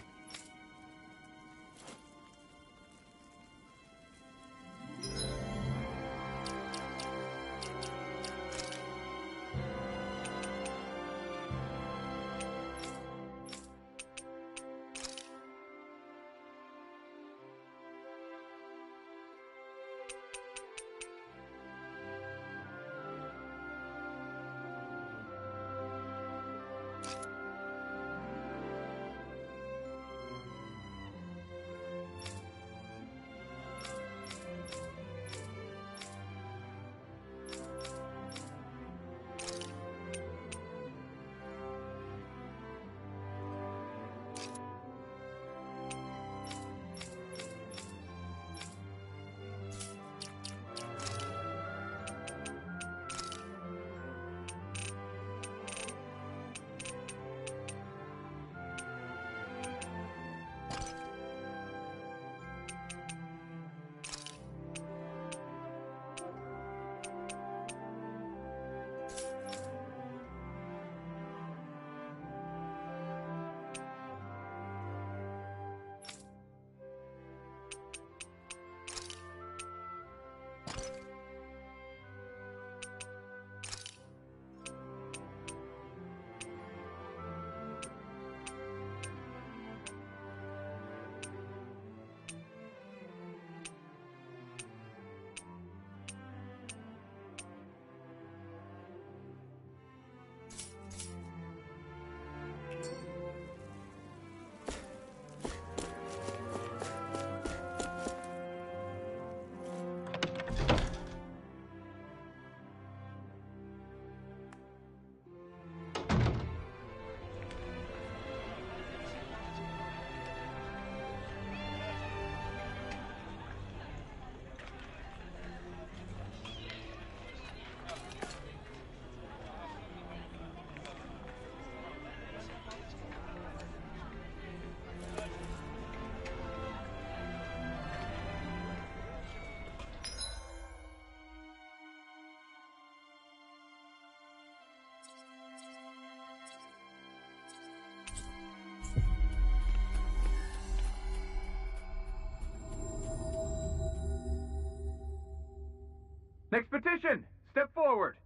Speaker 9: Next petition! Step forward!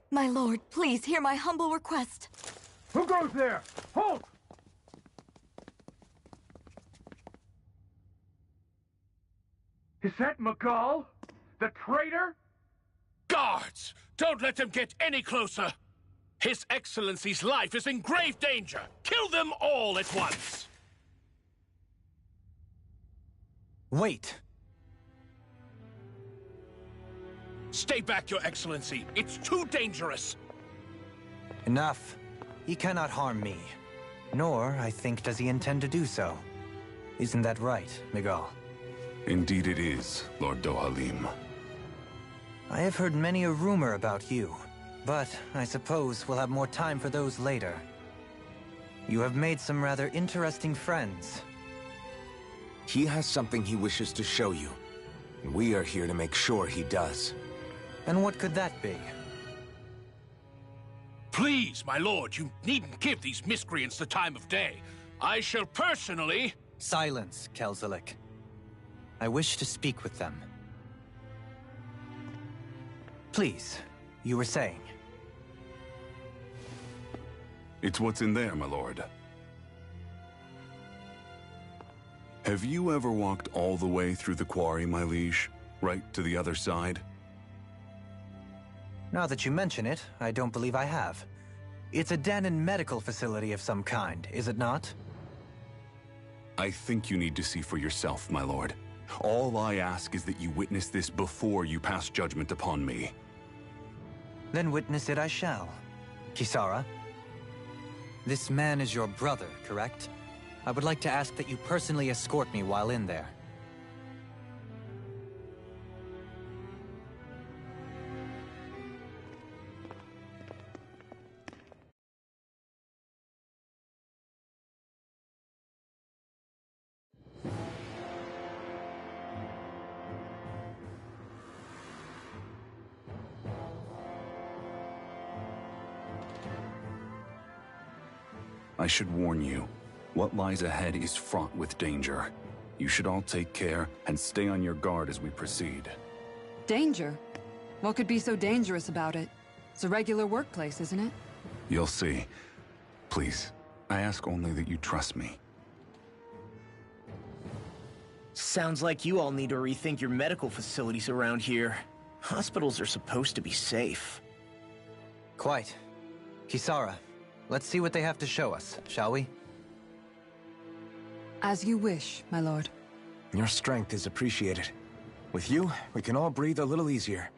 Speaker 13: My lord, please hear my humble request.
Speaker 9: Who goes there? Halt! Is that McCall? The traitor?
Speaker 11: Guards! Don't let them get any closer! His Excellency's life is in grave danger! Kill them all at once!
Speaker 10: Wait!
Speaker 11: Stay back, Your Excellency. It's too dangerous.
Speaker 10: Enough. He cannot harm me. Nor, I think, does he intend to do so. Isn't that right, Miguel?
Speaker 12: Indeed it is, Lord Dohalim.
Speaker 10: I have heard many a rumor about you, but I suppose we'll have more time for those later. You have made some rather interesting friends.
Speaker 1: He has something he wishes to show you, and we are here to make sure he does.
Speaker 10: And what could that be?
Speaker 11: Please, my lord, you needn't give these miscreants the time of day. I shall personally...
Speaker 10: Silence, Kelzelik. I wish to speak with them. Please, you were saying.
Speaker 12: It's what's in there, my lord. Have you ever walked all the way through the quarry, my liege? Right to the other side?
Speaker 10: Now that you mention it, I don't believe I have. It's a Danon medical facility of some kind, is it not?
Speaker 12: I think you need to see for yourself, my lord. All I ask is that you witness this before you pass judgment upon me.
Speaker 10: Then witness it I shall. Kisara? This man is your brother, correct? I would like to ask that you personally escort me while in there.
Speaker 12: I should warn you, what lies ahead is fraught with danger. You should all take care and stay on your guard as we proceed.
Speaker 8: Danger? What could be so dangerous about it? It's a regular workplace, isn't it?
Speaker 12: You'll see. Please, I ask only that you trust me.
Speaker 2: Sounds like you all need to rethink your medical facilities around here. Hospitals are supposed to be safe.
Speaker 10: Quite. Kisara, let's see what they have to show us, shall we?
Speaker 8: As you wish, my lord.
Speaker 1: Your strength is appreciated. With you, we can all breathe a little easier.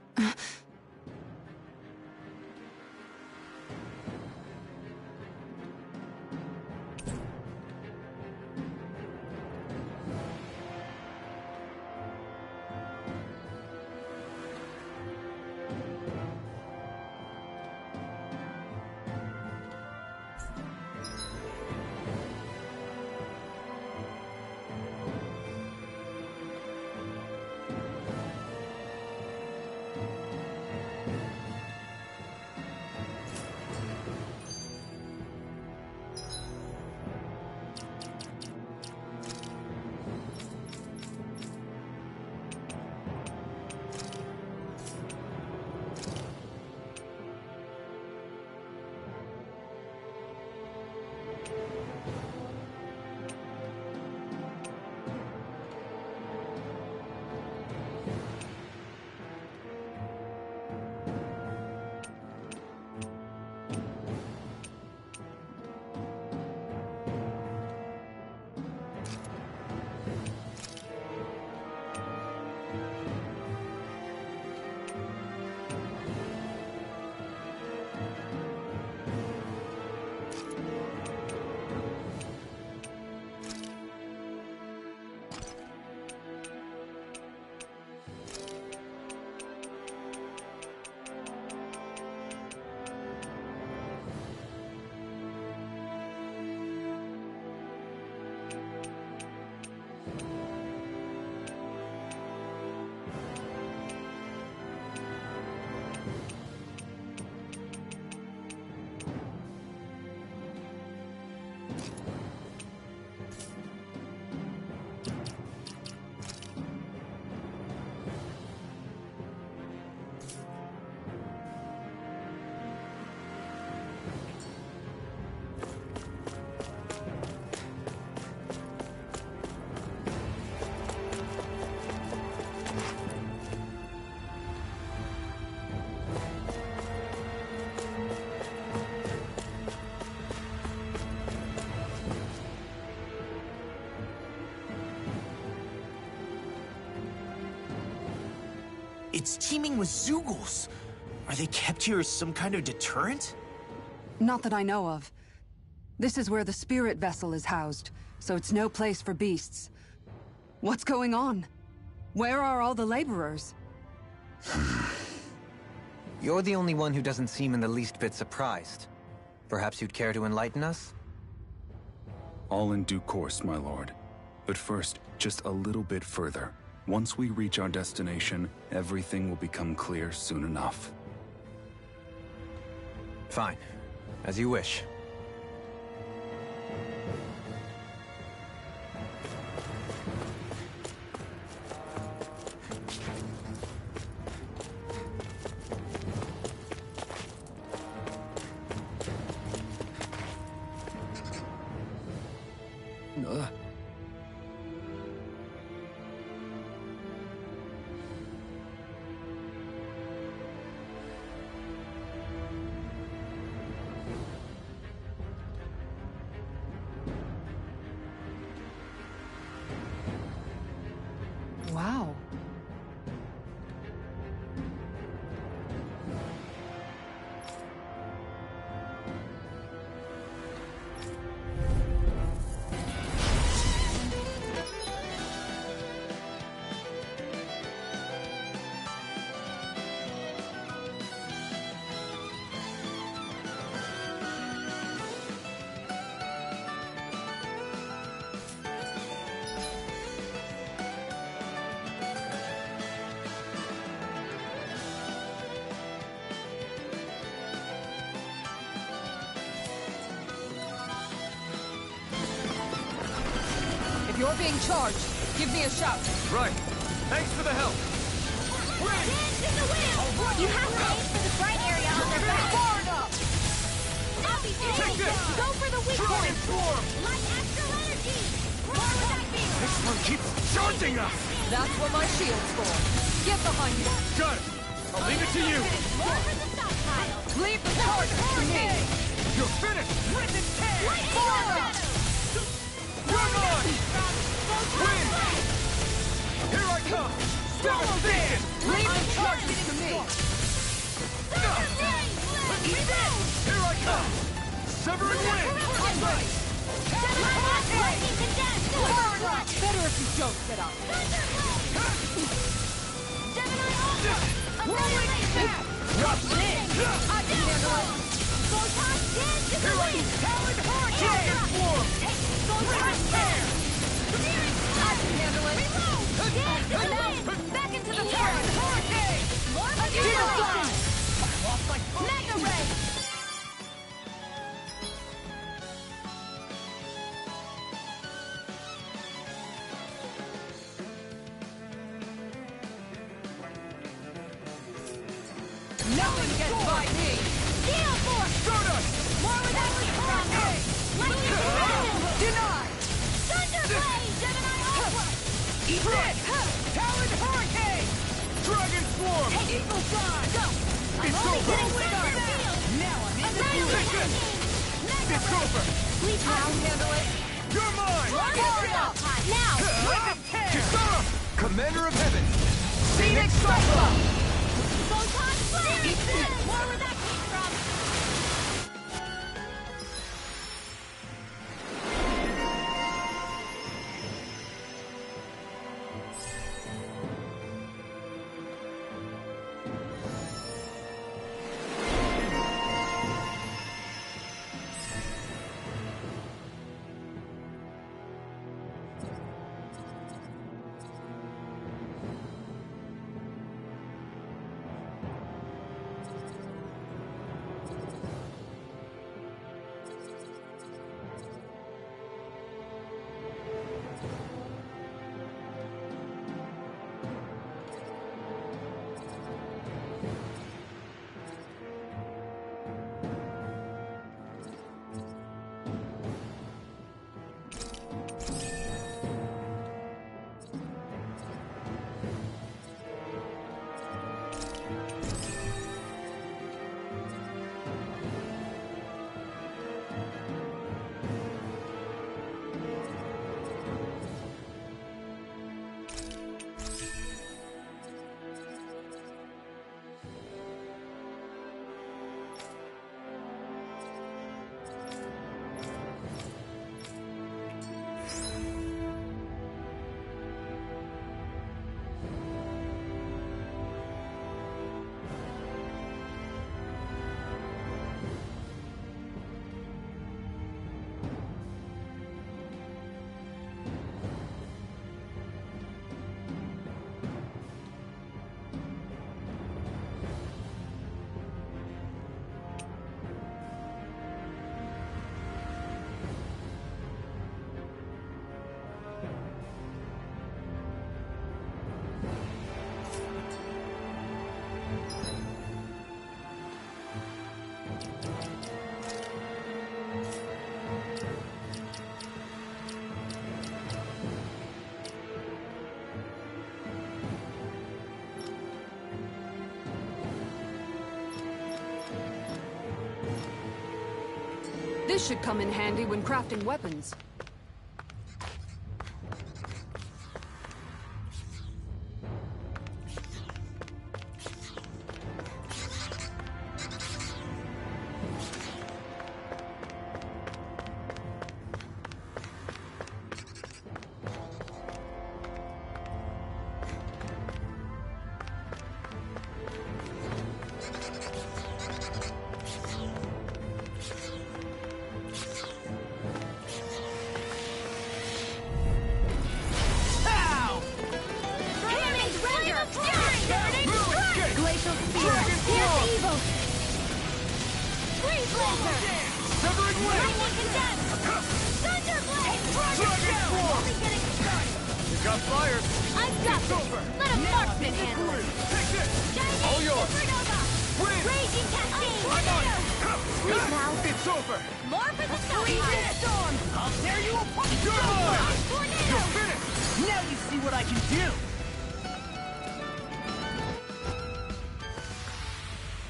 Speaker 2: It's teeming with Zeugles. Are they kept here as some kind of deterrent?
Speaker 8: Not that I know of. This is where the spirit vessel is housed, so it's no place for beasts. What's going on? Where are all the laborers?
Speaker 10: You're the only one who doesn't seem in the least bit surprised. Perhaps you'd care to enlighten us?
Speaker 12: All in due course, my lord. But first, just a little bit further. Once we reach our destination, everything will become clear soon enough.
Speaker 10: Fine. As you wish.
Speaker 8: Wow. You're being charged. Give me a shout.
Speaker 9: Right. Thanks for the help.
Speaker 13: Dance in the wind! You have to aim for the bright area on their back.
Speaker 9: Far enough!
Speaker 13: Abby,
Speaker 9: Take this!
Speaker 13: Go for the weak
Speaker 9: Dragon
Speaker 13: point!
Speaker 9: swarm!
Speaker 13: Light astral energy! More with that beam!
Speaker 9: This one keeps charging us!
Speaker 8: That's what my shield's for. Get behind me.
Speaker 9: Got it! I'll leave it to you!
Speaker 13: More for the stockpile!
Speaker 8: Leave the charge to me.
Speaker 9: You're finished! Rend and tear!
Speaker 13: Light shadow!
Speaker 9: You're mine! Win! Here I come! Double dance!
Speaker 8: Leave the charges to me.
Speaker 9: Eat this! Here I come! Sever and win! Right!
Speaker 8: Better if you don't sit up. I can handle it.
Speaker 9: Here I come! Talon Hurricane! Swarm! Rend and tear!
Speaker 8: I can handle it.
Speaker 13: Back into the
Speaker 9: Talon Hurricane!
Speaker 13: Mega Ray!
Speaker 8: Nothing gets by me.
Speaker 13: Steel Force!
Speaker 9: Stardust!
Speaker 13: More with that Hurricane! Lightning!
Speaker 8: Denied.
Speaker 13: Thunderblade! Gemini Ultra!
Speaker 9: Eat this! Talon Hurricane! Dragon Swarm!
Speaker 13: Eagle Fly! Go!
Speaker 9: It's
Speaker 13: I'm only
Speaker 9: over!
Speaker 13: getting started!
Speaker 9: Now I'm in the
Speaker 13: Annihilation!
Speaker 9: position! It's over!
Speaker 13: Bleach
Speaker 8: I can handle it.
Speaker 9: You're mine!
Speaker 13: Now!
Speaker 9: Rend and tear! Kisara! Commander of Heaven!
Speaker 8: Phoenix Cyclone.
Speaker 13: Photon Flare! More where that came from!
Speaker 8: This should come in handy when crafting weapons.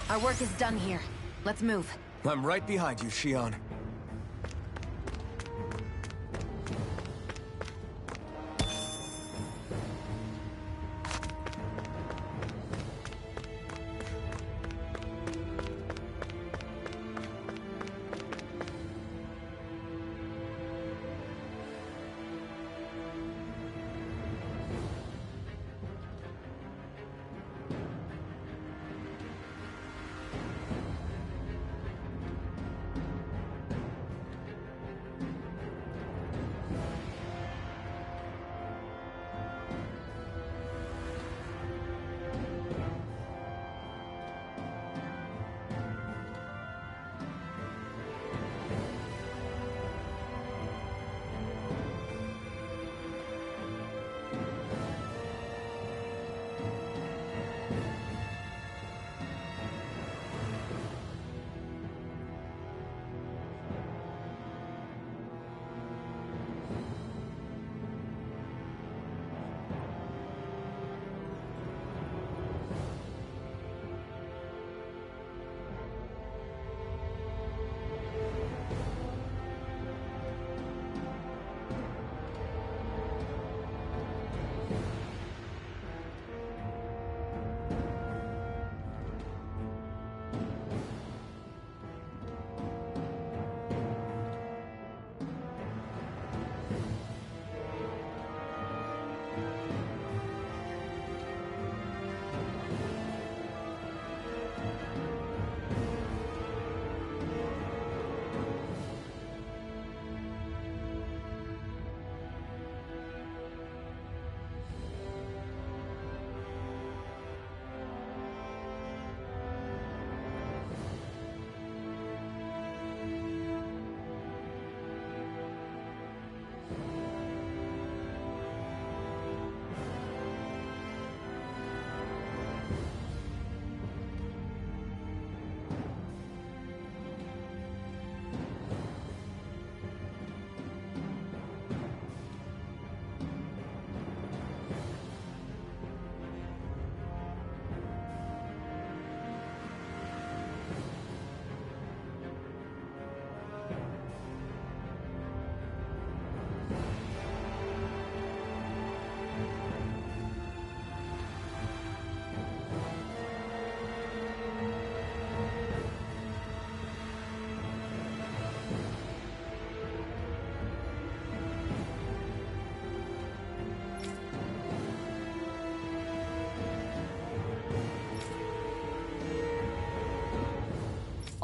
Speaker 5: Our work is done here. Let's move.
Speaker 1: I'm right behind you, Shion.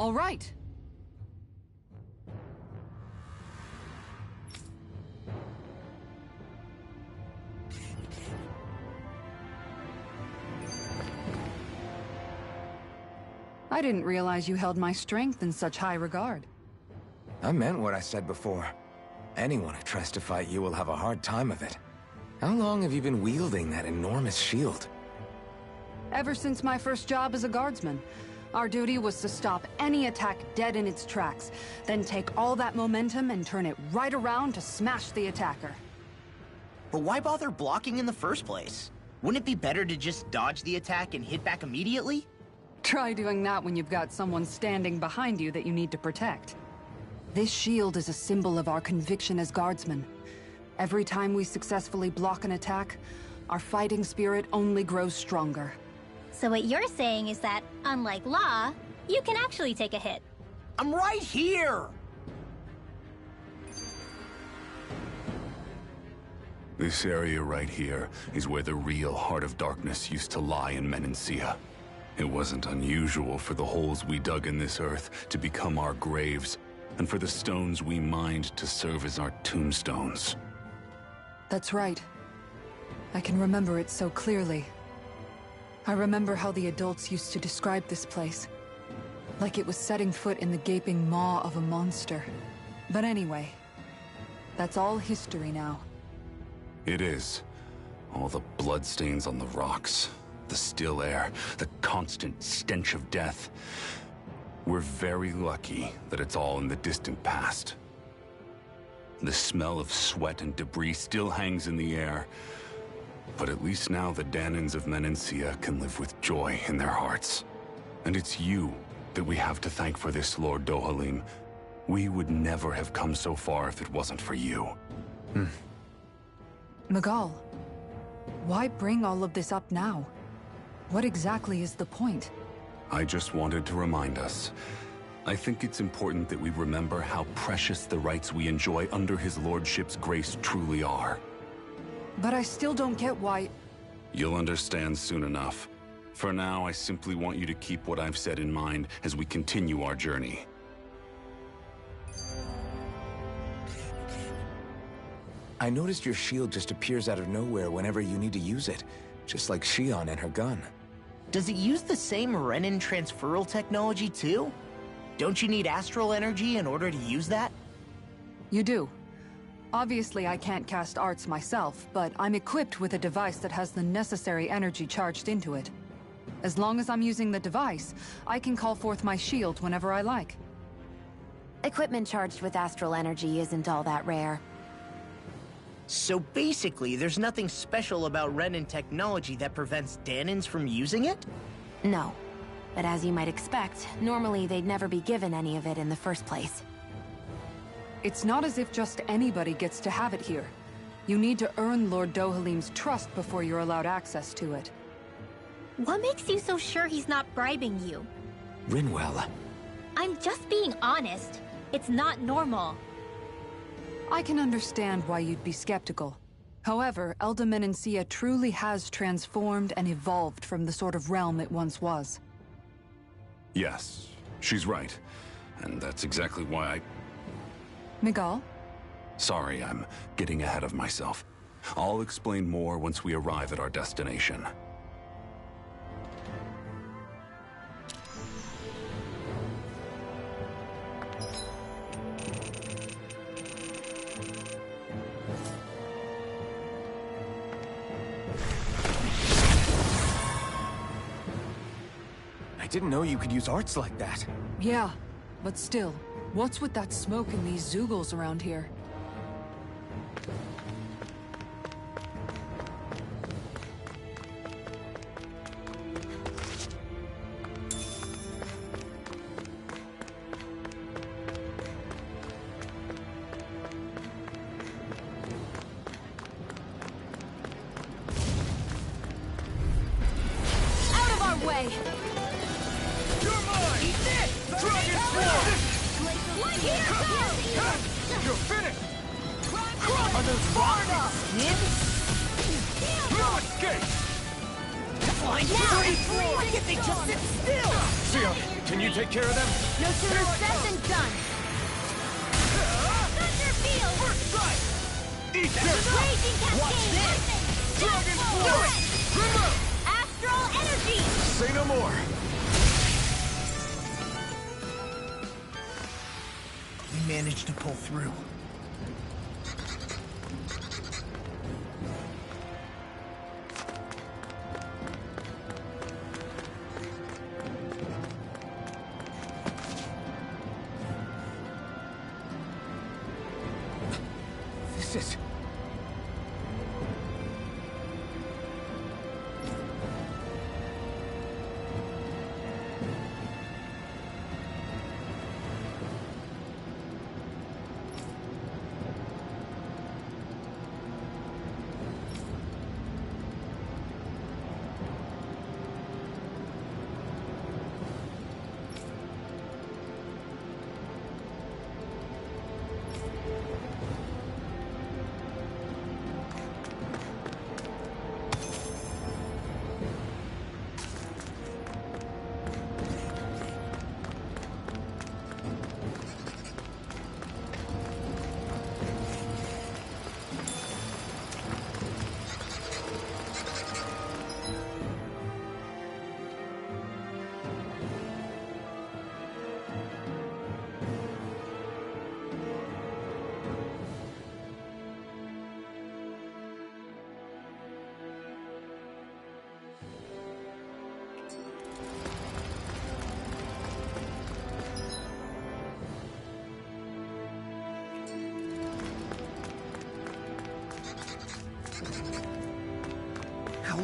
Speaker 8: All right. I didn't realize you held my strength in such high regard.
Speaker 1: I meant what I said before. Anyone who tries to fight you will have a hard time of it. How long have you been wielding that enormous shield?
Speaker 8: Ever since my first job as a guardsman. Our duty was to stop any attack dead in its tracks, then take all that momentum and turn it right around to smash the attacker.
Speaker 2: But why bother blocking in the first place? Wouldn't it be better to just dodge the attack and hit back immediately?
Speaker 8: Try doing that when you've got someone standing behind you that you need to protect. This shield is a symbol of our conviction as guardsmen. Every time we successfully block an attack, our fighting spirit only grows stronger.
Speaker 3: So what you're saying is that, unlike Law, you can actually take a hit.
Speaker 2: I'm right here!
Speaker 12: This area right here is where the real Heart of Darkness used to lie in Menancia. It wasn't unusual for the holes we dug in this earth to become our graves, and for the stones we mined to serve as our tombstones.
Speaker 8: That's right. I can remember it so clearly. I remember how the adults used to describe this place. Like it was setting foot in the gaping maw of a monster. But anyway, that's all history now.
Speaker 12: It is. All the bloodstains on the rocks, the still air, the constant stench of death. We're very lucky that it's all in the distant past. The smell of sweat and debris still hangs in the air, but at least now the Danans of Menancia can live with joy in their hearts. And it's you that we have to thank for this, Lord Dohalim. We would never have come so far if it wasn't for you.
Speaker 8: Miguel, why bring all of this up now? What exactly is the point?
Speaker 12: I just wanted to remind us. I think it's important that we remember how precious the rights we enjoy under his lordship's grace truly are.
Speaker 8: But I still don't get why...
Speaker 12: You'll understand soon enough. For now, I simply want you to keep what I've said in mind as we continue our journey.
Speaker 1: I noticed your shield just appears out of nowhere whenever you need to use it, just like Shion and her gun.
Speaker 2: Does it use the same Renin transferal technology too? Don't you need astral energy in order to use that?
Speaker 8: You do. Obviously, I can't cast arts myself, but I'm equipped with a device that has the necessary energy charged into it. As long as I'm using the device, I can call forth my shield whenever I like.
Speaker 5: Equipment charged with astral energy isn't all that rare.
Speaker 2: So basically, there's nothing special about Renin technology that prevents Danans from using it?
Speaker 5: No. But as you might expect, normally they'd never be given any of it in the first place.
Speaker 8: It's not as if just anybody gets to have it here. You need to earn Lord Dohalim's trust before you're allowed access to it.
Speaker 3: What makes you so sure he's not bribing you?
Speaker 1: Rinwell.
Speaker 3: I'm just being honest. It's not normal.
Speaker 8: I can understand why you'd be skeptical. However, Elda Menancia truly has transformed and evolved from the sort of realm it once was.
Speaker 12: Yes, she's right. And that's exactly why I...
Speaker 8: Miguel?
Speaker 12: Sorry, I'm getting ahead of myself. I'll explain more once we arrive at our destination.
Speaker 1: I didn't know you could use arts like that.
Speaker 8: Yeah, but still, what's with that smoke and these Zoogles around here?
Speaker 13: Out of our way!
Speaker 9: You're mine!
Speaker 13: Eat this!
Speaker 9: Dragon Sword!
Speaker 13: One here!
Speaker 9: You're finished!
Speaker 2: Are those rockets skin?
Speaker 9: No escape!
Speaker 2: Flying now! Why can't they just sit still?
Speaker 1: Shion, can you take care of them?
Speaker 13: No sooner said than done! Thunder Field!
Speaker 9: First strike! Eat this!
Speaker 13: Raging Cascade!
Speaker 2: Watch this!
Speaker 9: Dragon Sword! Remove!
Speaker 13: Astral Energy!
Speaker 1: Say no more.
Speaker 2: We managed to pull through.
Speaker 1: This is...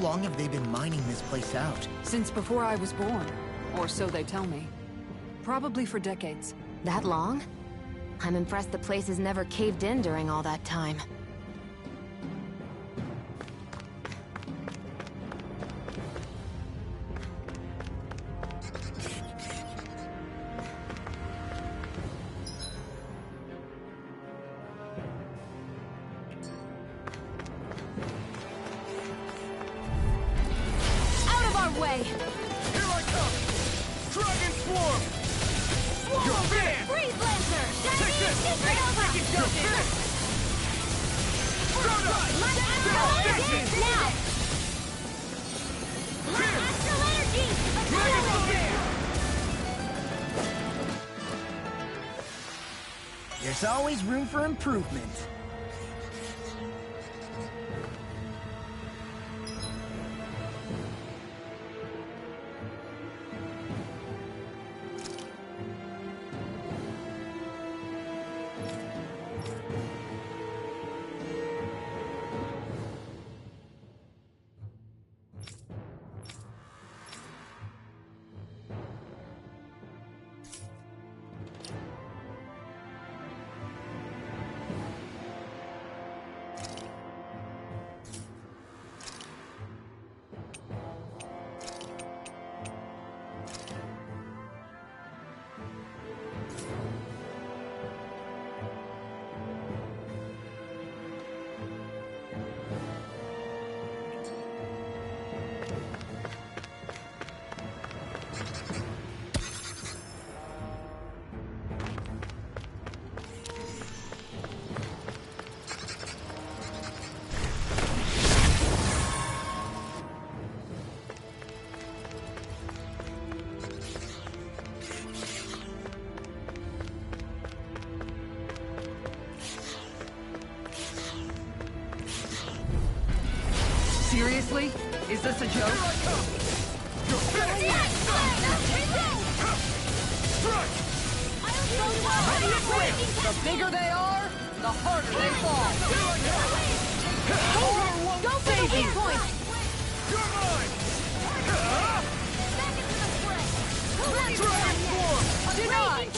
Speaker 2: long have they been mining this place out?
Speaker 8: Since before I was born. Or so they tell me. Probably for decades.
Speaker 5: That long? I'm impressed the place has never caved in during all that time.
Speaker 13: Out of our way!
Speaker 9: Here I come! Dragon Swarm! You're finished!
Speaker 13: Freeze Lancer!
Speaker 9: Take this!
Speaker 13: Supernova!
Speaker 9: You're finished!
Speaker 13: My astral energy! Now! My astral energy! Accelerate!
Speaker 2: There's always room for improvement.
Speaker 8: Seriously? Is this a joke? The bigger they are, the harder they fall.
Speaker 13: Go for the weak point!
Speaker 9: You're mine!
Speaker 13: Back into the fray!
Speaker 9: Dragon Swarm!
Speaker 8: Denied!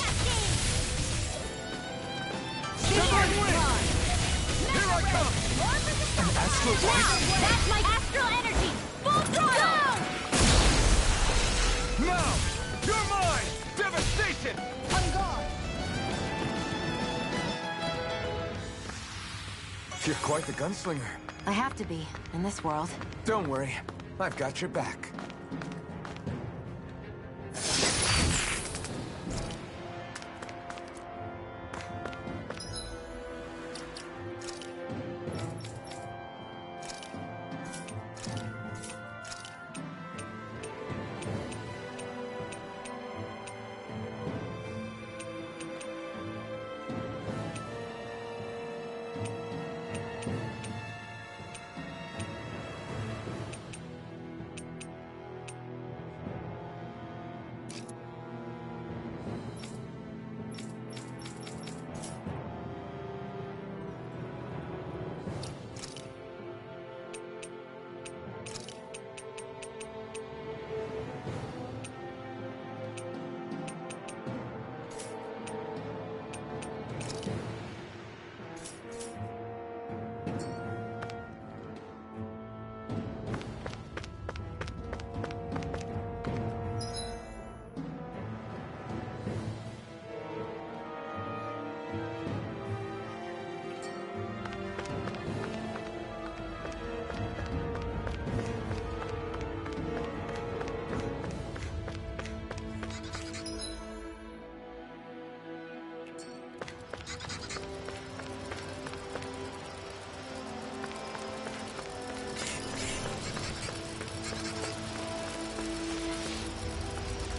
Speaker 9: Here I come!
Speaker 13: Astral now! That's my astral energy! Full throttle!
Speaker 9: Now! You're mine! Devastation!
Speaker 8: On guard!
Speaker 1: You're quite the gunslinger.
Speaker 5: I have to be, in this world.
Speaker 1: Don't worry, I've got your back.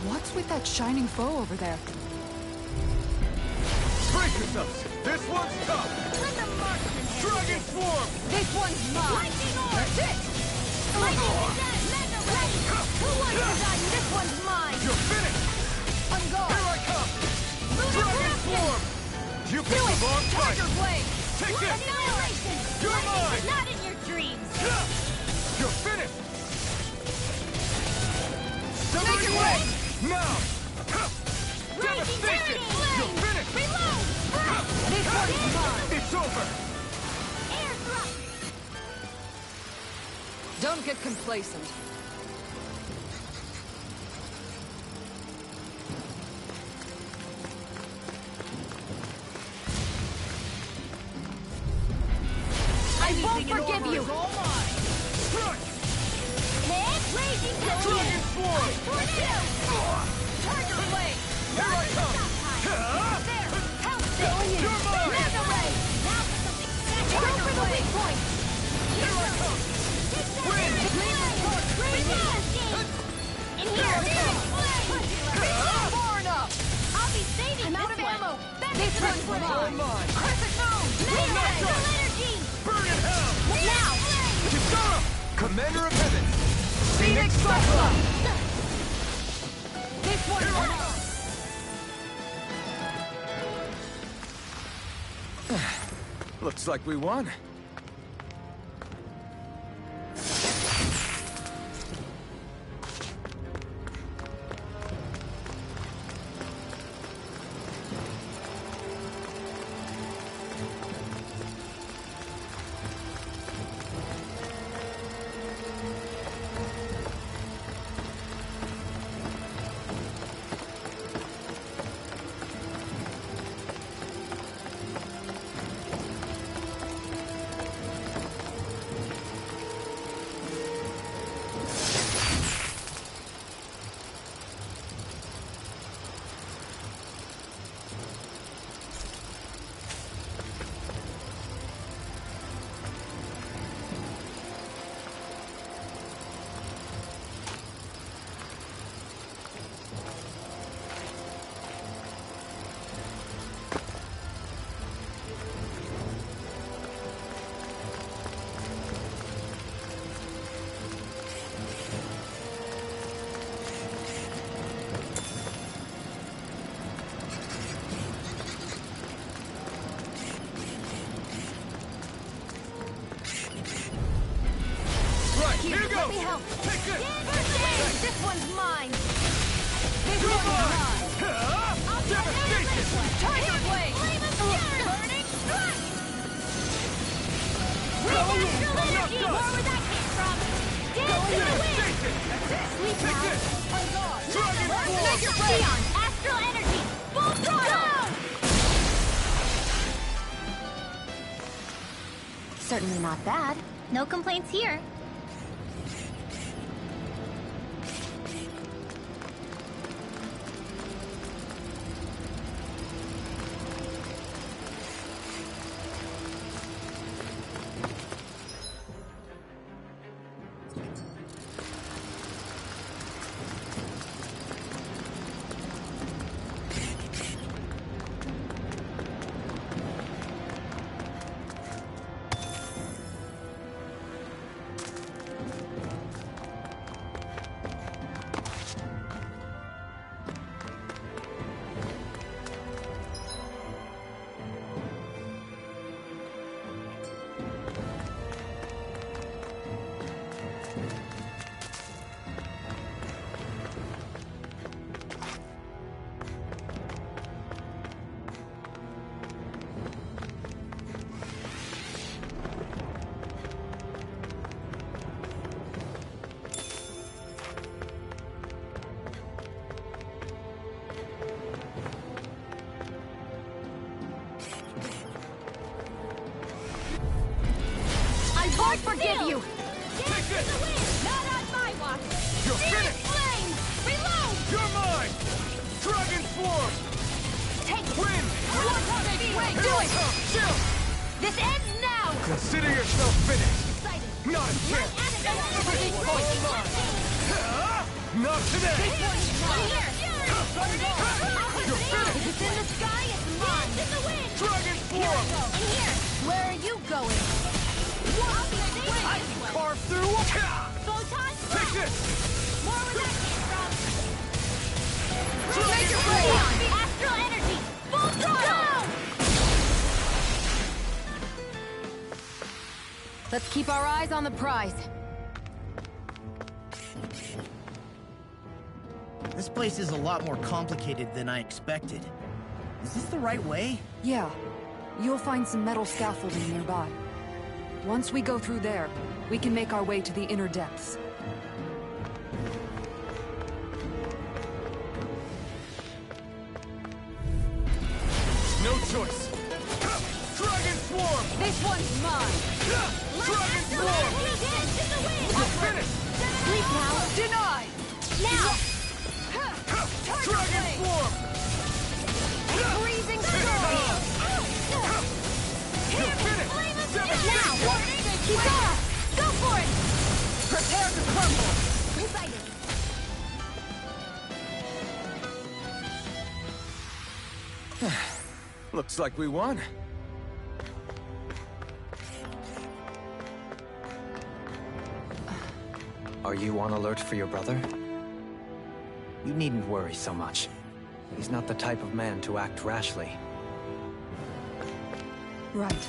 Speaker 8: What's with that shining foe over there?
Speaker 9: Brace yourselves! This one's tough! Dragon Swarm!
Speaker 8: This one's mine!
Speaker 13: That's it! Who wants to die? This one's mine!
Speaker 9: You're finished!
Speaker 8: On guard!
Speaker 9: Here I come! Dragon Swarm! You picked the wrong fight!
Speaker 8: Tiger Blade!
Speaker 9: Take this!
Speaker 13: Annihilation!
Speaker 9: You're mine!
Speaker 13: Not in your dreams!
Speaker 9: You're finished! Now! Devastation! You're finished! This one's mine! It's over!
Speaker 8: Don't get complacent.
Speaker 13: I won't forgive you! Hit! Raging Dragon
Speaker 9: Form!
Speaker 13: Tornado! Tiger Blade!
Speaker 9: Here I come!
Speaker 13: There! Help! Going in!
Speaker 9: You're mine!
Speaker 13: Mega Ray! Now for something special! Go for the weak point!
Speaker 9: Here I come!
Speaker 13: Win! In here!
Speaker 8: Far enough!
Speaker 13: I'll be saving
Speaker 8: I'm out of
Speaker 13: this one!
Speaker 8: ammo!
Speaker 13: This
Speaker 8: one's
Speaker 9: All mine!
Speaker 13: Crescent Moon! Astral Energy!
Speaker 9: Burn in hell!
Speaker 13: Now!
Speaker 9: Kisara! Commander of Heaven!
Speaker 8: Phoenix Cyclone! This one's mine!
Speaker 1: Looks like we won.
Speaker 9: Here you go!
Speaker 8: Let me help!
Speaker 9: Take this!
Speaker 8: This one's mine! This
Speaker 9: You're
Speaker 8: one's
Speaker 9: mine!
Speaker 8: mine!
Speaker 9: Devastation!
Speaker 8: Tiger Blade!
Speaker 13: Burning Strike!
Speaker 9: Knocked
Speaker 13: Astral Energy!
Speaker 9: us!
Speaker 13: Where would that came from? Dance in the wind!
Speaker 9: Devastation!
Speaker 13: Sleep
Speaker 9: Take
Speaker 13: now!
Speaker 9: this! Dragon Form!
Speaker 13: Neon! Astral Energy! Full throttle!
Speaker 5: Certainly not bad.
Speaker 3: No complaints here.
Speaker 8: I forgive you!
Speaker 9: Take this!
Speaker 13: Not on my watch!
Speaker 9: You're finished!
Speaker 13: Flame! Reload!
Speaker 9: You're mine! Dragon Form!
Speaker 8: Take
Speaker 9: Win!
Speaker 8: Wait, do it!
Speaker 9: Chill!
Speaker 8: This ends now!
Speaker 9: Consider yourself finished!
Speaker 13: Excited!
Speaker 9: Not a chance! Not today!
Speaker 13: Here!
Speaker 9: You're finished!
Speaker 13: It's in the sky, it's mine! In the wind!
Speaker 9: Dragon
Speaker 13: Here I
Speaker 9: Form!
Speaker 13: go! In here!
Speaker 8: Where are you going?
Speaker 13: I'll be saving
Speaker 9: I
Speaker 13: this
Speaker 9: can
Speaker 13: one!
Speaker 9: carve through!
Speaker 13: Photon
Speaker 9: Take
Speaker 13: Blast!
Speaker 9: this!
Speaker 13: More where that came from!
Speaker 8: Make it
Speaker 13: Neon! Astral Energy! Full throttle!
Speaker 8: Let's keep our eyes on the prize.
Speaker 2: This place is a lot more complicated than I expected. Is this the right way?
Speaker 8: Yeah. You'll find some metal scaffolding nearby. Once we go through there, we can make our way to the inner depths.
Speaker 9: No choice. Dragon Swarm!
Speaker 13: This one's mine!
Speaker 9: Dragon Swarm! You're finished!
Speaker 13: Sleep now!
Speaker 8: Denied!
Speaker 13: Now!
Speaker 9: Dragon Swarm!
Speaker 13: Freezing storm!
Speaker 9: You're finished!
Speaker 13: Now! Kisara! Go for it!
Speaker 8: Prepare to crumble!
Speaker 13: Excited!
Speaker 1: Looks like we won.
Speaker 10: Are you on alert for your brother? You needn't worry so much. He's not the type of man to act rashly.
Speaker 8: Right.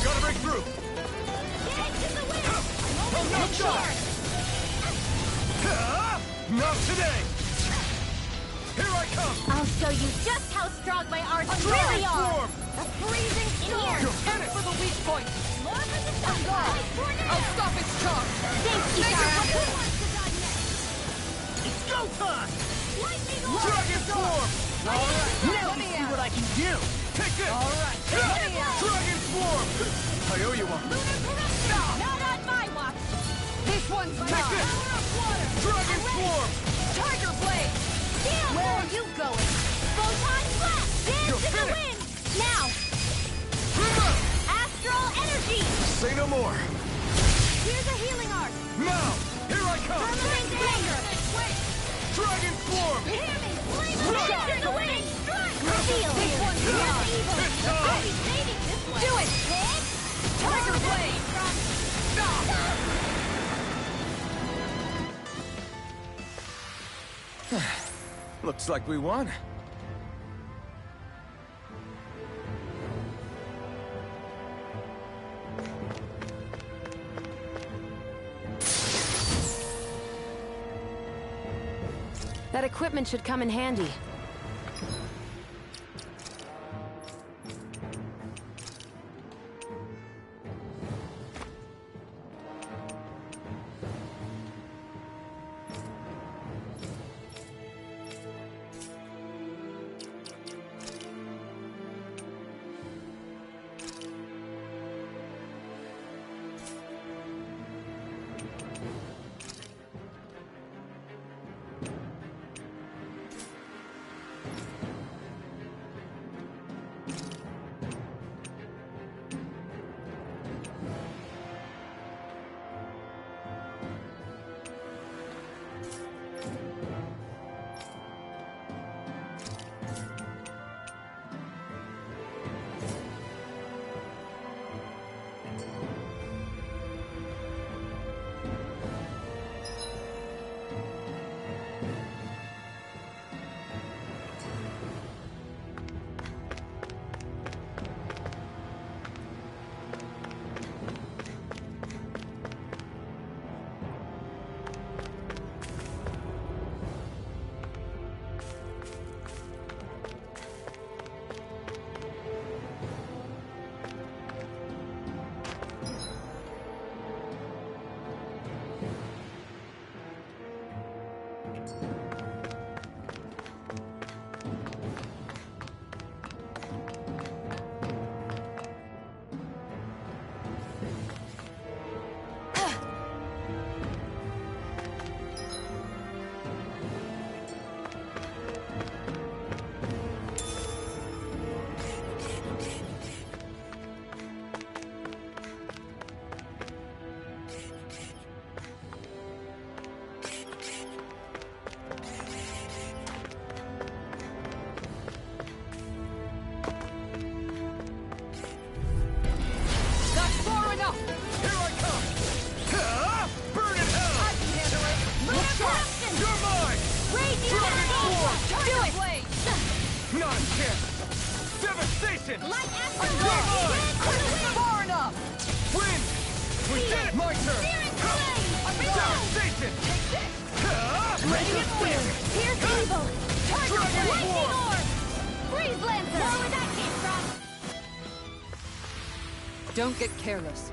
Speaker 9: Gotta break through! No shot! Not today! Here I come!
Speaker 13: I'll show you just how strong my arms
Speaker 9: Dragon
Speaker 13: really are!
Speaker 9: Swarm!
Speaker 13: A freezing storm!
Speaker 9: You're finished!
Speaker 8: For the weak point!
Speaker 13: More for the sun!
Speaker 8: I'll stop its charge!
Speaker 13: Thanks, Kisara!
Speaker 2: It's go time!
Speaker 9: Dragon Swarm!
Speaker 2: Now let me see what I can do!
Speaker 9: Take this!
Speaker 2: Alright!
Speaker 9: Dragon Swarm! I owe you one.
Speaker 13: Not on my watch!
Speaker 8: This one's
Speaker 9: Take
Speaker 8: mine!
Speaker 9: this! Dragon Swarm!
Speaker 8: Tiger Blade!
Speaker 13: Where are you going? Photon Blast! Dance
Speaker 9: You're
Speaker 13: in the
Speaker 9: finished!
Speaker 13: wind! Now! Astral Energy!
Speaker 9: Say no more!
Speaker 13: Here's a healing arc!
Speaker 9: Now! Here I come!
Speaker 13: Permanent Dagger!
Speaker 9: Dragon Swarm!
Speaker 13: Hear me! Dance in the wind! Strike! Reveal!
Speaker 8: This one's
Speaker 13: Here's
Speaker 8: mine!
Speaker 13: evil!
Speaker 9: It's time!
Speaker 13: I'll be saving this one!
Speaker 8: Do it! Tiger Blade!
Speaker 1: Looks like we won.
Speaker 5: That equipment should come in handy.
Speaker 9: station!
Speaker 13: Light
Speaker 9: I'm far enough! Win! We did it! My turn! Devastation!
Speaker 13: Radiant Wind! Pierce Evil! Tiger Lightning Orb! Freeze Lancer! Know where that came from!
Speaker 8: Don't get careless.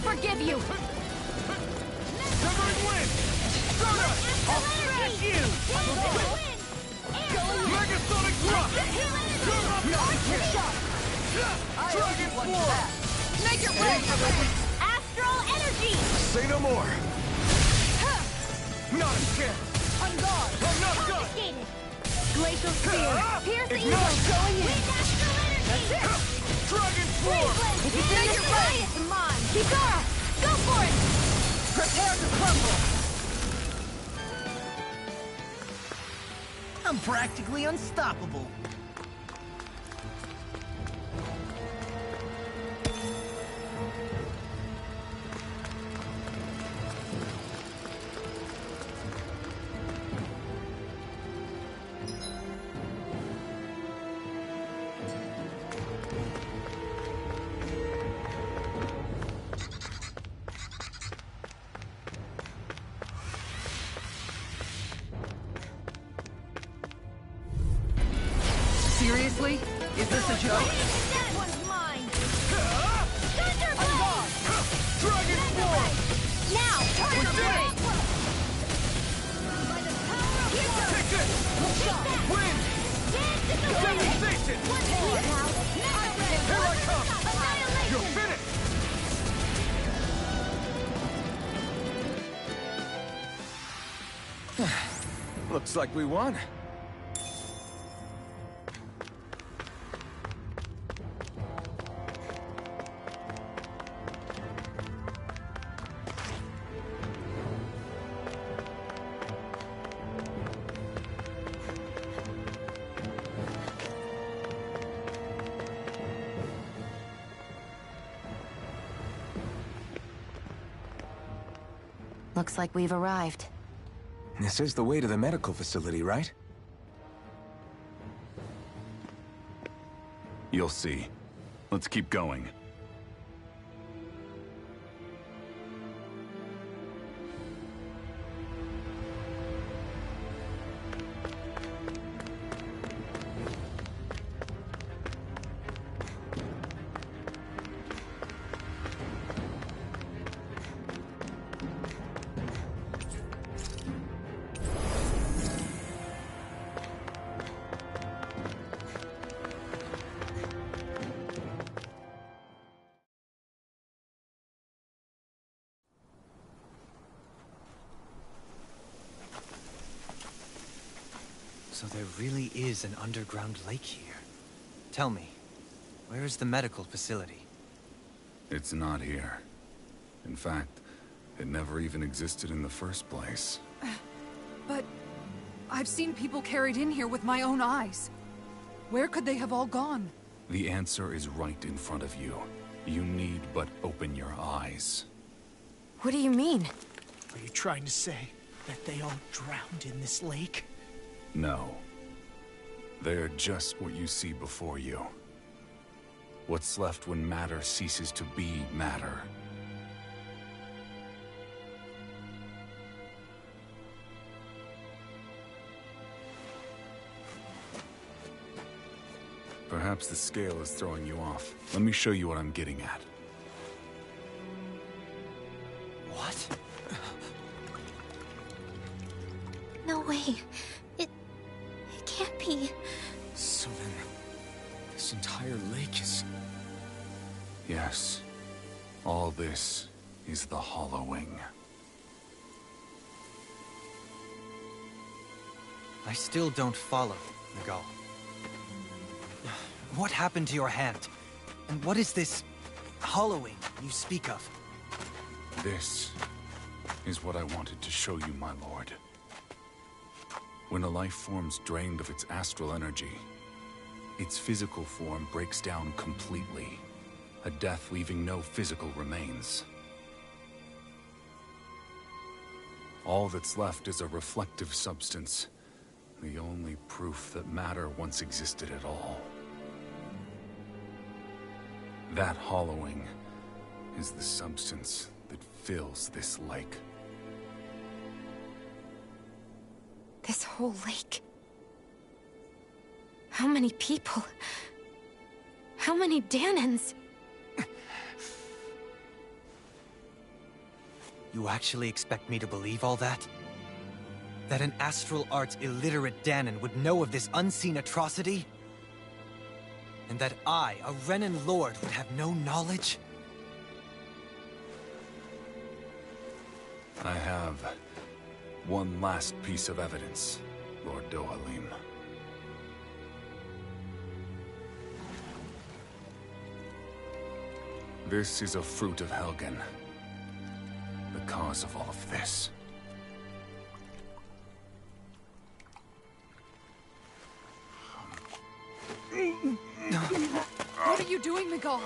Speaker 13: Forgive you!
Speaker 9: Severing Wind! Stardust! I'll smash you! Megasonic Thrust!
Speaker 13: Trick shot!
Speaker 9: Dragon Force!
Speaker 13: Make it rain! Astral Energy!
Speaker 9: Say no more! Not a chance!
Speaker 13: On guard!
Speaker 9: I'm not done!
Speaker 13: Confiscated! Glacial Spear! Pierce the Evil!
Speaker 9: Ignite!
Speaker 13: Going in! Wind Astral Energy!
Speaker 9: That's it! Dragon Force!
Speaker 13: If you make it rain! It's mine! Kitara! Go for it! Prepare to crumble!
Speaker 2: I'm practically unstoppable.
Speaker 8: Seriously? Is this a joke?
Speaker 13: That one's mine!
Speaker 9: Thunderbolt! Dragon Force!
Speaker 13: Now! Turn away!
Speaker 9: Take this! Win! Devastation! Here I come! You're finished!
Speaker 1: Looks like we won.
Speaker 5: Looks like we've arrived.
Speaker 1: This is the way to the medical facility, right?
Speaker 12: You'll see. Let's keep going.
Speaker 10: So there really is an underground lake here. Tell me, where is the medical facility?
Speaker 12: It's not here. In fact, it never even existed in the first place.
Speaker 8: But I've seen people carried in here with my own eyes. Where could they have all gone?
Speaker 12: The answer is right in front of you. You need but open your eyes.
Speaker 5: What do you mean?
Speaker 2: Are you trying to say that they all drowned in this lake?
Speaker 12: No. They're just what you see before you. What's left when matter ceases to be matter. Perhaps the scale is throwing you off. Let me show you what I'm getting at.
Speaker 2: What?
Speaker 3: No way. It can't be.
Speaker 1: So then, this entire lake is...
Speaker 12: Yes. All this is the hollowing.
Speaker 10: I still don't follow, Nagal. What happened to your hand? And what is this hollowing you speak of?
Speaker 12: This is what I wanted to show you, my lord. When a life form's drained of its astral energy, its physical form breaks down completely. A death leaving no physical remains. All that's left is a reflective substance. The only proof that matter once existed at all. That hollowing is the substance that fills this lake.
Speaker 5: This whole lake. How many people? How many Danans?
Speaker 10: You actually expect me to believe all that? That an astral arts illiterate Danan would know of this unseen atrocity? And that I, a Renan lord, would have no knowledge?
Speaker 12: I have one last piece of evidence, Lord Dohalim. This is a fruit of Helgen. The cause of all of this.
Speaker 8: What are you doing, Miguel?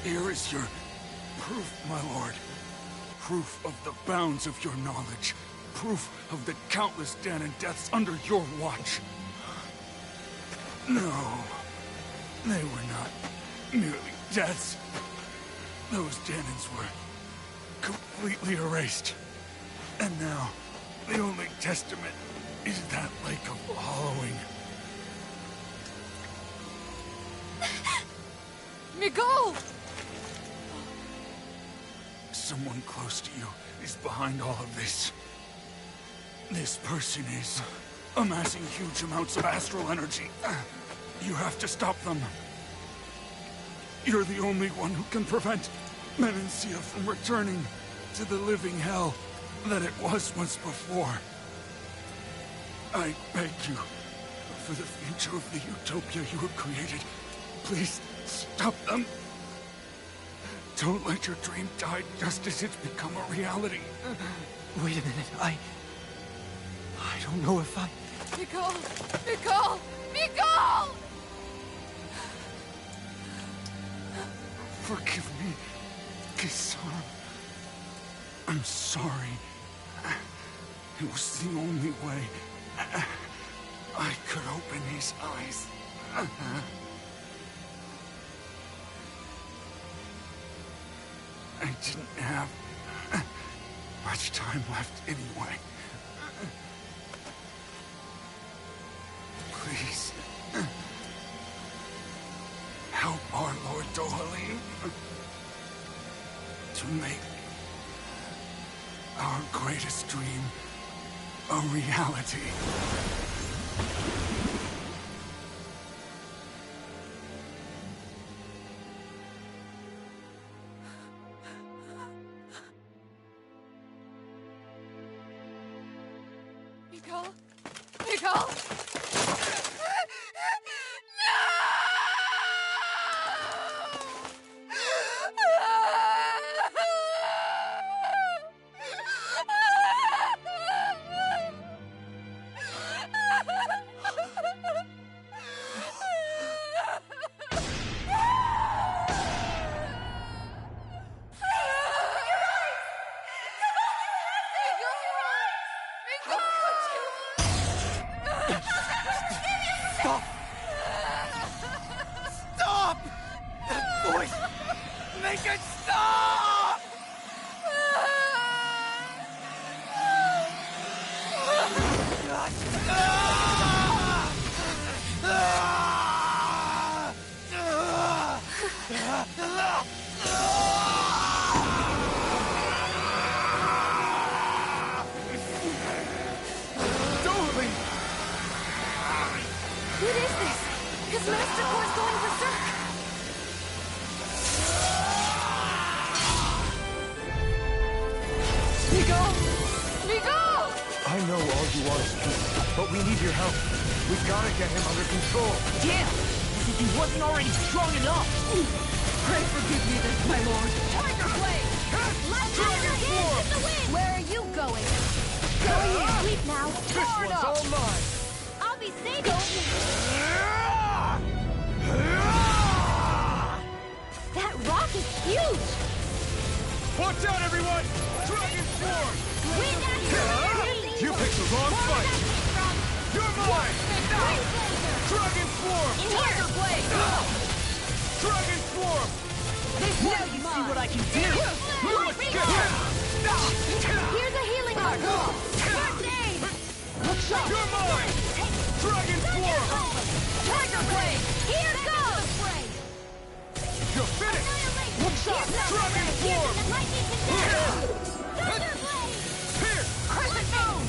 Speaker 12: Here is your proof, my lord. Proof of the bounds of your knowledge. Proof of the countless Danan deaths under your watch. No, they were not merely deaths. Those Danans were completely erased. And now, the only testament is that lake of hollowing.
Speaker 8: Miguel!
Speaker 12: Someone close to you is behind all of this. This person is amassing huge amounts of astral energy. You have to stop them. You're the only one who can prevent Menancia from returning to the living hell that it was once before. I beg you, for the future of the utopia you have created, please stop them. Don't let your dream die just as it's become a reality.
Speaker 10: Wait a minute, I don't know if I...
Speaker 8: Miguel! Miguel! Miguel!
Speaker 12: Forgive me, Kisar. I'm sorry. It was the only way I could open his eyes. I didn't have much time left anyway. Please, help our Lord Dohalim to make our greatest dream a reality.
Speaker 8: Miguel? Miguel!
Speaker 10: Stop! Stop! That voice! Make it stop!
Speaker 5: What is this? His Master Core's going berserk!
Speaker 8: Miguel!
Speaker 9: know all you want is peace, but we need your help. We've got to get him under control.
Speaker 2: Damn! As if he wasn't already strong enough!
Speaker 8: Pray forgive me this, my lord.
Speaker 13: Tiger Blade! Let's have your hands in the wind! Where are you going? Sleep now.
Speaker 9: This one's all mine.
Speaker 13: I'll be saving you. That rock is huge!
Speaker 9: Watch out, everyone! Dragon Form!
Speaker 13: Wind action!
Speaker 9: You picked the wrong fight! You're mine! Dragon Form!
Speaker 13: Tiger Blade!
Speaker 9: Dragon Form!
Speaker 2: Now you see what I can do!
Speaker 9: Let's get him!
Speaker 13: Here's a healing arc! First aid!
Speaker 9: You're mine! Dragon Form!
Speaker 13: Tiger Blade! Here goes!
Speaker 9: You're finished! Dragon Form!
Speaker 13: Thunder Blade!
Speaker 9: Here!
Speaker 13: Crescent Moon!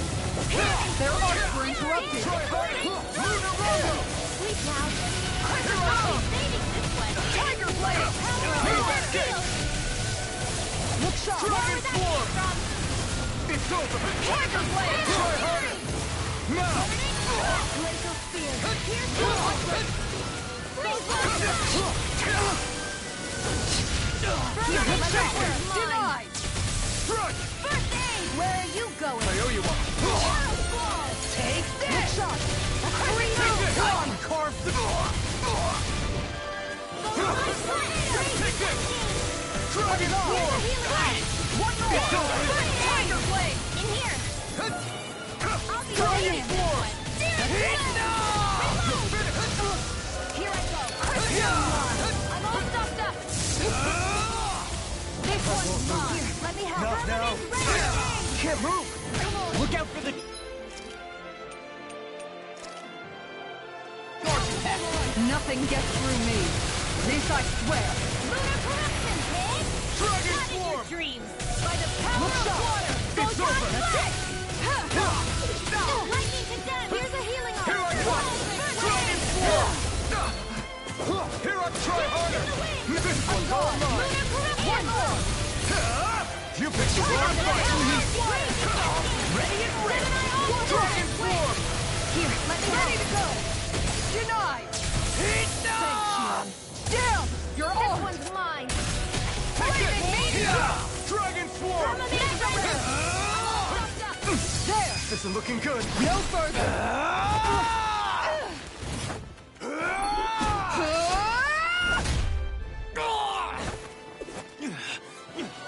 Speaker 8: Their arcs were interrupted.
Speaker 9: Try harder! Lunar Rondo!
Speaker 13: Sleep now. Crescent Moon! Saving this one! Tiger Blade!
Speaker 9: Dragon Form! It's over!
Speaker 13: Tiger Blade!
Speaker 9: Try harder! Now!
Speaker 13: Glacial Spear! Here's the
Speaker 8: Denied!
Speaker 9: Strike!
Speaker 13: First aid! Where are you going?
Speaker 9: I owe you one!
Speaker 13: Take this!
Speaker 9: I can carve the... Take this! Dragon Form!
Speaker 13: One more!
Speaker 9: It's over!
Speaker 13: Tiger Blade! In here! I'll be
Speaker 9: Dragon
Speaker 13: waiting.
Speaker 9: Form!
Speaker 13: Here I go! I'm all stuffed up! This one's mine! Here, let me help!
Speaker 9: Not now! Can't move!
Speaker 2: Look out for the...
Speaker 8: Nothing gets through me. This I swear.
Speaker 13: Lunar corruption, Pig!
Speaker 9: Dragon
Speaker 13: Not in your
Speaker 9: Form!
Speaker 13: dreams! By the power of water!
Speaker 9: It's over!
Speaker 13: Lightning to death! Here's a healing arm!
Speaker 9: Here I come! Dragon Form! Here I try harder! This one's all mine!
Speaker 13: Lunar corruption! One more!
Speaker 9: You picked the wrong fight!
Speaker 13: Ready and ready!
Speaker 9: Dragon Form!
Speaker 13: Here, let me
Speaker 8: Ready to go. Denied. Down. You're
Speaker 13: This
Speaker 8: on.
Speaker 13: one's mine!
Speaker 9: Dragon Form!
Speaker 8: There.
Speaker 9: This isn't looking good!
Speaker 8: No further.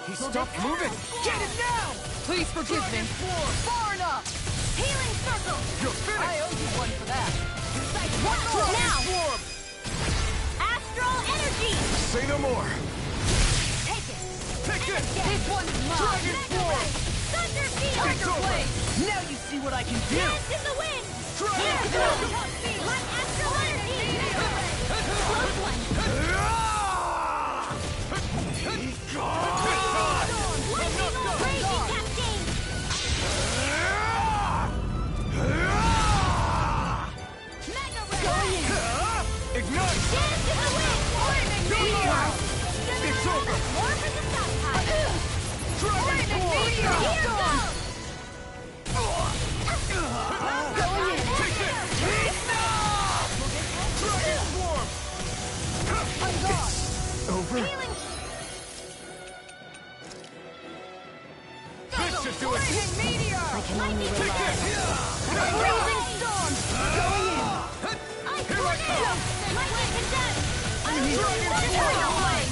Speaker 9: He stopped moving!
Speaker 8: Get it now. Please forgive me. Far enough.
Speaker 13: Healing circle!
Speaker 9: You're finished!
Speaker 8: I owe you one for that.
Speaker 13: One more! Now!
Speaker 9: Form!
Speaker 13: Astral energy!
Speaker 9: Say no more!
Speaker 13: Take it!
Speaker 9: Take this!
Speaker 8: This one's mine.
Speaker 9: Dragon Form!
Speaker 13: Thunder field!
Speaker 9: It's over!
Speaker 2: Now you see what I can do!
Speaker 13: Dance in the wind!
Speaker 9: Dragon
Speaker 13: Here
Speaker 9: Form!
Speaker 13: goes! Let astral energy! Close one! Lightning bolt! Crazy cascade! Mega ray!
Speaker 9: Ignite!
Speaker 13: Dance in the wind! Meteor!
Speaker 9: It's over!
Speaker 13: More for the south side!
Speaker 9: Dragon Form!
Speaker 13: Here goes!
Speaker 9: Take this! Dragon Form!
Speaker 8: I'm gone.
Speaker 9: Over?
Speaker 13: Healing!
Speaker 9: This should do it!
Speaker 8: Meteor.
Speaker 5: I can only
Speaker 9: Take
Speaker 5: rely
Speaker 9: this!
Speaker 8: Blazing storm. Going in.
Speaker 13: Ice
Speaker 9: Here I
Speaker 13: tornado! Lightning condensed!
Speaker 9: Dragon
Speaker 13: Blade!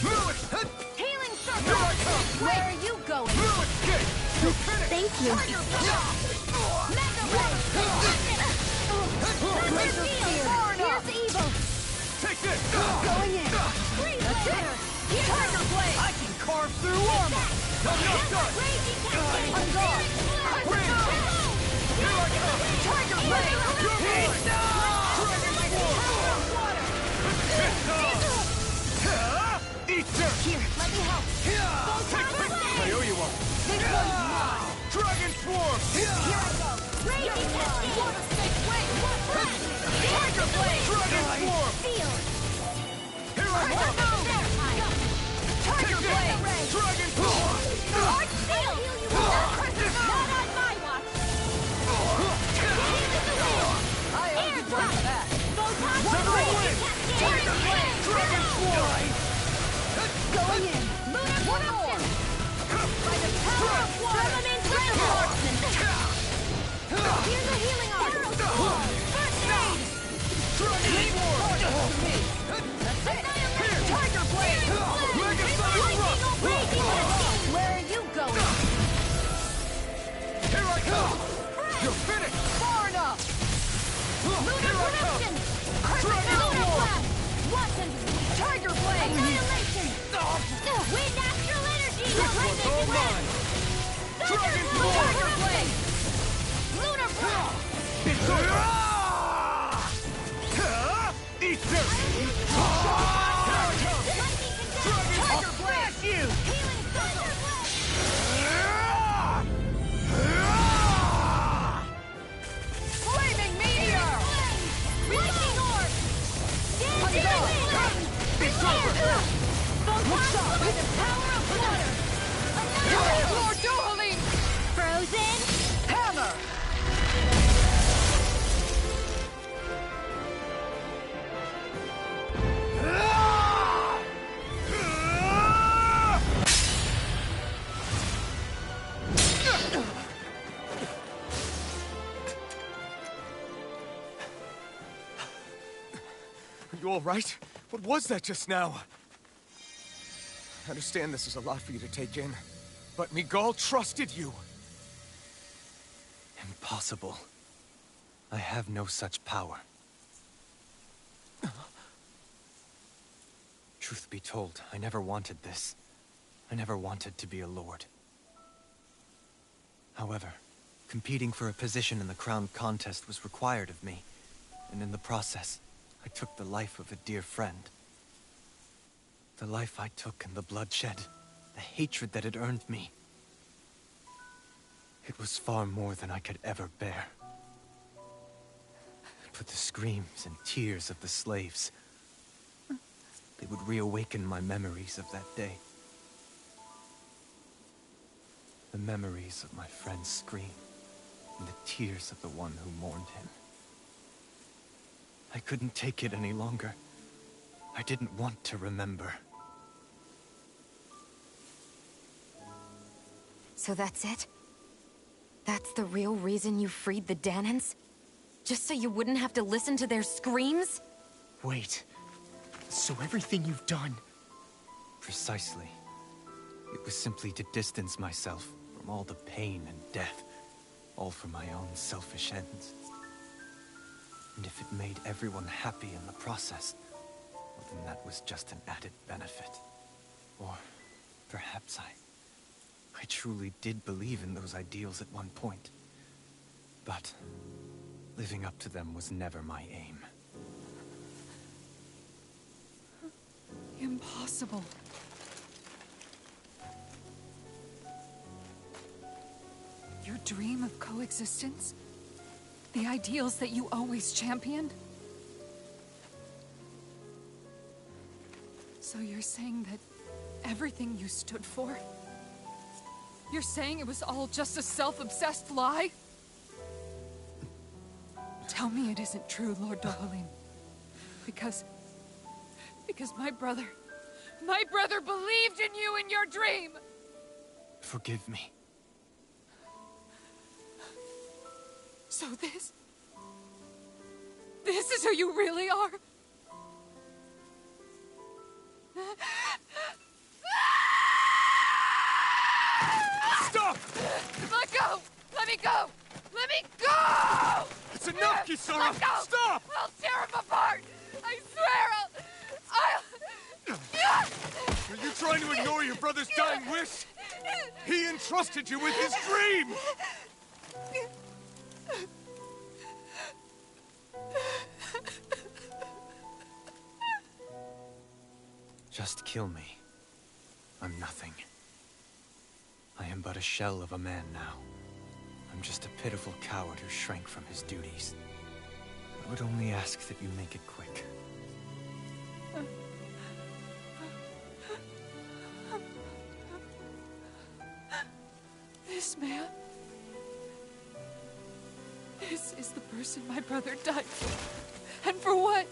Speaker 9: Move it!
Speaker 13: Healing
Speaker 9: Here
Speaker 13: circle!
Speaker 9: I come!
Speaker 13: Where are you going?
Speaker 9: Move it! Get! You finished!
Speaker 3: Thank you.
Speaker 13: Mega ray! Thunder field! Here's evil!
Speaker 9: Take this!
Speaker 8: Going in.
Speaker 13: That's it! Tiger Blade!
Speaker 2: I can carve through armor!
Speaker 9: I'm not done!
Speaker 13: Crazy cascade!
Speaker 8: I'm gone.
Speaker 9: Win! Here I come!
Speaker 13: Tiger Blade!
Speaker 9: You're mine! Dragon Form! Eat dirt!
Speaker 13: Here, let me help!
Speaker 9: I owe you one!
Speaker 8: This one's mine.
Speaker 9: Dragon Form!
Speaker 13: Here I go! Crazy cascade! Tiger Blade!
Speaker 9: Dragon Form!
Speaker 13: Field!
Speaker 9: Here I come!
Speaker 13: Tiger
Speaker 9: Take this!
Speaker 13: Blade!
Speaker 9: Dragon Form!
Speaker 13: Arch Field! Not on my watch! Watson! Tiger Blade! Annihilation! Wind Astral Energy!
Speaker 9: This one's all mine! Dragon Claw!
Speaker 13: Tiger Blade! Lunar Blast!
Speaker 9: It's over! Eat this!
Speaker 13: Tiger Blade!
Speaker 2: You!
Speaker 13: Healing Thunder Blade!
Speaker 8: Flaming Meteor!
Speaker 13: Lightning Orb! Dance in the wind!
Speaker 9: It's over!
Speaker 13: Photon by the power of water! Another
Speaker 8: Lord Dohalim!
Speaker 13: Frozen!
Speaker 8: Hammer!
Speaker 9: Are you all right? What was that just now? I understand this is a lot for you to take in, but Miguel trusted you.
Speaker 10: Impossible. I have no such power. Truth be told, I never wanted this. I never wanted to be a lord. However, competing for a position in the crown contest was required of me, and in the process, I took the life of a dear friend. The life I took and the bloodshed, the hatred that it earned me. It was far more than I could ever bear. But the screams and tears of the slaves, they would reawaken my memories of that day. The memories of my friend's scream, and the tears of the one who mourned him. I couldn't take it any longer. I didn't want to remember.
Speaker 5: So that's it? That's the real reason you freed the Danans? Just so you wouldn't have to listen to their screams?
Speaker 2: Wait. So everything you've done...
Speaker 10: Precisely. It was simply to distance myself from all the pain and death, all for my own selfish ends. And if it made everyone happy in the process, well, then that was just an added benefit. Or perhaps I truly did believe in those ideals at one point. But living up to them was never my aim.
Speaker 8: Impossible. Your dream of coexistence? The ideals that you always championed? So you're saying that everything you stood for? You're saying it was all just a self-obsessed lie? Tell me it isn't true, Lord Dohalim. Because my brother believed in you in your dream!
Speaker 10: Forgive me.
Speaker 8: So this is who you really are?
Speaker 9: Stop!
Speaker 8: Let go! Let me go! Let me go!
Speaker 9: It's enough, Kisara!
Speaker 8: Let go!
Speaker 9: Stop!
Speaker 8: I'll tear him apart! I swear I'll...
Speaker 9: Are you trying to ignore your brother's dying wish? He entrusted you with his dream!
Speaker 10: Just kill me. I'm nothing. I am but a shell of a man now. I'm just a pitiful coward who shrank from his duties. I would only ask that you make it quick.
Speaker 8: This man... This is the person my brother died for. And for what?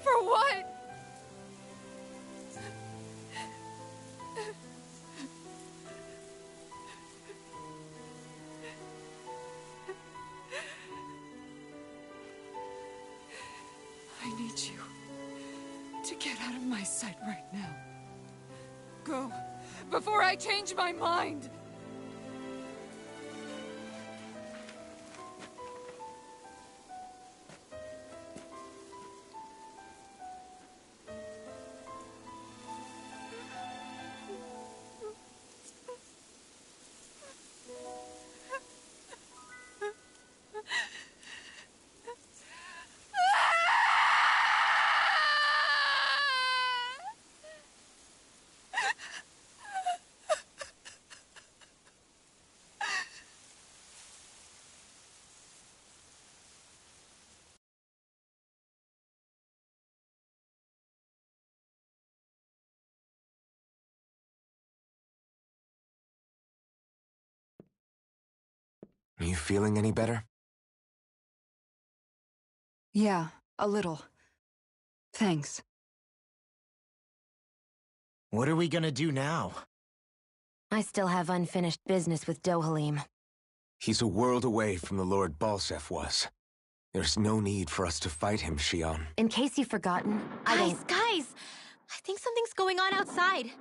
Speaker 8: For what? I need you to get out of my sight right now. Go, before I change my mind!
Speaker 1: Are you feeling any better?
Speaker 8: Yeah, a little. Thanks.
Speaker 2: What are we gonna do now?
Speaker 5: I still have unfinished business with Dohalim.
Speaker 1: He's a world away from the Lord Balsef was. There's no need for us to fight him, Shion.
Speaker 5: In case you've forgotten,
Speaker 3: Guys! I think something's going on outside.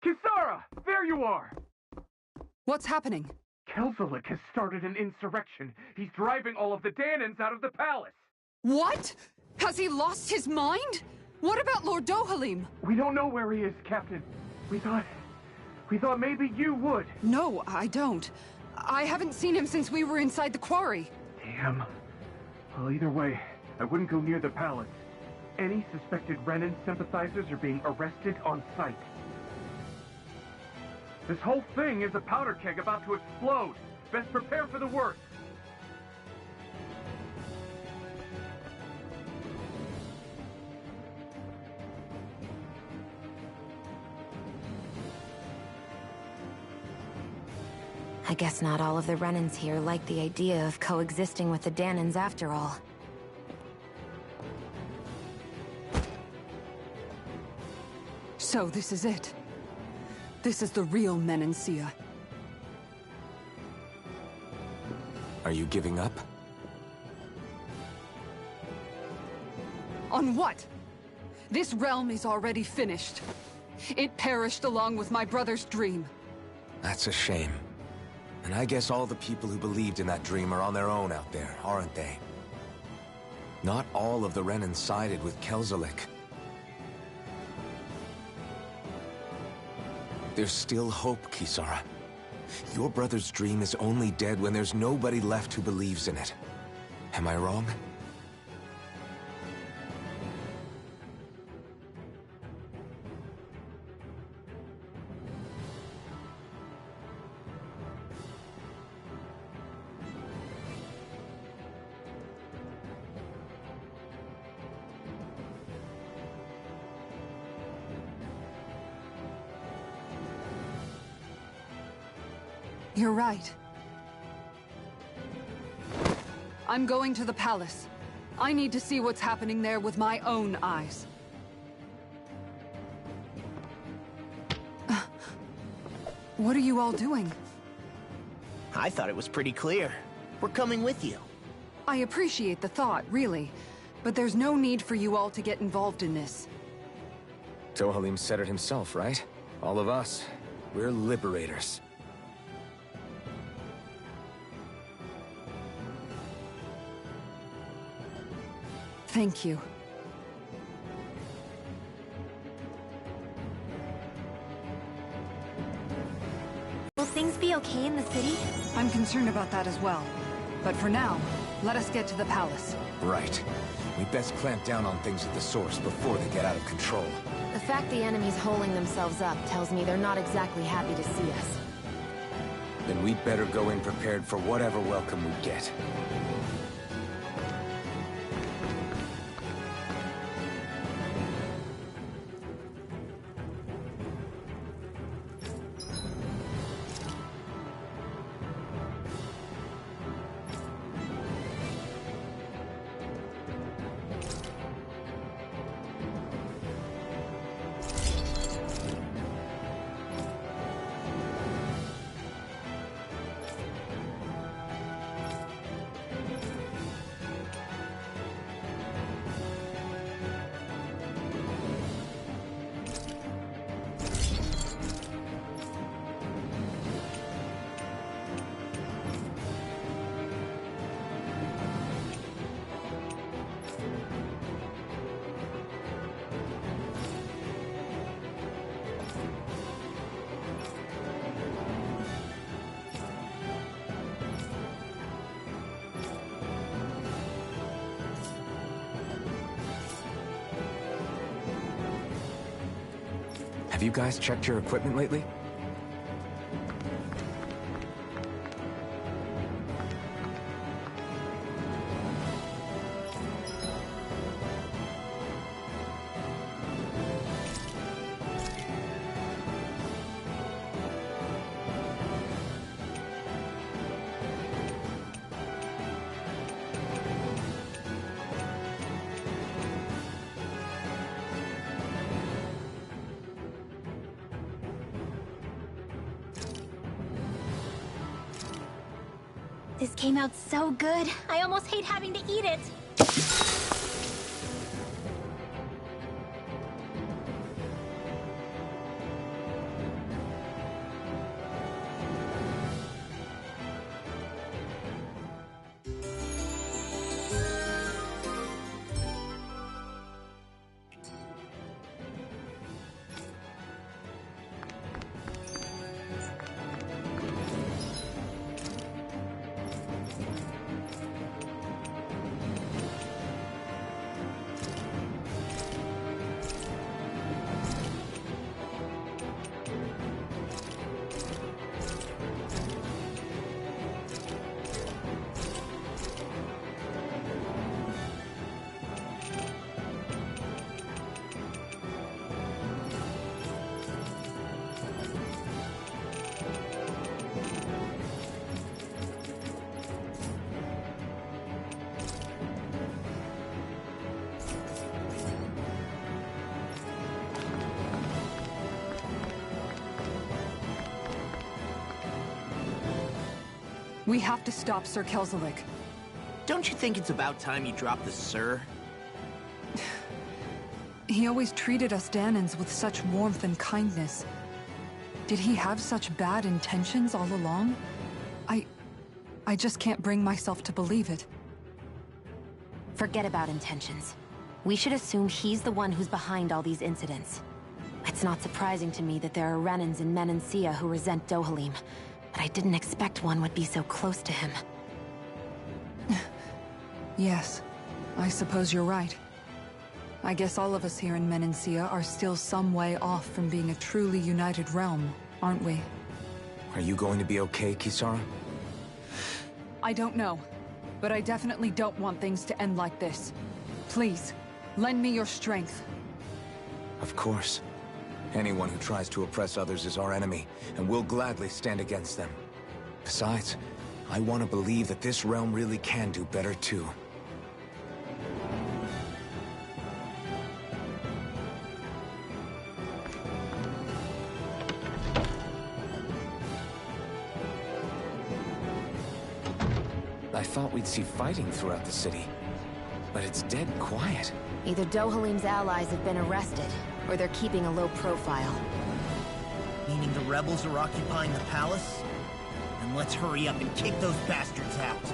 Speaker 15: Kisara! There you are!
Speaker 8: What's happening?
Speaker 15: Kelzolik has started an insurrection. He's driving all of the Danans out of the palace.
Speaker 8: What? Has he lost his mind? What about Lord Dohalim?
Speaker 15: We don't know where he is, Captain. We thought maybe you would.
Speaker 8: No, I don't. I haven't seen him since we were inside the quarry.
Speaker 15: Damn. Well, either way, I wouldn't go near the palace. Any suspected Renan sympathizers are being arrested on sight. This whole thing is a powder keg about to explode. Best prepare for the worst.
Speaker 5: I guess not all of the Renans here like the idea of coexisting with the Danans after all.
Speaker 8: So this is it. This is the real Menancia.
Speaker 1: Are you giving up?
Speaker 8: On what? This realm is already finished. It perished along with my brother's dream.
Speaker 1: That's a shame. And I guess all the people who believed in that dream are on their own out there, aren't they? Not all of the Renan sided with Kelzolik. There's still hope, Kisara. Your brother's dream is only dead when there's nobody left who believes in it. Am I wrong?
Speaker 8: You're right. I'm going to the palace. I need to see what's happening there with my own eyes. What are you all doing?
Speaker 2: I thought it was pretty clear. We're coming with you.
Speaker 8: I appreciate the thought, really. But there's no need for you all to get involved in this.
Speaker 1: Dohalim said it himself, right? All of us. We're liberators.
Speaker 8: Thank you.
Speaker 3: Will things be okay in the city?
Speaker 8: I'm concerned about that as well. But for now, let us get to the palace.
Speaker 1: Right. We best clamp down on things at the source before they get out of control.
Speaker 5: The fact the enemy's holding themselves up tells me they're not exactly happy to see us.
Speaker 1: Then we'd better go in prepared for whatever welcome we get. Have you guys checked your equipment lately?
Speaker 3: This came out so good. I almost hate having to eat it.
Speaker 8: We have to stop Sir Kelzelik.
Speaker 2: Don't you think it's about time you drop the sir?
Speaker 8: He always treated us Danans with such warmth and kindness. Did he have such bad intentions all along? I just can't bring myself to believe it.
Speaker 5: Forget about intentions. We should assume he's the one who's behind all these incidents. It's not surprising to me that there are Renans in Menancia who resent Dohalim, but I didn't expect one would be so close to him.
Speaker 8: Yes, I suppose you're right. I guess all of us here in Menancia are still some way off from being a truly united realm, aren't we?
Speaker 1: Are you going to be okay, Kisara?
Speaker 8: I don't know, but I definitely don't want things to end like this. Please, lend me your strength.
Speaker 1: Of course. Anyone who tries to oppress others is our enemy, and we'll gladly stand against them. Besides, I want to believe that this realm really can do better too. I thought we'd see fighting throughout the city, but it's dead quiet.
Speaker 5: Either Dohalim's allies have been arrested, or they're keeping a low profile.
Speaker 2: Meaning the rebels are occupying the palace? Then let's hurry up and kick those bastards out.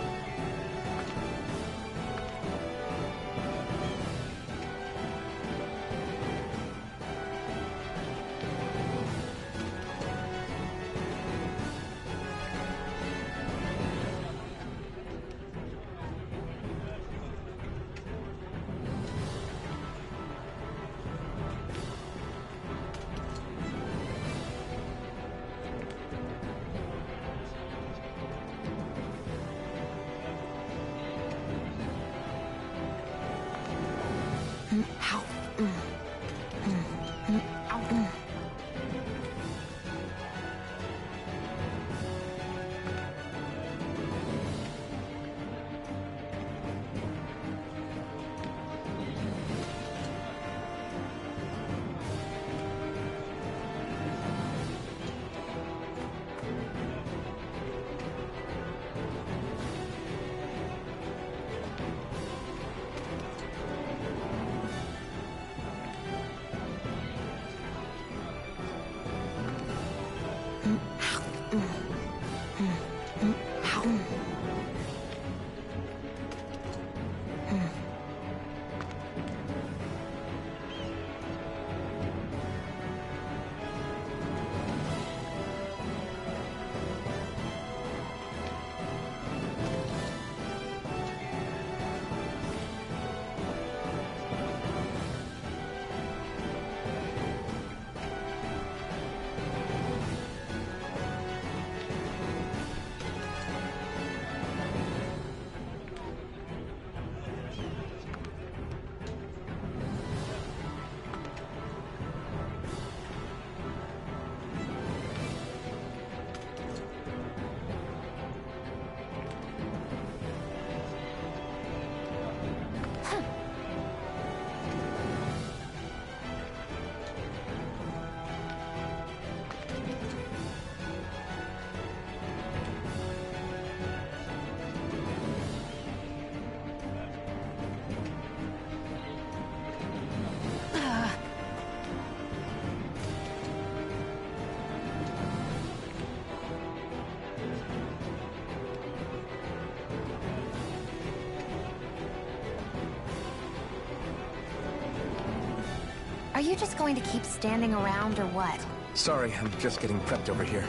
Speaker 5: you just going to keep standing around or what?
Speaker 1: Sorry, I'm just getting prepped over here.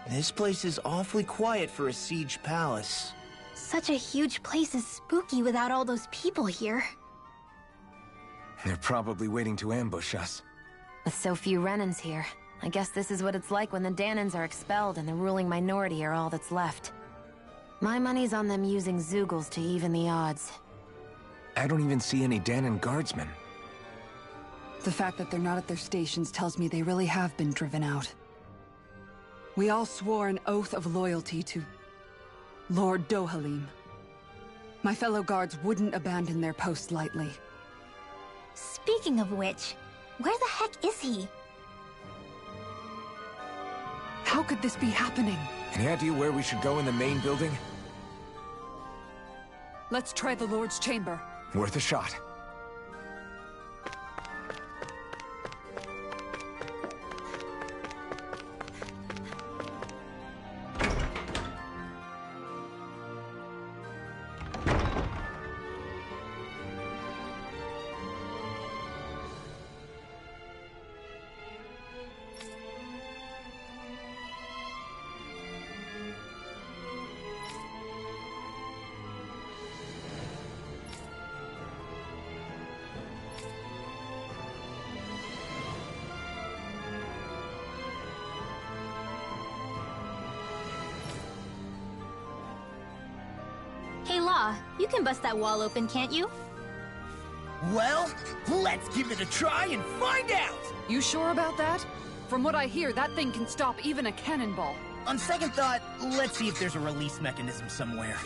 Speaker 2: This place is awfully quiet for a siege palace.
Speaker 3: Such a huge place is spooky without all those people here.
Speaker 1: They're probably waiting to ambush us.
Speaker 5: With so few Renans here, I guess this is what it's like when the Danans are expelled and the ruling minority are all that's left. My money's on them using Zeugles to even the odds.
Speaker 1: I don't even see any Danan guardsmen.
Speaker 8: The fact that they're not at their stations tells me they really have been driven out. We all swore an oath of loyalty to Lord Dohalim. My fellow guards wouldn't abandon their post lightly.
Speaker 3: Speaking of which, where the heck is he?
Speaker 8: How could this be happening?
Speaker 1: Any idea where we should go in the main building?
Speaker 8: Let's try the Lord's chamber.
Speaker 1: Worth a shot.
Speaker 3: Hey, Law, you can bust that wall open, can't you?
Speaker 2: Well, let's give it a try and find out!
Speaker 8: You sure about that? From what I hear, that thing can stop even a cannonball.
Speaker 2: On second thought, let's see if there's a release mechanism somewhere.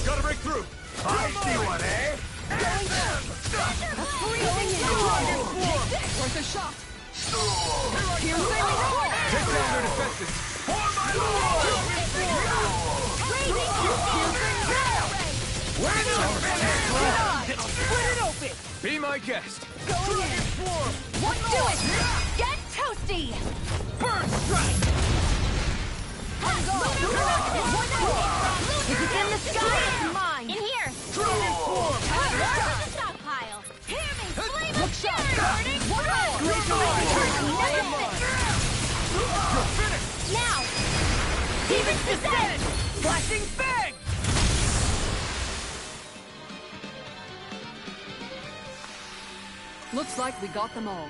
Speaker 6: Gotta break through! I see one, eh?
Speaker 8: Worth a shot.
Speaker 6: Take down their defenses! For my lord!
Speaker 2: Split it open!
Speaker 9: Be my guest.
Speaker 13: Going in. What? Do it! Get toasty!
Speaker 2: First strike!
Speaker 13: If it's in the sky, it's mine!
Speaker 3: In here!
Speaker 2: Dragon form!
Speaker 3: Stockpile!
Speaker 13: Hear me! Flame of fury! Burning
Speaker 2: You're finished!
Speaker 13: Now! Demon's Descent!
Speaker 2: Flashing fang!
Speaker 8: Looks like we got them all.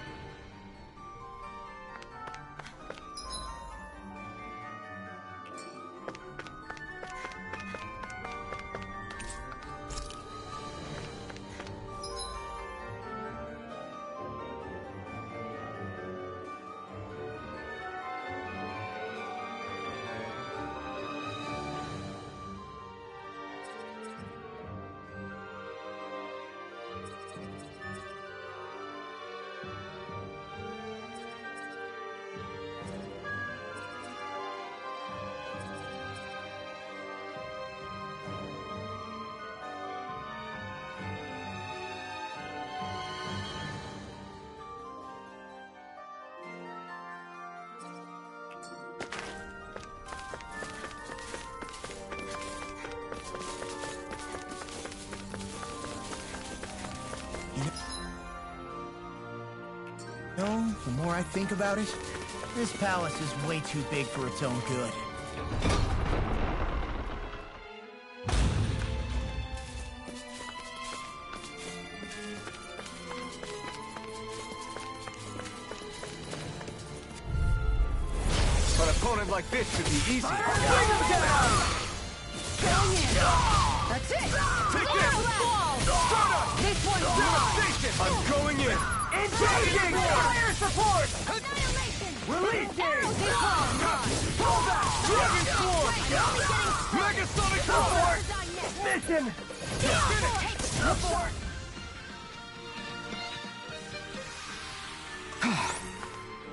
Speaker 2: No, the more I think about it, this palace is way too big for its own good.
Speaker 9: An opponent like this should be easy.
Speaker 13: That's it!
Speaker 9: Take this!
Speaker 13: This one's mine!
Speaker 9: Devastation! I'm going in!
Speaker 13: Engaging!
Speaker 9: Fire support!
Speaker 13: Annihilation!
Speaker 9: Releasing!
Speaker 13: This one's mine!
Speaker 9: Pull back! Dragon Swarm! Megasonic support!
Speaker 13: Mission! Support!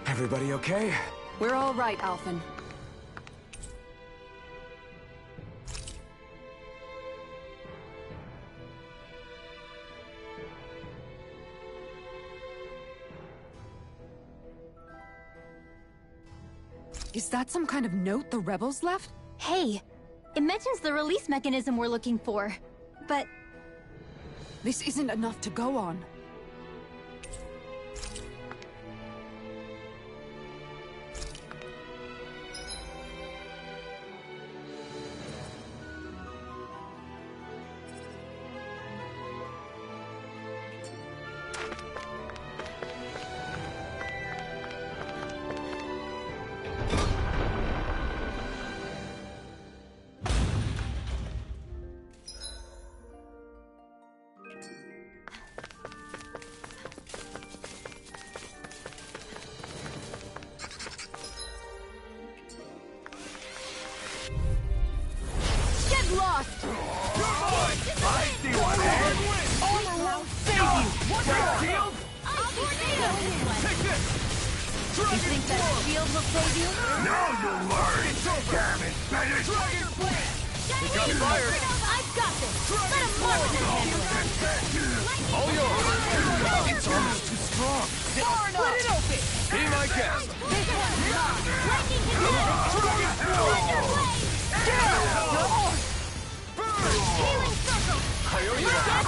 Speaker 10: Everybody okay?
Speaker 8: We're all right, Alphen. Is that some kind of note the rebels left?
Speaker 3: Hey, it mentions the release mechanism we're looking for. But
Speaker 8: This isn't enough to go on.
Speaker 13: Get lost!
Speaker 9: I see what happened!
Speaker 13: Armor won't save you!
Speaker 9: Shield!
Speaker 13: I'll tornado this one!
Speaker 9: Take this!
Speaker 13: You think that shield will save you?
Speaker 6: Now you'll learn! Damn it, Bennett!
Speaker 9: Dragon Blade! We got fire!
Speaker 13: I've got this! Let him Martin handle it!
Speaker 9: All yours! It's almost too strong!
Speaker 13: Split it open!
Speaker 9: Be my guest!
Speaker 13: This one's mine! Lightning can do it!
Speaker 9: Dragon Swarm!
Speaker 13: Healing circle!
Speaker 9: I owe you that!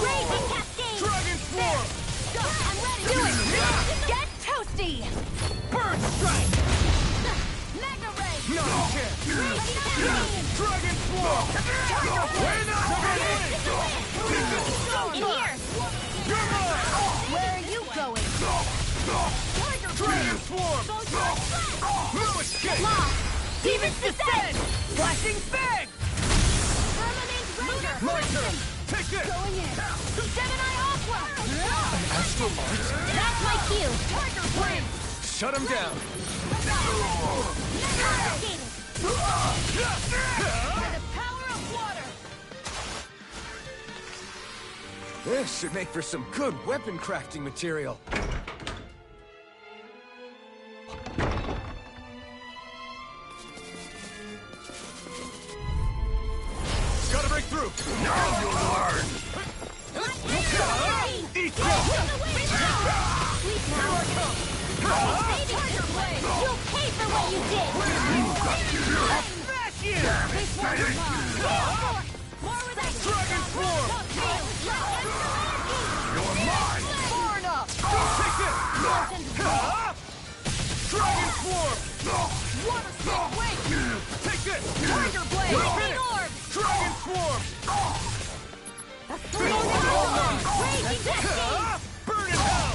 Speaker 13: Raising cascade!
Speaker 9: Dragon Swarm!
Speaker 13: Go! I'm ready! Do it! Get toasty!
Speaker 9: Bird Strike!
Speaker 13: Mega ray!
Speaker 9: No chance!
Speaker 13: Raising
Speaker 9: Dragon Swarm! We're not ready!
Speaker 13: in here!
Speaker 9: You're mine!
Speaker 13: Where are you going?
Speaker 9: Dragon Swarm! No escape!
Speaker 13: Lost!
Speaker 9: Demons descend! Flashing Fang!
Speaker 13: Permanent Ranger!
Speaker 9: My turn! Take this!
Speaker 13: Going in! Gemini Aqua!
Speaker 9: Astral Arts?
Speaker 13: That's my cue! Tiger Blade!
Speaker 9: Shut him down!
Speaker 13: Navigated! By the power of water!
Speaker 9: This should make for some good weapon crafting material. Gotta break through!
Speaker 6: Now you'll learn!
Speaker 9: Eat
Speaker 13: Here I come! Tiger Blade! You'll pay for what you did!
Speaker 9: Smash you!
Speaker 13: This one's mine! More with that!
Speaker 9: Dragon Swarm!
Speaker 6: You're mine!
Speaker 13: Far enough!
Speaker 9: Take this! Dragon Swarm!
Speaker 13: Water Snake Wing!
Speaker 9: Take this!
Speaker 13: Tiger Blade! Lightning Orb!
Speaker 9: Dragon Swarm!
Speaker 13: Raging Cascade!
Speaker 9: Burn in hell!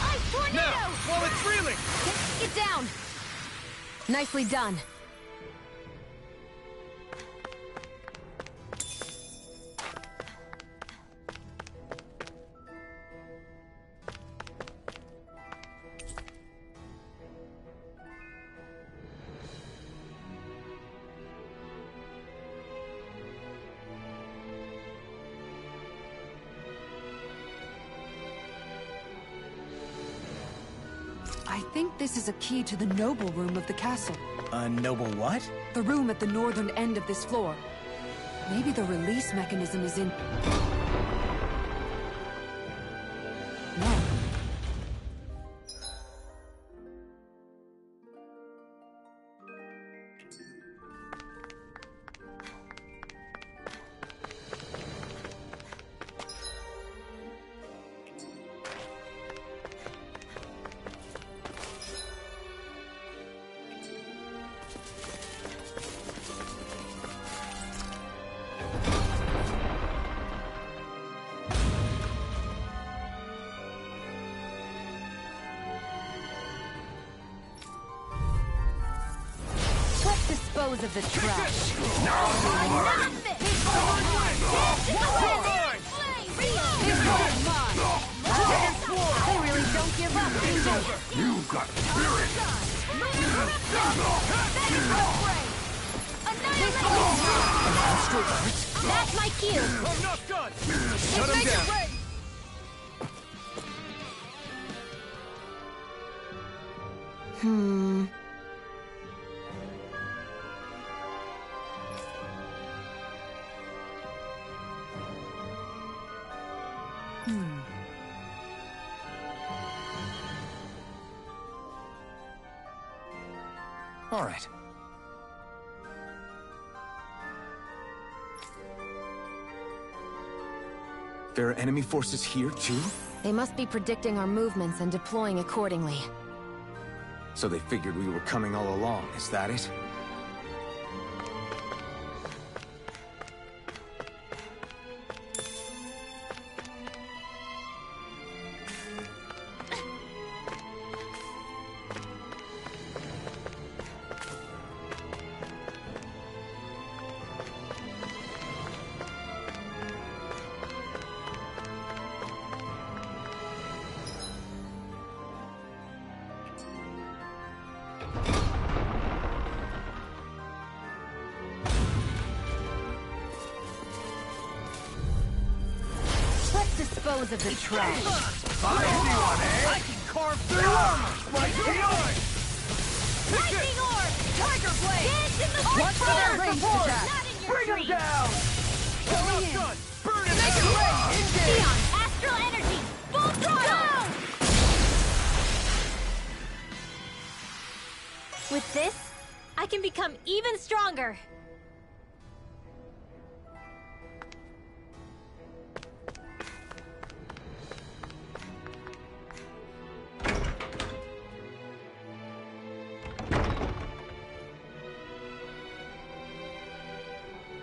Speaker 13: Ice Tornado!
Speaker 9: Now, while it's reeling!
Speaker 5: Get down! Nicely done.
Speaker 8: I think this is a key to the noble room of the castle.
Speaker 2: A noble what?
Speaker 8: The room at the northern end of this floor. Maybe the release mechanism is in... No.
Speaker 13: dispose of the trash. They really don't give up, do they?
Speaker 6: You've got spirit!
Speaker 13: That's my cue!
Speaker 9: I'm not done! Shut him down!
Speaker 5: Hmm.
Speaker 1: All right.
Speaker 2: There are enemy forces here, too?
Speaker 5: They must be predicting our movements and deploying accordingly.
Speaker 2: So they figured we were coming all along, is that it?
Speaker 13: Let's dispose of the trash.
Speaker 9: I can carve through armor!
Speaker 13: Lightning orb! Tiger blade! Dance in the
Speaker 9: Watch for their ranged attack!
Speaker 13: Not in your
Speaker 9: Bring him
Speaker 13: dreams.
Speaker 9: down! I'm not done! Burn him!
Speaker 13: Make it rain! Neon, astral energy! Full throttle!
Speaker 3: With this, I can become even stronger.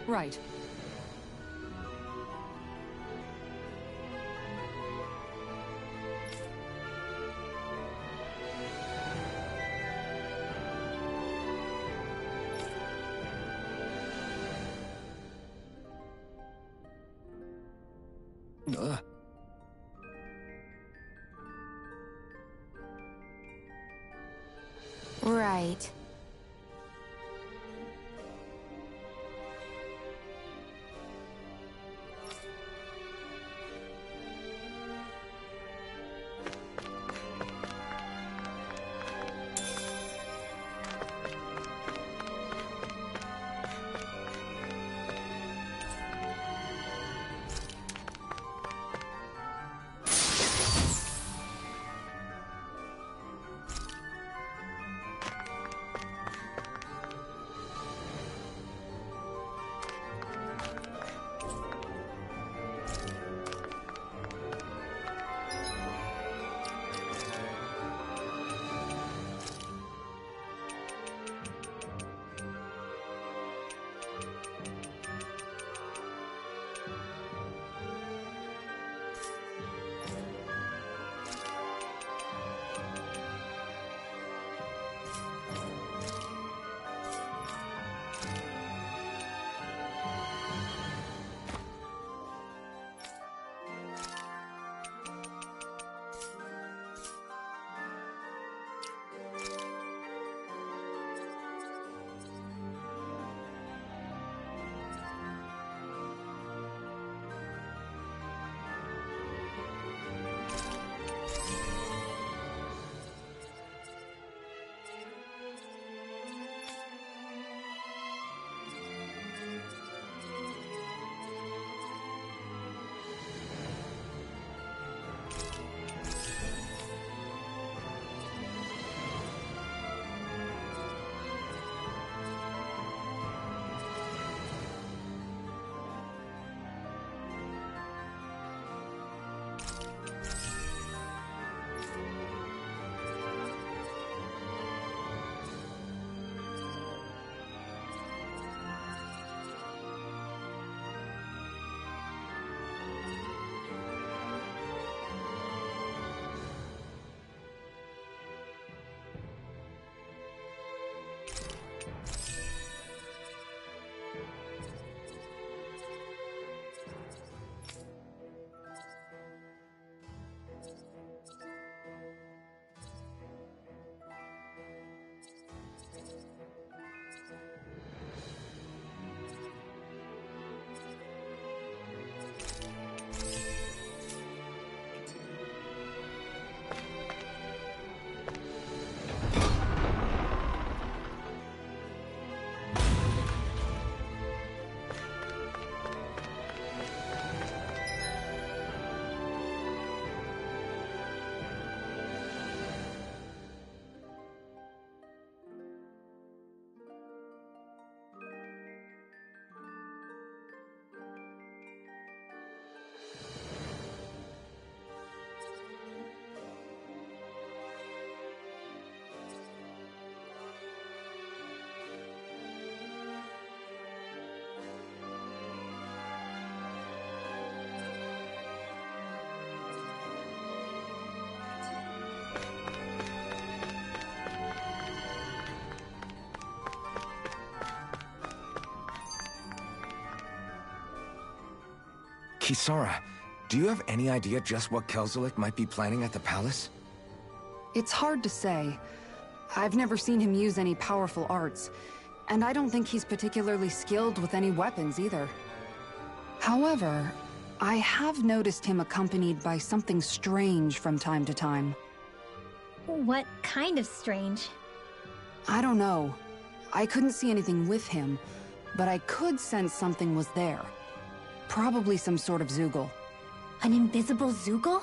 Speaker 8: Right.
Speaker 5: Right.
Speaker 1: Kisara, do you have any idea just what Kelzelik might be planning at the palace?
Speaker 8: It's hard to say. I've never seen him use any powerful arts, and I don't think he's particularly skilled with any weapons either. However, I have noticed him accompanied by something strange from time to time.
Speaker 3: What kind of strange?
Speaker 8: I don't know. I couldn't see anything with him, but I could sense something was there. Probably some sort of Zoogle.
Speaker 3: An invisible Zoogle?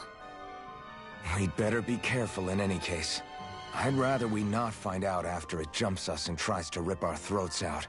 Speaker 1: We'd better be careful in any case. I'd rather we not find out after it jumps us and tries to rip our throats out.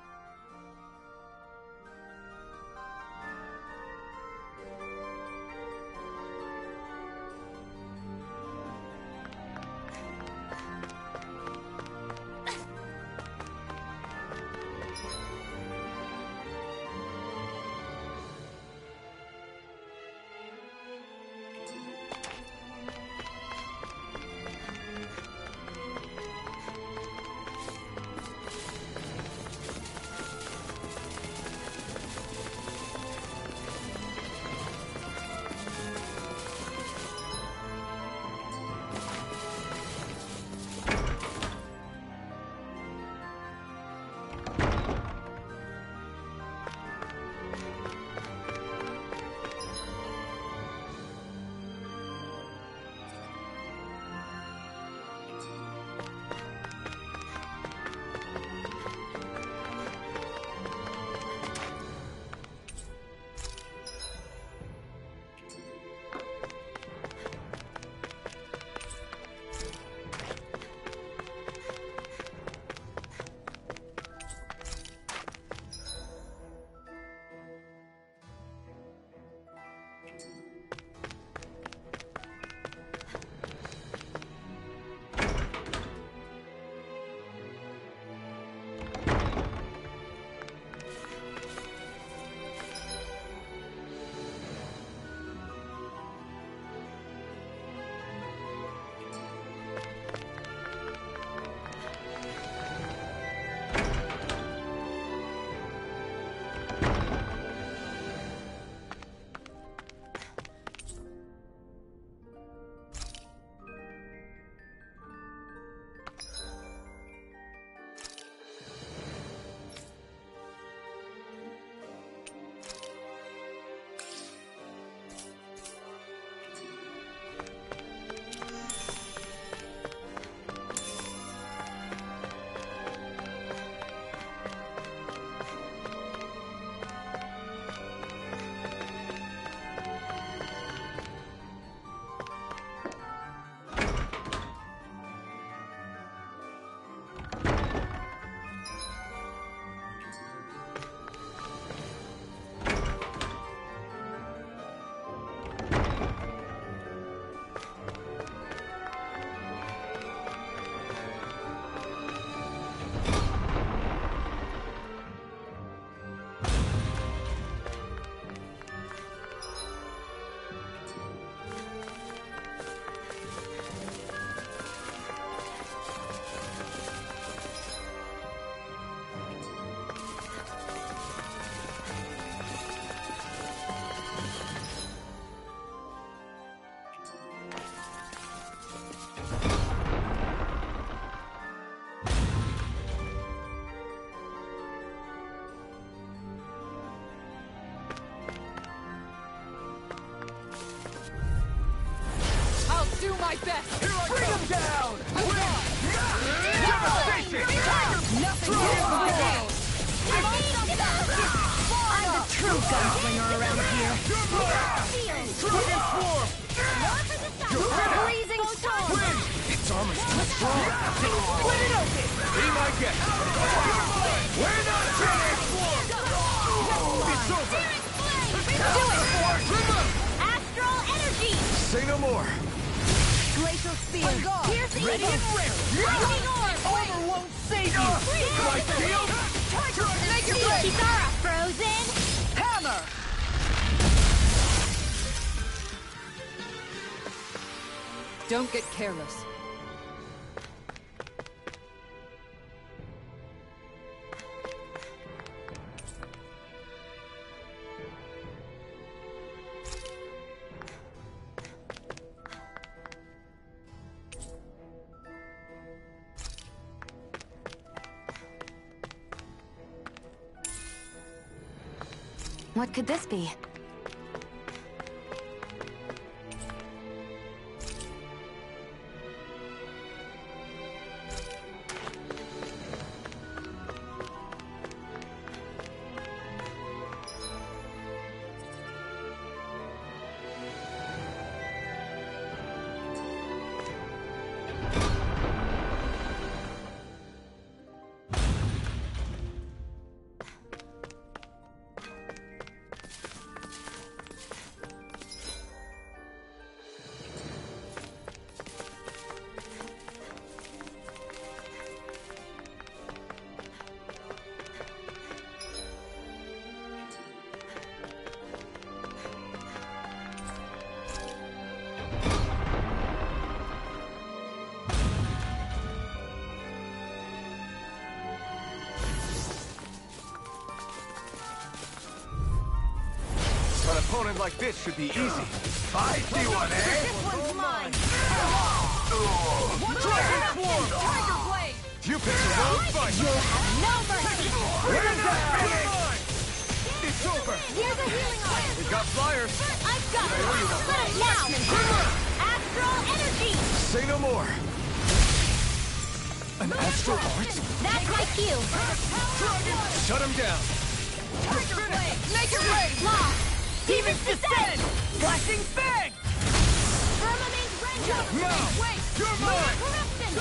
Speaker 8: Do my best!
Speaker 9: Here I
Speaker 8: Bring
Speaker 9: come.
Speaker 8: him down!
Speaker 9: Devastation!
Speaker 8: Nothing here for me!
Speaker 13: I'm the true gunslinger around here.
Speaker 9: Transform!
Speaker 13: Freezing storm!
Speaker 9: Its armor's too strong.
Speaker 13: Split it open!
Speaker 9: Be my guest. We're not transformed! It's over!
Speaker 13: Do it, Force! Astral energy!
Speaker 9: Say no more.
Speaker 13: Glacial spear! Piercing
Speaker 2: Ready and ready!
Speaker 13: Lightning orb!
Speaker 2: Armor won't save you!
Speaker 9: My shield!
Speaker 13: Make your play! Kisara, frozen!
Speaker 2: Hammer!
Speaker 8: Don't get careless.
Speaker 5: What could this be?
Speaker 9: An opponent like this should be easy. Feisty one, eh?
Speaker 13: This one's mine!
Speaker 9: Dragon Swarm!
Speaker 13: Tiger Blade!
Speaker 9: You picked the wrong fight!
Speaker 13: You'll have no mercy!
Speaker 9: It's over!
Speaker 13: Here's a healing arm!
Speaker 9: We got flyers!
Speaker 13: I've got it! Let it now! Astral Energy!
Speaker 9: Say no more! An astral art?
Speaker 13: That's my cue!
Speaker 9: Shut him down!
Speaker 13: Tiger Blade! Make it rain! Lost! Demon's Descent!
Speaker 9: Flashing Fang!
Speaker 13: Firmament Ranger!
Speaker 9: No!
Speaker 13: Wait!
Speaker 9: You're mine!
Speaker 13: Corruption!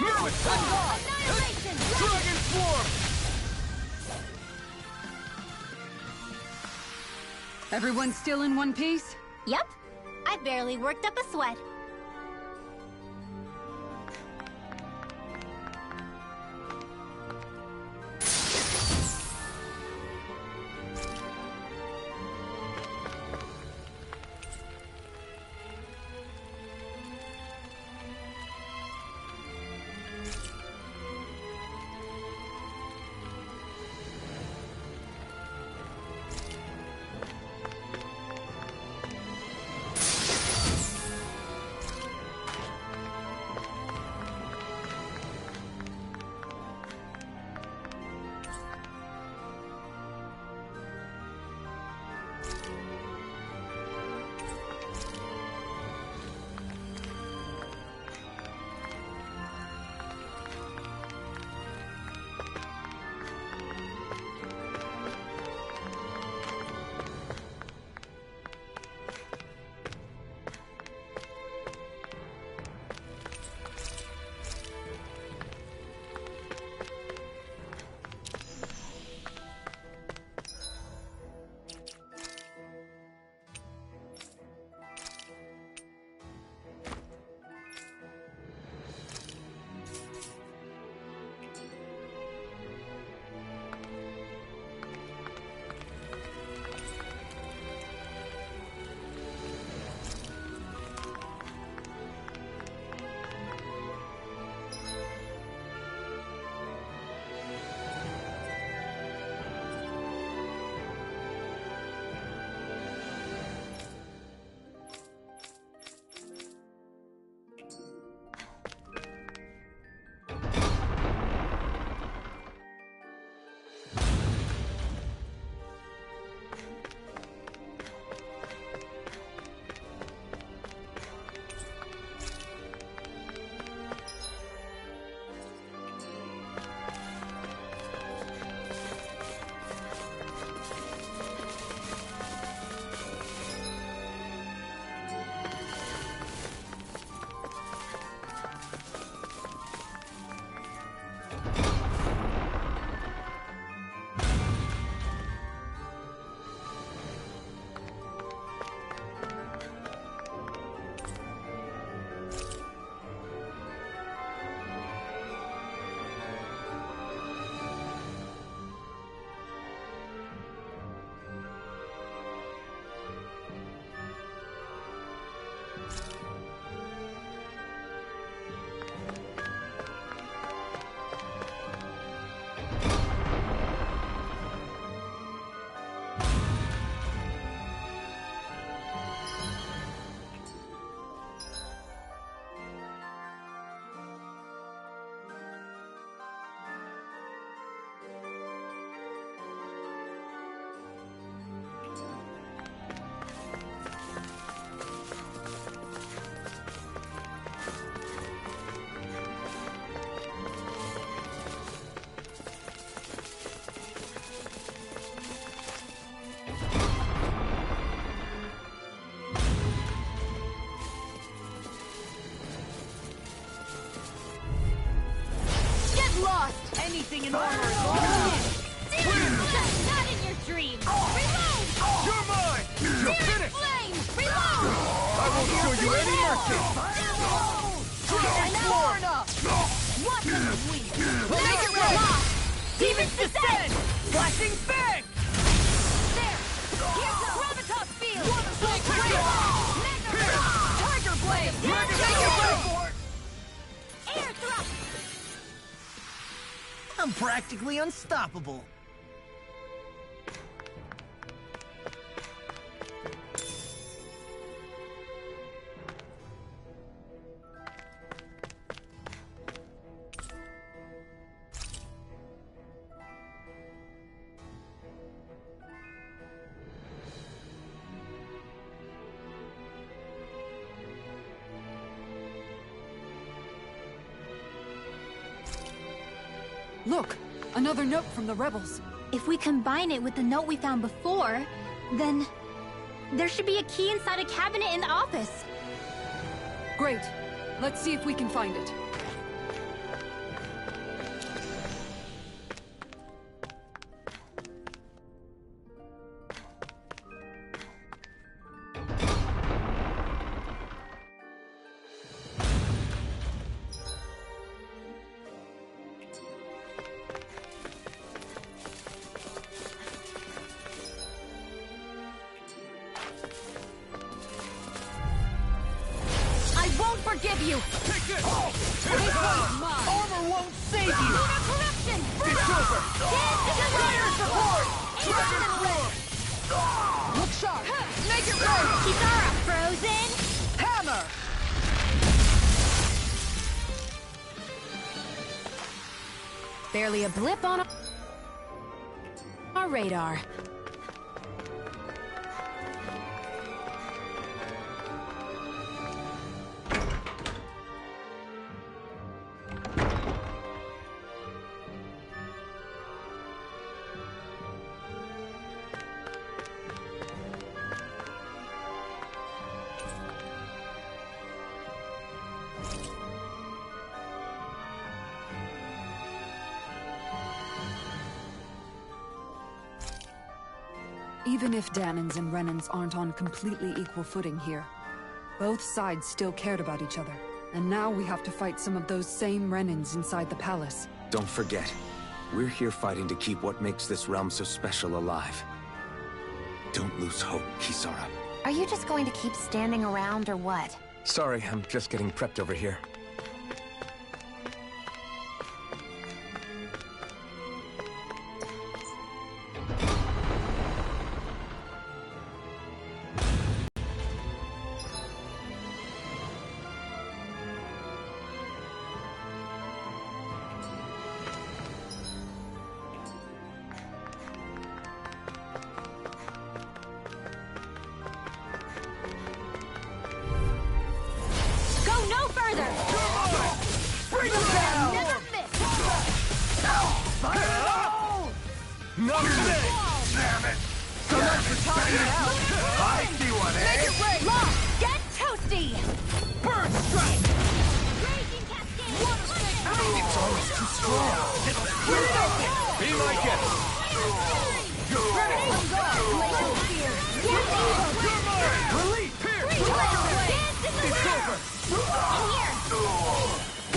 Speaker 9: No, it's not!
Speaker 13: Annihilation!
Speaker 9: Dragon Swarm!
Speaker 8: Everyone still in one piece?
Speaker 3: Yep. I barely worked up a sweat.
Speaker 13: Anything in armor is not in your dreams! Reload!
Speaker 9: You're mine! You're finished!
Speaker 13: Flame! Reload!
Speaker 9: I won't show you any mercy! Transform!
Speaker 13: What a weak!
Speaker 9: Make it right!
Speaker 13: Demons descend!
Speaker 9: Flashing bang!
Speaker 13: There! Here's the Gravitas field!
Speaker 9: Tiger blade!
Speaker 13: Air thrust!
Speaker 2: I'm practically unstoppable.
Speaker 8: Look! Another note from the rebels.
Speaker 3: If we combine it with the note we found before, then there should be a key inside a cabinet in the office.
Speaker 8: Great. Let's see if we can find it.
Speaker 13: Forgive you!
Speaker 9: Take this!
Speaker 13: This one's mine!
Speaker 2: Armor won't save you!
Speaker 13: Lunar corruption!
Speaker 9: It's over!
Speaker 13: Rider support!
Speaker 9: Dragon roar!
Speaker 8: Look sharp!
Speaker 13: Make it rain! Kisara, frozen!
Speaker 8: Hammer!
Speaker 5: Barely a blip on our radar.
Speaker 8: Even if Danins and Renans aren't on completely equal footing here, both sides still cared about each other. And now we have to fight some of those same Renans inside the palace.
Speaker 1: Don't forget, we're here fighting to keep what makes this realm so special alive. Don't lose hope, Kisara.
Speaker 5: Are you just going to keep standing around or what?
Speaker 1: Sorry, I'm just getting prepped over here.
Speaker 9: Not today! Damn it! So much for talking it out! I see one, eh?
Speaker 13: Make it rain! Lock! Get toasty!
Speaker 9: Bird strike!
Speaker 13: Raging cascade!
Speaker 9: It's almost too strong! Be my guest! You're ready!
Speaker 13: Glacial spear! Get evil!
Speaker 9: Release! Pierce! It's over!
Speaker 13: In here!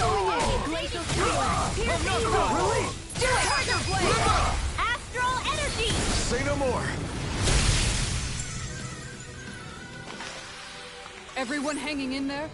Speaker 13: Going in! Glacial spear! Pierce evil!
Speaker 9: Release!
Speaker 13: Do it! Tiger blade! Astral energy!
Speaker 9: Say no more!
Speaker 8: Everyone hanging in there?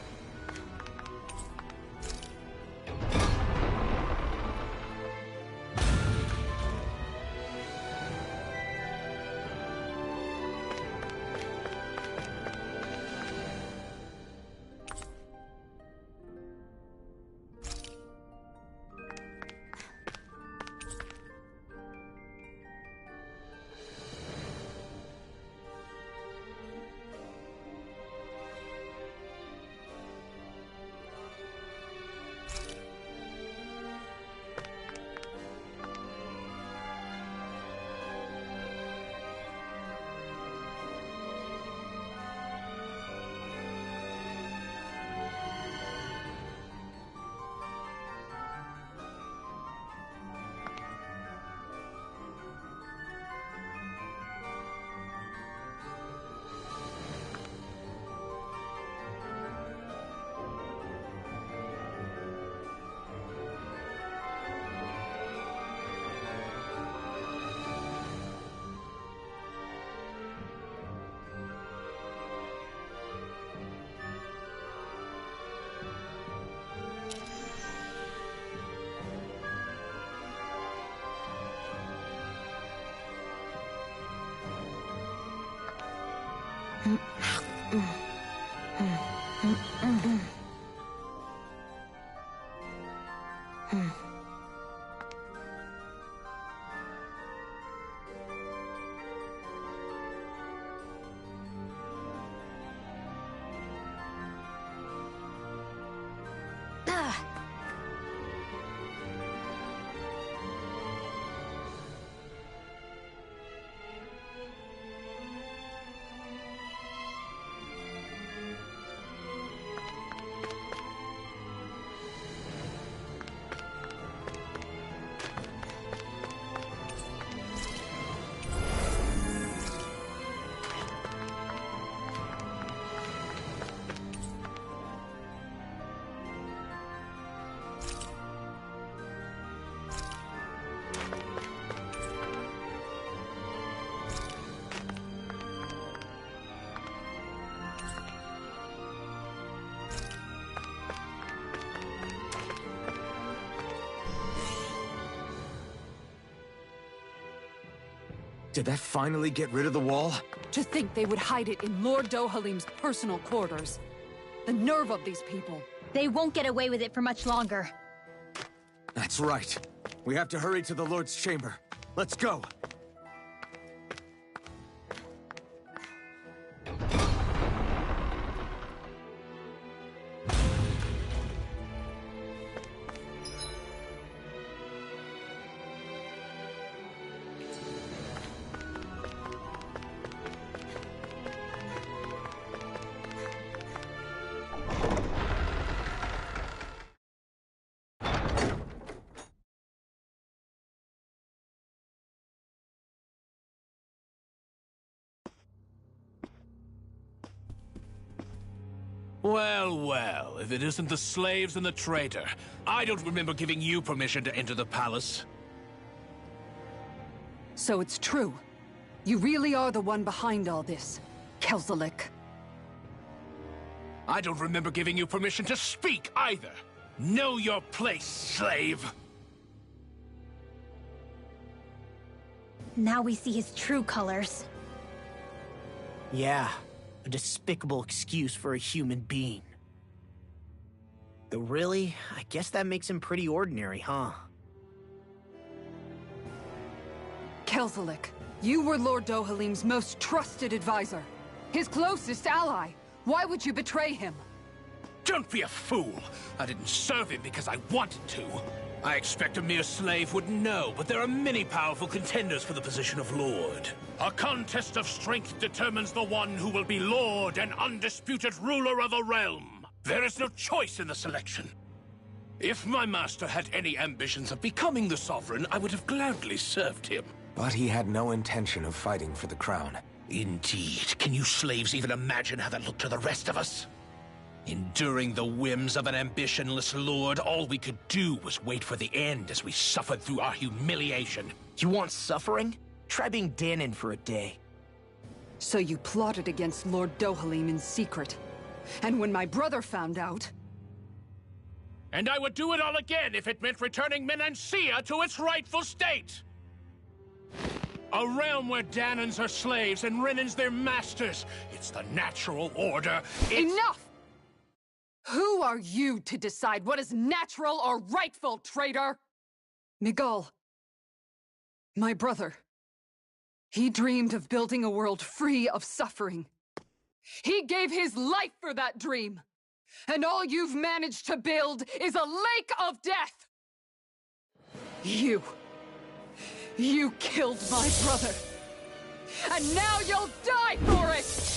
Speaker 1: Did that finally get rid of the wall?
Speaker 8: To think they would hide it in Lord Dohalim's personal quarters. The nerve of these people.
Speaker 3: They won't get away with it for much longer.
Speaker 10: That's right. We have to hurry to the Lord's chamber. Let's go!
Speaker 11: Well, well, if it isn't the slaves and the traitor. I don't remember giving you permission to enter the palace.
Speaker 8: So it's true. You really are the one behind all this, Kelzelik.
Speaker 11: I don't remember giving you permission to speak either. Know your place, slave.
Speaker 3: Now we see his true colors.
Speaker 2: Yeah, a despicable excuse for a human being. Though really, I guess that makes him pretty ordinary, huh?
Speaker 8: Kelzelik, you were Lord Dohalim's most trusted advisor. His closest ally. Why would you betray him?
Speaker 11: Don't be a fool! I didn't serve him because I wanted to. I expect a mere slave wouldn't know, but there are many powerful contenders for the position of Lord. A contest of strength determines the one who will be Lord and undisputed ruler of a realm. There is no choice in the selection. If my master had any ambitions of becoming the sovereign, I would have gladly served him.
Speaker 1: But he had no intention of fighting for the crown.
Speaker 11: Indeed. Can you slaves even imagine how that looked to the rest of us? Enduring the whims of an ambitionless lord, all we could do was wait for the end as we suffered through our humiliation.
Speaker 2: You want suffering? Try being Danon for a day.
Speaker 8: So you plotted against Lord Dohalim in secret. And when my brother found out...
Speaker 11: And I would do it all again if it meant returning Menancia to its rightful state! A realm where Danons are slaves and Renans their masters. It's the natural order.
Speaker 8: Enough! Who are you to decide what is natural or rightful, traitor? Miguel, my brother, he dreamed of building a world free of suffering. He gave his life for that dream. And all you've managed to build is a lake of death! You killed my brother. And now you'll die for it!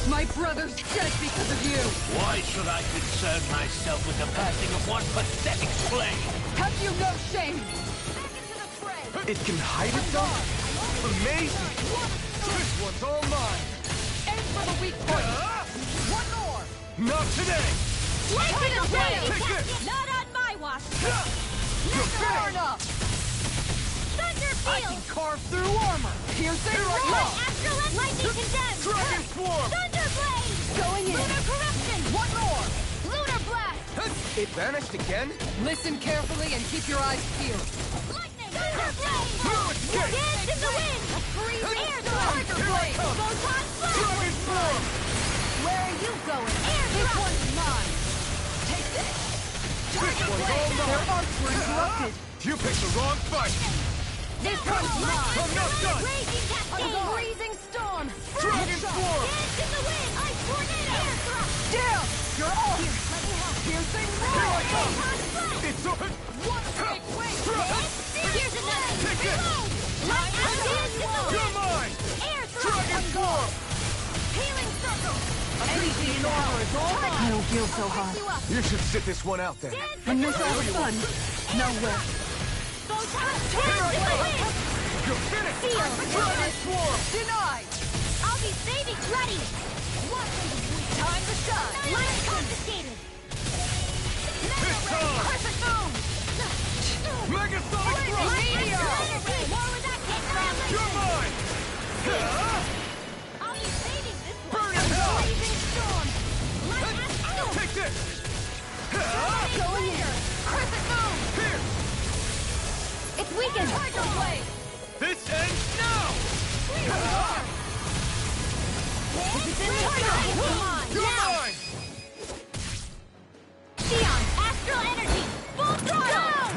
Speaker 8: My brother's dead because of you!
Speaker 11: Why should I concern myself with the passing of one pathetic slave?
Speaker 8: Have you no shame?
Speaker 9: It can hide itself? Amazing! This one's all mine!
Speaker 8: Aim for the weak point! One more!
Speaker 9: Not today!
Speaker 13: Take it away!
Speaker 9: Take this!
Speaker 13: Not on my watch!
Speaker 9: You're
Speaker 8: Far
Speaker 9: finished!
Speaker 8: enough!
Speaker 13: I can carve through armor! Piercing Light Astral Lightning Condemned!
Speaker 9: Dragon Swarm!
Speaker 13: Thunderblade! Going in! Lunar Corruption! One more! Lunar Blast!
Speaker 9: It vanished again?
Speaker 8: Listen carefully and keep your eyes peeled.
Speaker 13: Lightning! Thunderblade!
Speaker 9: Escape!
Speaker 13: Dance in the wind! A freezing air thrust!
Speaker 9: Tiger Blade!
Speaker 13: Photon Blast!
Speaker 9: Dragon Swarm!
Speaker 13: Where are you going? Air This one's mine! Take this! Tiger Blade!
Speaker 9: Their arcs were interrupted! You picked the wrong fight!
Speaker 13: This one's mine!
Speaker 9: I'm not done!
Speaker 13: Raging Cascade! A freezing storm!
Speaker 9: Dragon Swarm!
Speaker 13: Dance in the wind! Ice Tornado! Air thrust!
Speaker 9: Down! You're off!
Speaker 13: Here, let me help!
Speaker 9: Piercing
Speaker 13: Here I come!
Speaker 9: It's over!
Speaker 13: One big wing! Here's another!
Speaker 9: Take this!
Speaker 13: Light Dance in the wind!
Speaker 9: You're mine!
Speaker 13: Air thrust!
Speaker 9: Dragon Swarm!
Speaker 13: Healing circle!
Speaker 9: Anything in armor is all mine!
Speaker 8: I don't feel so hot.
Speaker 9: You should sit this one out then.
Speaker 8: When this all fun, nowhere.
Speaker 13: Photon Dance in the wind!
Speaker 9: You're finished!
Speaker 13: Seal!
Speaker 9: Dragon Swarm!
Speaker 13: Denied! I'll be saving! Ready! Time to shine! Light confiscated!
Speaker 9: It's on!
Speaker 13: Perfect boom!
Speaker 9: Mega Sonic Thrust!
Speaker 13: Meteor! More with that kick!
Speaker 9: You're mine!
Speaker 13: I'll be saving this one!
Speaker 9: Burn it up!
Speaker 13: Blazing storm! Light Astral!
Speaker 9: Take this!
Speaker 13: Going here! Perfect boom!
Speaker 9: Here!
Speaker 13: It's weakened! Tiger Blade!
Speaker 9: This ends now!
Speaker 13: It's in the sky!
Speaker 9: You're
Speaker 13: Now!
Speaker 9: mine!
Speaker 13: Xion! Astral Energy! Full throttle!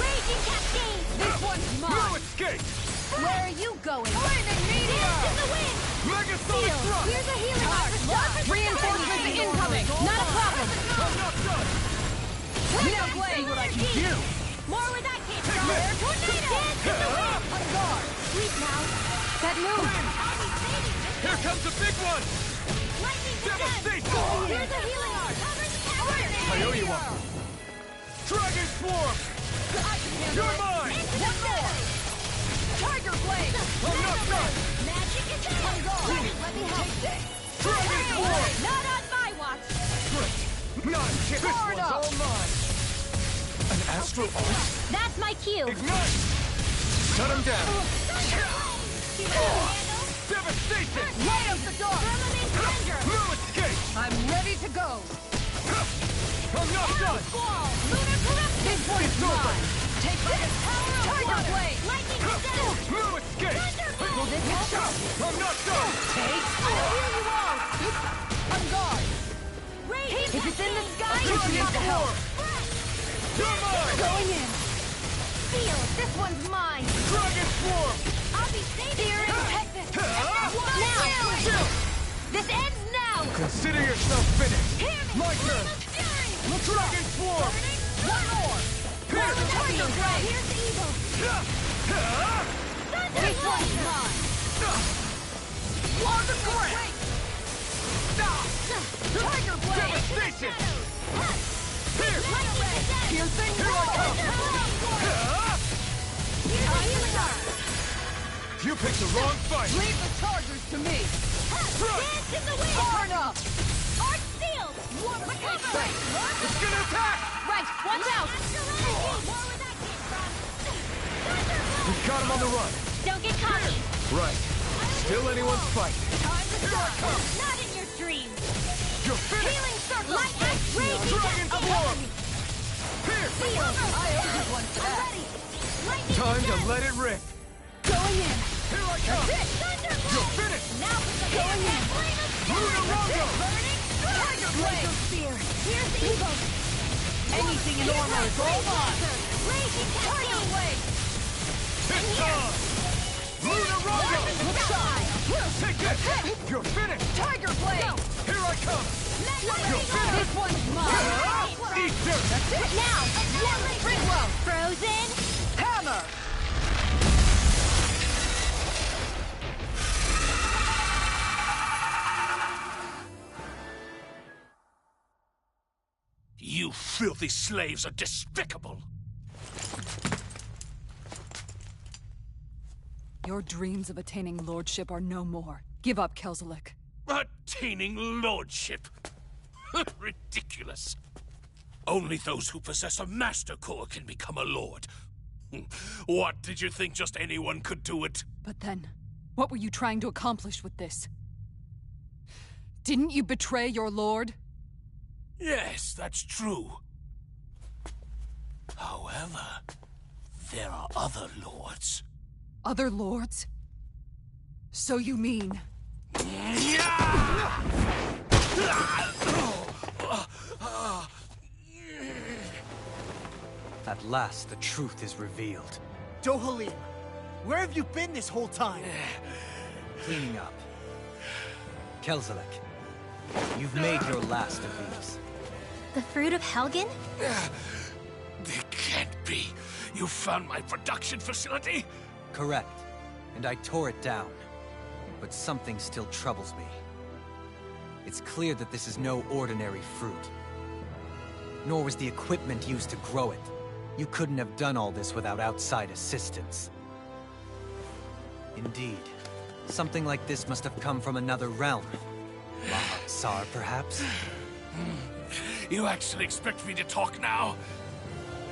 Speaker 13: Raging Cascade! This one's
Speaker 9: No
Speaker 13: mine!
Speaker 9: escape!
Speaker 13: Where are you going? Flaming Meteor! Dance in the wind!
Speaker 9: Mega Sonic Thrust!
Speaker 13: Here's a healing shot!
Speaker 8: Reinforcements incoming! Not a problem!
Speaker 9: I'm not done!
Speaker 13: Now see what I can do! More with that kick! Air Tornado! Dance in the wind! On guard! Sweep now!
Speaker 8: That move!
Speaker 13: I'll be saving this
Speaker 9: Here comes the big one!
Speaker 13: Lightning
Speaker 9: Devastation!
Speaker 13: Condemned! Here's a healing arm! Cover the counter!
Speaker 9: I owe you one! Dragon Swarm! You're mine!
Speaker 13: One more! Tiger Blade!
Speaker 9: I'm not done!
Speaker 13: Magic is on guard! Let me help!
Speaker 9: Dragon Swarm!
Speaker 13: Not on my watch!
Speaker 9: Great! Not this
Speaker 13: Powered
Speaker 9: one's
Speaker 13: up.
Speaker 9: all mine! An astral ult?
Speaker 3: That's my cue.
Speaker 9: Ignite! Shut him down! Devastation!
Speaker 13: Light up the dark! Firmament Tender!
Speaker 9: No escape!
Speaker 8: I'm ready to go!
Speaker 9: I'm not done!
Speaker 13: Squall! Lunar Corruption!
Speaker 8: This one's mine!
Speaker 13: Take this! Tiger Blade! Lightning Condemned!
Speaker 9: No escape!
Speaker 13: Will this help?
Speaker 9: I'm not done!
Speaker 13: Take! I hear you all! On guard! If it's in the sky, you're not to help!
Speaker 9: You're mine!
Speaker 13: Going in! Seal! This one's mine!
Speaker 9: Dragon Swarm!
Speaker 13: I'll be safe here in Texas! Now! This ends now!
Speaker 9: Consider yourself finished!
Speaker 13: Hear me!
Speaker 9: My
Speaker 13: Flame
Speaker 9: turn!
Speaker 13: of Fury!
Speaker 9: Dragon Swarm!
Speaker 13: One more!
Speaker 9: Here!
Speaker 13: Tiger Blade! Here's the evil! This one's mine!
Speaker 9: On the ground!
Speaker 13: Tiger Blade!
Speaker 9: Devastation!
Speaker 13: Here!
Speaker 9: Piercing! Here I come! You picked the wrong fight!
Speaker 8: Leave the chargers to me!
Speaker 13: Dance in the wind!
Speaker 8: Burn up!
Speaker 13: Arch sealed! Recover!
Speaker 9: It's gonna attack!
Speaker 8: Right, watch out!
Speaker 9: We've got him on the run!
Speaker 3: Don't get cocky.
Speaker 9: Right. Still anyone's fight.
Speaker 13: Time to start! Not in your dreams!
Speaker 9: You're finished!
Speaker 13: Healing circle! Light and raging
Speaker 9: Dragon Swarm! Here!
Speaker 13: Seal! I owe you one for that! Ready! Lightning
Speaker 9: Time to
Speaker 13: Condemned!
Speaker 9: let it rip!
Speaker 13: Going in!
Speaker 9: Here I come!
Speaker 13: Thunderblade!
Speaker 9: You're finished!
Speaker 13: Now for the going in! Flame of Fury!
Speaker 9: Lunarongo!
Speaker 13: Burning! Tiger Blade! Spear! Here's the evil!
Speaker 8: Anything in armor is all mine!
Speaker 13: Raging Tiger Blade!
Speaker 9: It's on! Lunarongo!
Speaker 13: Look side!
Speaker 9: Take this! You're finished!
Speaker 8: Tiger Blade!
Speaker 9: Here I come!
Speaker 13: You're
Speaker 9: finished!
Speaker 8: This one's mine!
Speaker 9: Eat dirt!
Speaker 13: Now!
Speaker 8: Freewell!
Speaker 3: Frozen.
Speaker 8: Hammer!
Speaker 11: You filthy slaves are despicable!
Speaker 8: Your dreams of attaining lordship are no more. Give up, Kelzelik.
Speaker 11: Attaining lordship? Ridiculous. Only those who possess a master core can become a lord. What, did you think just anyone could do it?
Speaker 8: But then, what were you trying to accomplish with this? Didn't you betray your lord?
Speaker 11: Yes, that's true. However, there are other lords.
Speaker 8: Other lords? So you mean...
Speaker 10: At last, the truth is revealed.
Speaker 2: Dohalim, where have you been this whole time?
Speaker 10: Cleaning up. Kelzalek, you've made your last of these.
Speaker 3: The fruit of Helgen?
Speaker 11: It can't be. You found my production facility?
Speaker 10: Correct. And I tore it down. But something still troubles me. It's clear that this is no ordinary fruit. Nor was the equipment used to grow it. You couldn't have done all this without outside assistance. Indeed. Something like this must have come from another realm. Tsar, perhaps?
Speaker 11: You actually expect me to talk now?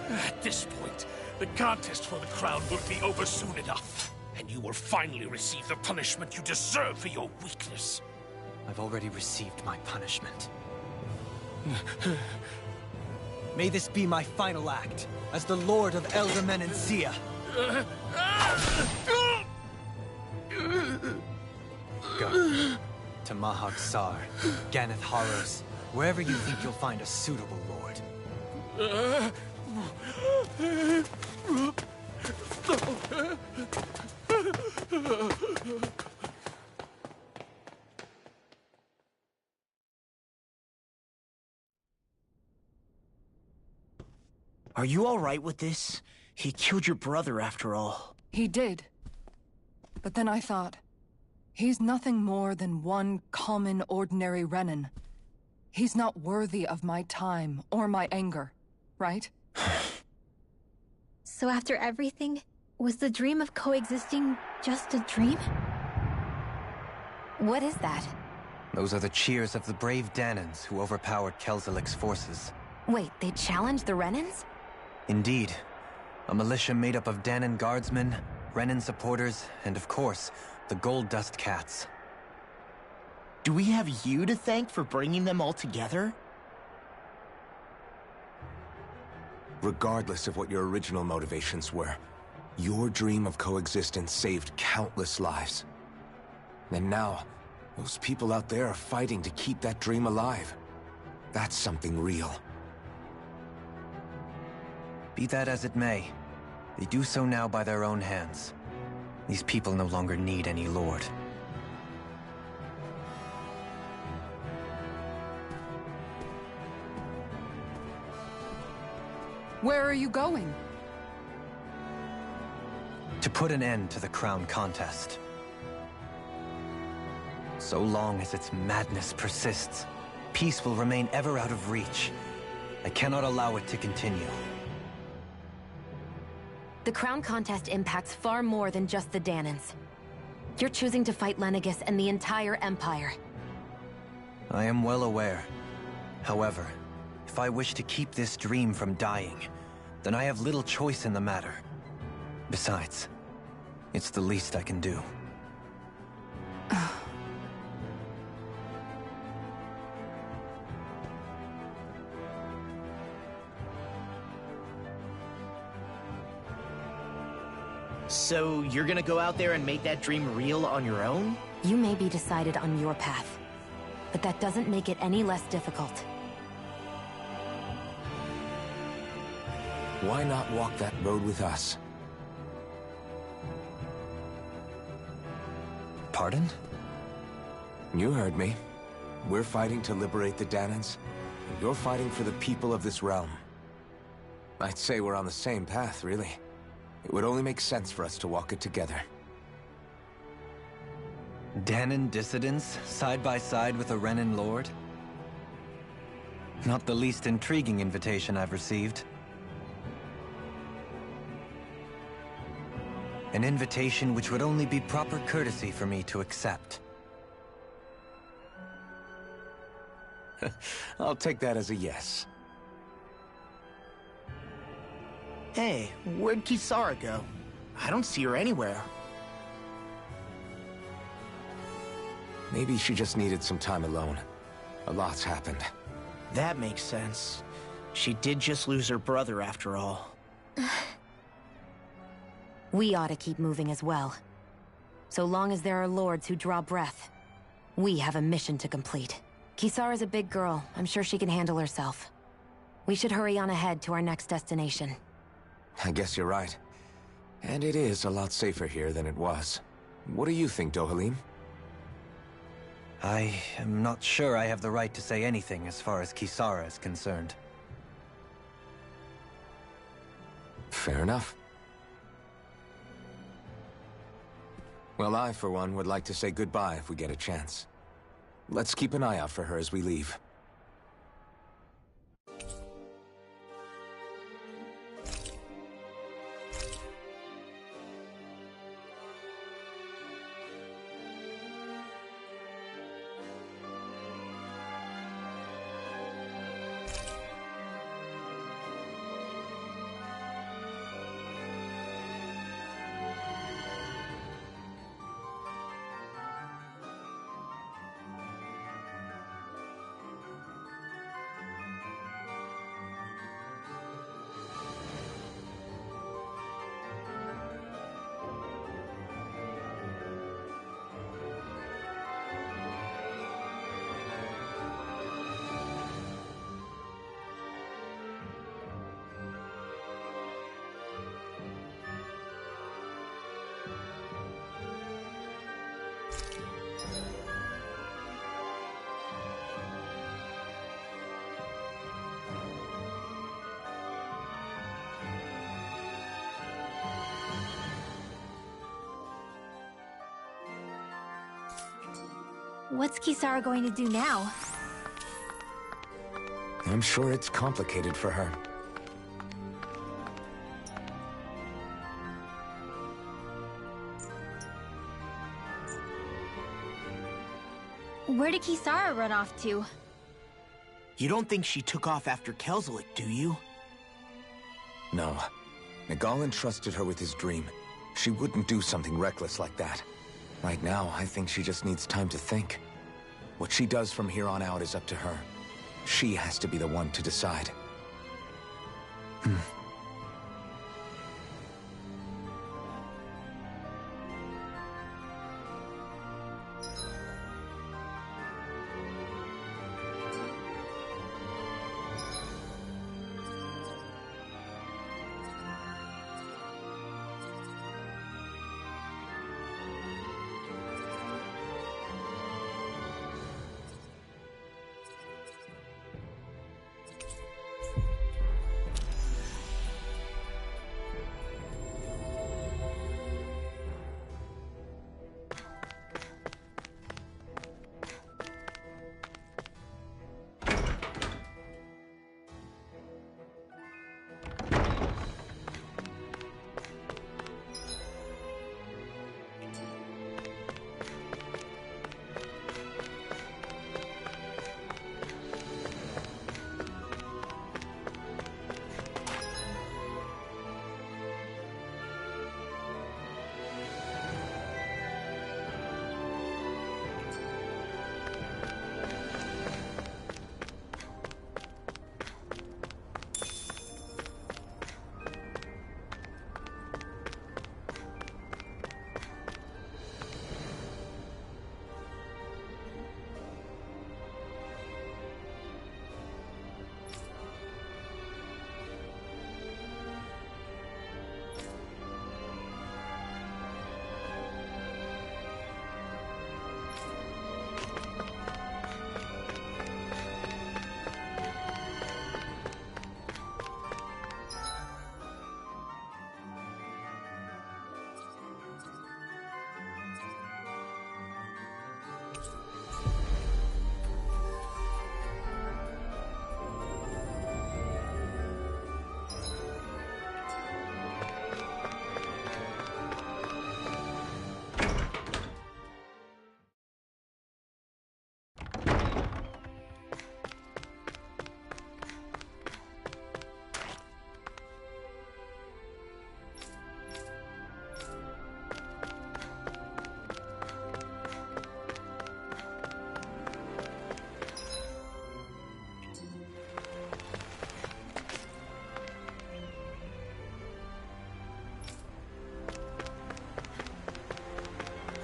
Speaker 11: At this point, the contest for the crown will be over soon enough. And you will finally receive the punishment you deserve for your weakness.
Speaker 10: I've already received my punishment. May this be my final act, as the Lord of Elder Menencia. Go. To Mahag Sar, Ganeth Haros, wherever you think you'll find a suitable lord.
Speaker 2: Are you all right with this? He killed your brother after all.
Speaker 8: He did. But then I thought, he's nothing more than one common, ordinary Renin. He's not worthy of my time or my anger, right?
Speaker 3: So after everything, was the dream of coexisting just a dream?
Speaker 5: What is that?
Speaker 10: Those are the cheers of the brave Danans who overpowered Kelzalek's forces.
Speaker 5: Wait, they challenged the Renins?
Speaker 10: Indeed. A militia made up of Danan guardsmen, Renin supporters, and of course, the Gold Dust Cats.
Speaker 2: Do we have you to thank for bringing them all together?
Speaker 1: Regardless of what your original motivations were, your dream of coexistence saved countless lives. And now, those people out there are fighting to keep that dream alive. That's something real.
Speaker 10: Be that as it may, they do so now by their own hands. These people no longer need any lord.
Speaker 8: Where are you going?
Speaker 10: To put an end to the crown contest. So long as its madness persists, peace will remain ever out of reach. I cannot allow it to continue.
Speaker 5: The crown contest impacts far more than just the Danans. You're choosing to fight Lenegis and the entire Empire.
Speaker 10: I am well aware. However, if I wish to keep this dream from dying, then I have little choice in the matter. Besides, it's the least I can do.
Speaker 2: So you're gonna go out there and make that dream real on your own?
Speaker 5: You may be decided on your path, but that doesn't make it any less difficult.
Speaker 1: Why not walk that road with us?
Speaker 10: Pardon?
Speaker 1: You heard me. We're fighting to liberate the Danans, and you're fighting for the people of this realm. I'd say we're on the same path, really. It would only make sense for us to walk it together.
Speaker 10: Danan dissidents, side by side with a Renin lord? Not the least intriguing invitation I've received. An invitation which would only be proper courtesy for me to accept.
Speaker 1: I'll take that as a yes.
Speaker 2: Hey, where'd Kisara go? I don't see her anywhere.
Speaker 1: Maybe she just needed some time alone. A lot's happened.
Speaker 2: That makes sense. She did just lose her brother after all.
Speaker 5: We ought to keep moving as well. So long as there are lords who draw breath, we have a mission to complete. Kisara's a big girl. I'm sure she can handle herself. We should hurry on ahead to our next destination.
Speaker 1: I guess you're right. And it is a lot safer here than it was. What do you think, Dohalim?
Speaker 10: I am not sure I have the right to say anything as far as Kisara is concerned.
Speaker 1: Fair enough. Well, I, for one, would like to say goodbye if we get a chance. Let's keep an eye out for her as we leave.
Speaker 3: What's Kisara going to do now?
Speaker 1: I'm sure it's complicated for her.
Speaker 3: Where did Kisara run off to?
Speaker 2: You don't think she took off after Kelzelik, do you?
Speaker 1: No. Nagal entrusted her with his dream. She wouldn't do something reckless like that. Right now, I think she just needs time to think. What she does from here on out is up to her. She has to be the one to decide.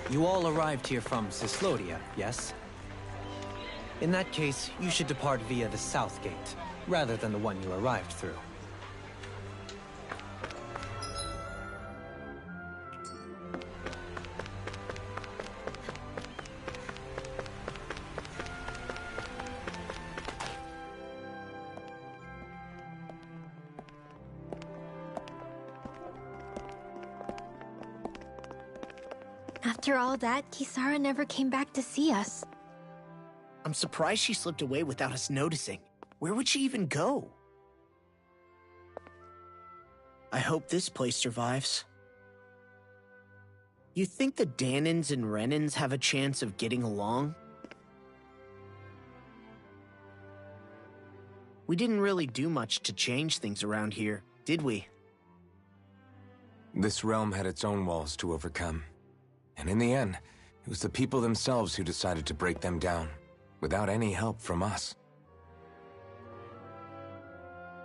Speaker 10: You all arrived here from Cislodia, yes? In that case, you should depart via the south gate, rather than the one you arrived through.
Speaker 3: After all that, Kisara never came back to see us.
Speaker 2: I'm surprised she slipped away without us noticing. Where would she even go? I hope this place survives. You think the Danins and Renins have a chance of getting along? We didn't really do much to change things around here, did we?
Speaker 1: This realm had its own walls to overcome. And in the end, it was the people themselves who decided to break them down, without any help from us.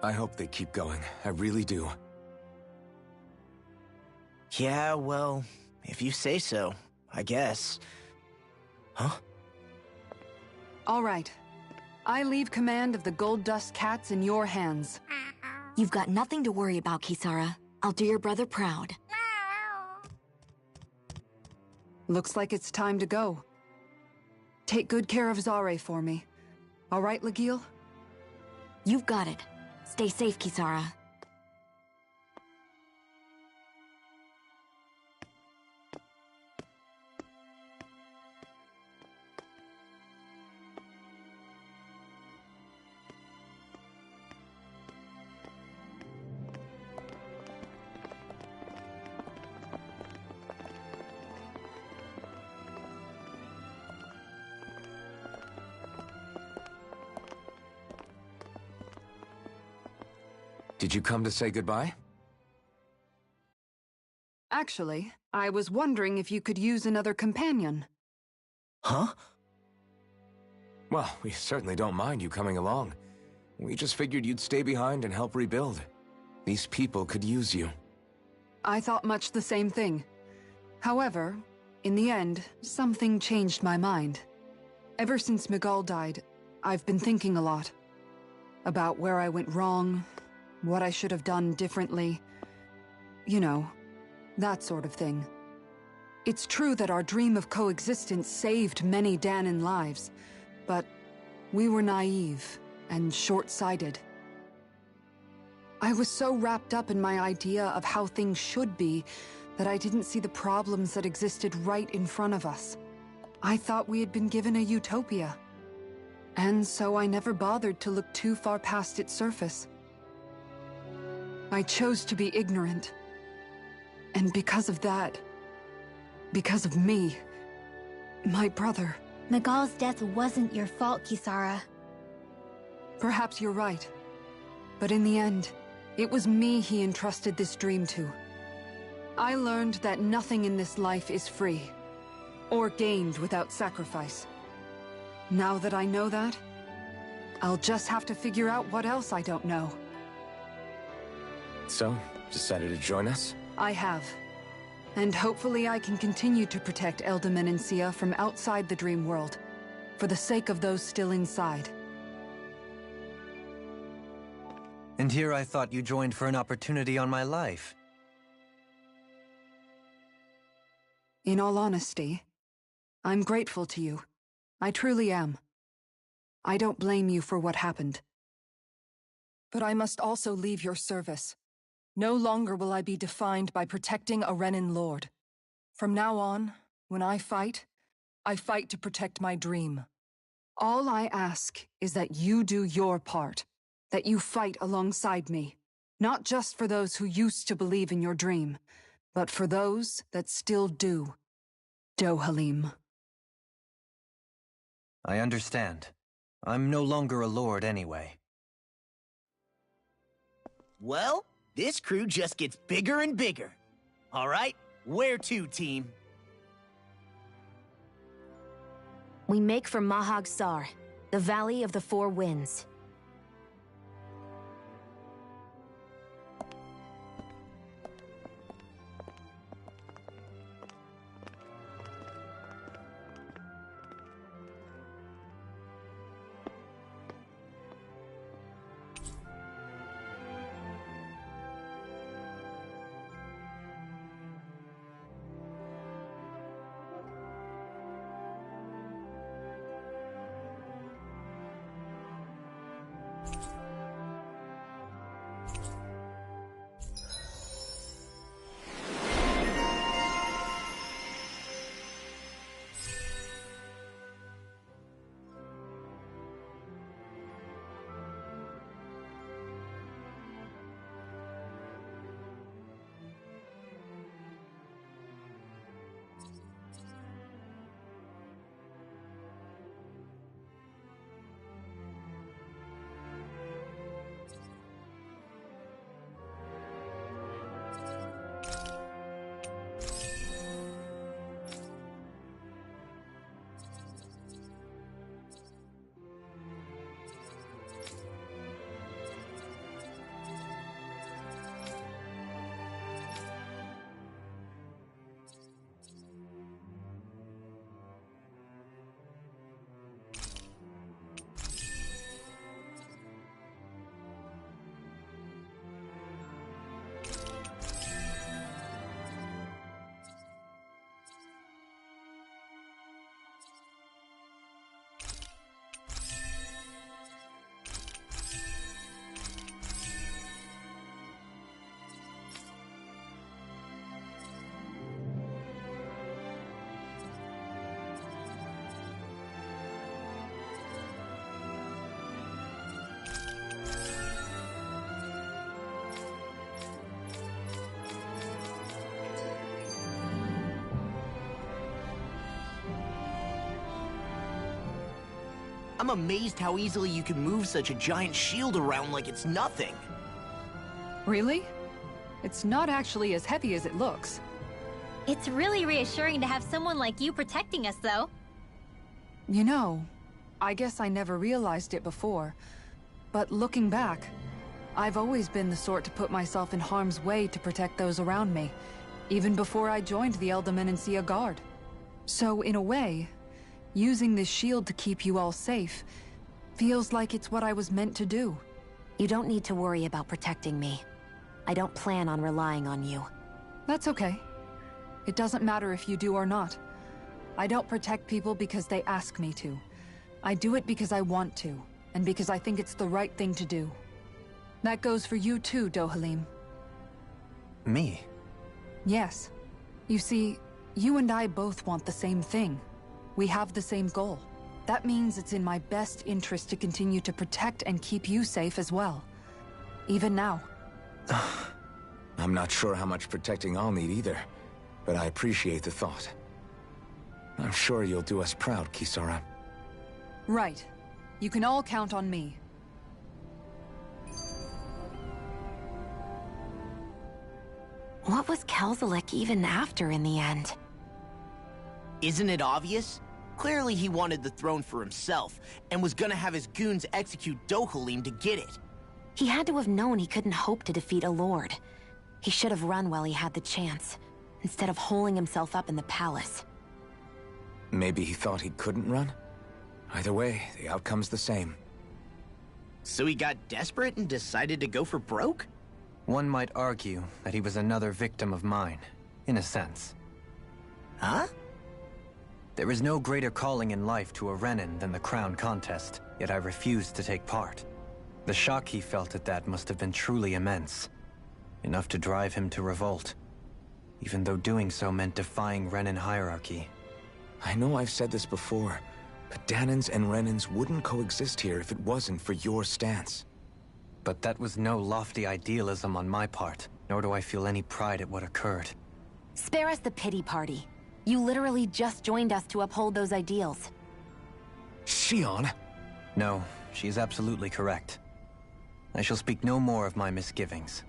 Speaker 1: I hope they keep going. I really do.
Speaker 2: Yeah, well, if you say so, I guess. Huh?
Speaker 8: All right. I leave command of the Gold Dust Cats in your hands.
Speaker 16: You've got nothing to worry about, Kisara. I'll do your brother proud.
Speaker 8: Looks like it's time to go. Take good care of Zare for me. All right, Legil?
Speaker 16: You've got it. Stay safe, Kisara.
Speaker 1: Did you come to say goodbye?
Speaker 8: Actually, I was wondering if you could use another companion.
Speaker 2: Huh?
Speaker 1: Well, we certainly don't mind you coming along. We just figured you'd stay behind and help rebuild. These people could use you.
Speaker 8: I thought much the same thing. However, in the end, something changed my mind. Ever since Miguel died, I've been thinking a lot. About where I went wrong, what I should have done differently. You know, that sort of thing. It's true that our dream of coexistence saved many Danin lives, but we were naive and short-sighted. I was so wrapped up in my idea of how things should be that I didn't see the problems that existed right in front of us. I thought we had been given a utopia. And so I never bothered to look too far past its surface. I chose to be ignorant. And because of that, because of me, my brother...
Speaker 3: Miguel's death wasn't your fault, Kisara.
Speaker 8: Perhaps you're right. But in the end, it was me he entrusted this dream to. I learned that nothing in this life is free, or gained without sacrifice. Now that I know that, I'll just have to figure out what else I don't know.
Speaker 1: So, decided to join us?
Speaker 8: I have. And hopefully I can continue to protect Elda Menencia from outside the dream world, for the sake of those still inside.
Speaker 10: And here I thought you joined for an opportunity on my life.
Speaker 8: In all honesty, I'm grateful to you. I truly am. I don't blame you for what happened. But I must also leave your service. No longer will I be defined by protecting a Renin lord. From now on, when I fight to protect my dream. All I ask is that you do your part, that you fight alongside me, not just for those who used to believe in your dream, but for those that still do. Dohalim.
Speaker 10: I understand. I'm no longer a lord anyway.
Speaker 2: Well, this crew just gets bigger and bigger. All right, where to, team?
Speaker 16: We make for Mahag Sar, the Valley of the Four Winds.
Speaker 2: I'm amazed how easily you can move such a giant shield around like it's nothing.
Speaker 8: Really? It's not actually as heavy as it looks.
Speaker 3: It's really reassuring to have someone like you protecting us, though.
Speaker 8: You know, I guess I never realized it before. But looking back, I've always been the sort to put myself in harm's way to protect those around me, even before I joined the Eldermenancia Guard. So, in a way, using this shield to keep you all safe feels like it's what I was meant to do.
Speaker 16: You don't need to worry about protecting me. I don't plan on relying on you.
Speaker 8: That's okay. It doesn't matter if you do or not. I don't protect people because they ask me to. I do it because I want to, and because I think it's the right thing to do. That goes for you too, Dohalim.
Speaker 10: Me?
Speaker 8: Yes. You see, you and I both want the same thing. We have the same goal. That means it's in my best interest to continue to protect and keep you safe as well. Even now.
Speaker 1: I'm not sure how much protecting I'll need either, but I appreciate the thought. I'm sure you'll do us proud, Kisara.
Speaker 8: Right. You can all count on me.
Speaker 5: What was Kelzalek even after in the end?
Speaker 2: Isn't it obvious? Clearly he wanted the throne for himself, and was gonna have his goons execute Dohalim to get it.
Speaker 5: He had to have known he couldn't hope to defeat a lord. He should have run while he had the chance, instead of holding himself up in the palace.
Speaker 1: Maybe he thought he couldn't run? Either way, the outcome's the same.
Speaker 2: So he got desperate and decided to go for broke?
Speaker 10: One might argue that he was another victim of mine, in a sense.
Speaker 2: Huh?
Speaker 10: There is no greater calling in life to a Renin than the crown contest, yet I refused to take part. The shock he felt at that must have been truly immense. Enough to drive him to revolt, even though doing so meant defying Renin hierarchy.
Speaker 1: I know I've said this before, but Danans and Renins wouldn't coexist here if it wasn't for your stance.
Speaker 10: But that was no lofty idealism on my part, nor do I feel any pride at what occurred.
Speaker 16: Spare us the pity party. You literally just joined us to uphold those ideals.
Speaker 1: Shion?
Speaker 10: No, she is absolutely correct. I shall speak no more of my misgivings.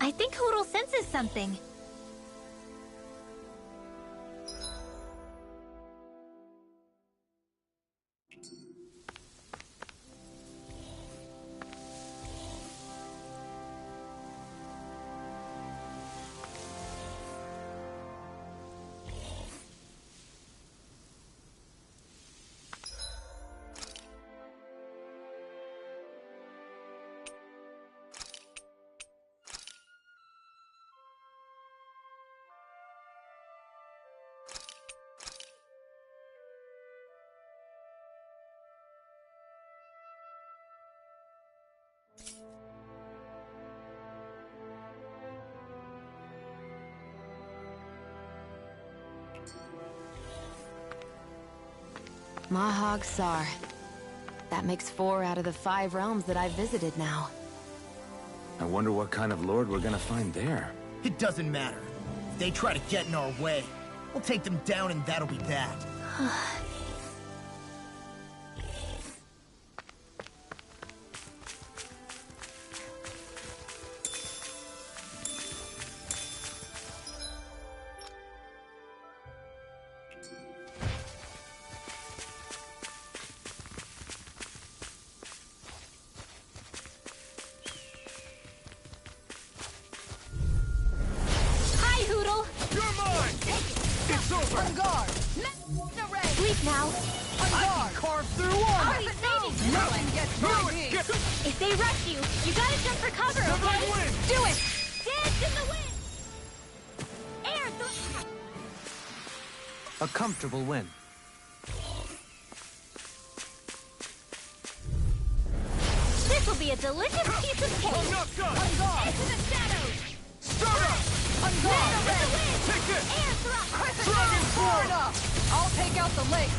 Speaker 3: I think Hoodle senses something.
Speaker 16: Mahag Sar. That makes 4 out of the 5 realms that I've visited now.
Speaker 1: I wonder what kind of lord we're gonna find there.
Speaker 2: It doesn't matter. If they try to get in our way, we'll take them down and that'll be that.
Speaker 3: Sleep now.
Speaker 9: I can carve through armor!
Speaker 3: Nothing gets by me. If they rush you, you gotta jump for cover, okay? Do it! Dance in the wind! Air
Speaker 10: A comfortable win.
Speaker 3: This will be a delicious piece of cake!
Speaker 9: I'm not done!
Speaker 3: On guard! Into the shadows!
Speaker 9: Start up!
Speaker 3: On guard! In the wind!
Speaker 9: Take this!
Speaker 3: Air thrust!
Speaker 9: Dragon
Speaker 8: Far enough! I'll take out the lake.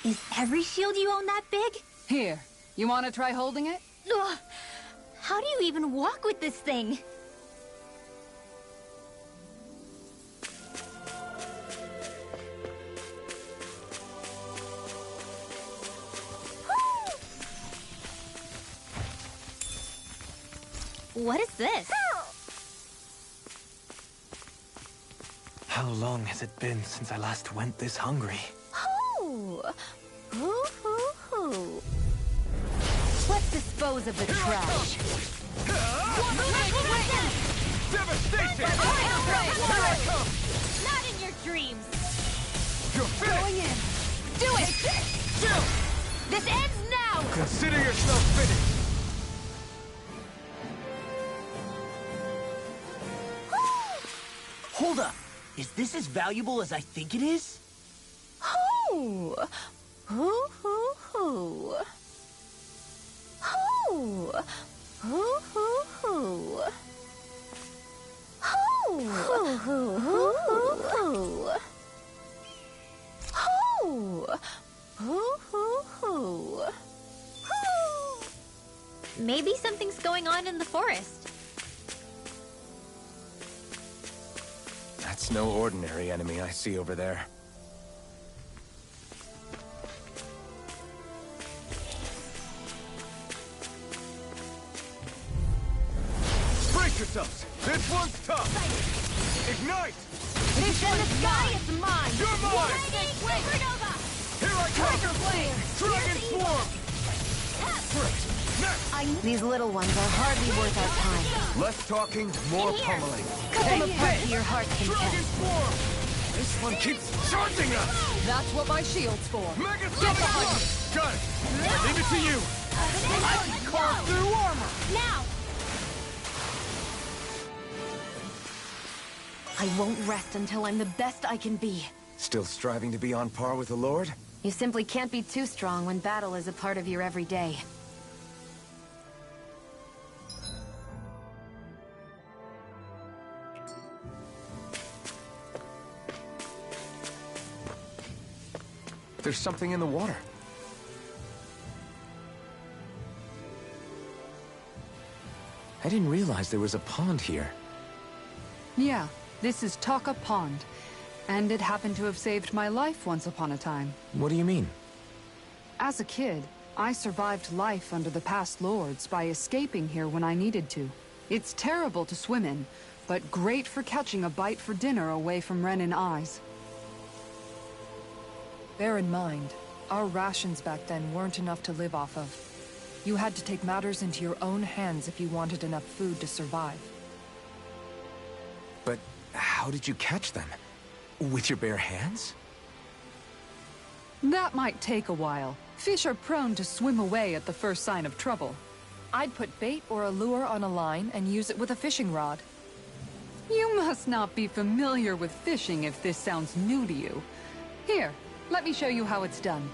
Speaker 3: Is every shield you own that big?
Speaker 8: Here, you want to try holding it?
Speaker 3: Ugh. How do you even walk with this thing? What is this?
Speaker 10: How long has it been since I last went this hungry?
Speaker 13: Hoo! Hoo, hoo, hoo. Let's dispose of the trash.
Speaker 9: Devastation!
Speaker 13: Here I come! Not in your dreams!
Speaker 9: You're
Speaker 13: Going in! Do it!
Speaker 9: Jill!
Speaker 13: This ends now!
Speaker 9: Consider yourself finished!
Speaker 2: Hold up. Is this as valuable as I think it is?
Speaker 13: Hoo! Hoo, hoo, hoo. Hoo! Hoo, hoo, hoo. Hoo! Hoo, hoo, hoo, hoo. Hoo! Hoo, hoo, hoo. Hoo!
Speaker 3: Maybe something's going on in the forest.
Speaker 1: That's no ordinary enemy I see over there.
Speaker 9: Brace yourselves! This one's tough! Ignite!
Speaker 13: Fish in the sky is mine!
Speaker 9: You're mine!
Speaker 13: Supernova!
Speaker 9: Here I come!
Speaker 13: Tiger Blade!
Speaker 9: Dragon Form!
Speaker 16: These little ones are hardly worth our time.
Speaker 9: Less talking, more pummeling.
Speaker 16: Cut them apart to your heart's
Speaker 9: Dragon
Speaker 16: content.
Speaker 9: Form! This one keeps charging us!
Speaker 8: That's what my shield's for.
Speaker 9: Mega
Speaker 8: Get behind me!
Speaker 9: Got it! I'll leave it to you! I can carve through armor!
Speaker 13: Now!
Speaker 16: I won't rest until I'm the best I can be.
Speaker 1: Still striving to be on par with the Lord?
Speaker 16: You simply can't be too strong when battle is a part of your everyday.
Speaker 1: There's something in the water. I didn't realize there was a pond here.
Speaker 8: Yeah, this is Taka Pond. And it happened to have saved my life once upon a time.
Speaker 1: What do you mean?
Speaker 8: As a kid, I survived life under the past lords by escaping here when I needed to. It's terrible to swim in, but great for catching a bite for dinner away from Renin eyes. Bear in mind, our rations back then weren't enough to live off of. You had to take matters into your own hands if you wanted enough food to survive.
Speaker 1: But how did you catch them? With your bare hands?
Speaker 8: That might take a while. Fish are prone to swim away at the first sign of trouble. I'd put bait or a lure on a line and use it with a fishing rod. You must not be familiar with fishing if this sounds new to you. Here, let me show you how it's done.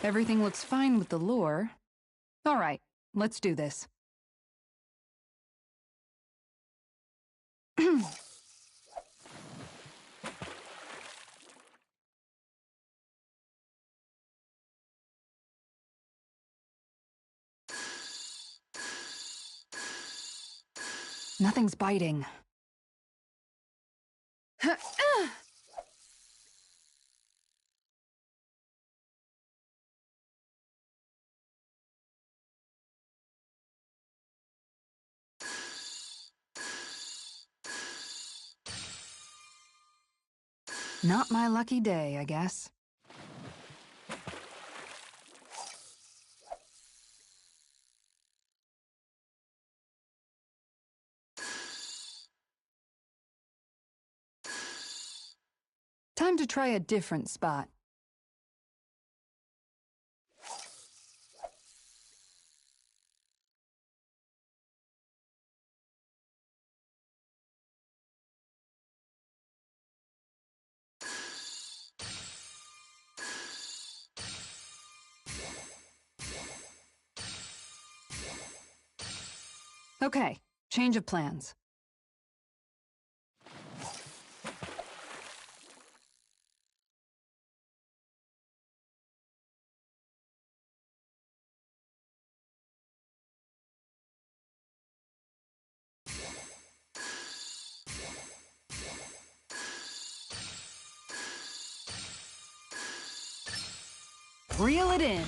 Speaker 8: Everything looks fine with the lure. All right, let's do this. Nothing's biting. Not my lucky day, I guess. Time to try a different spot. Okay, change of plans. Reel it in.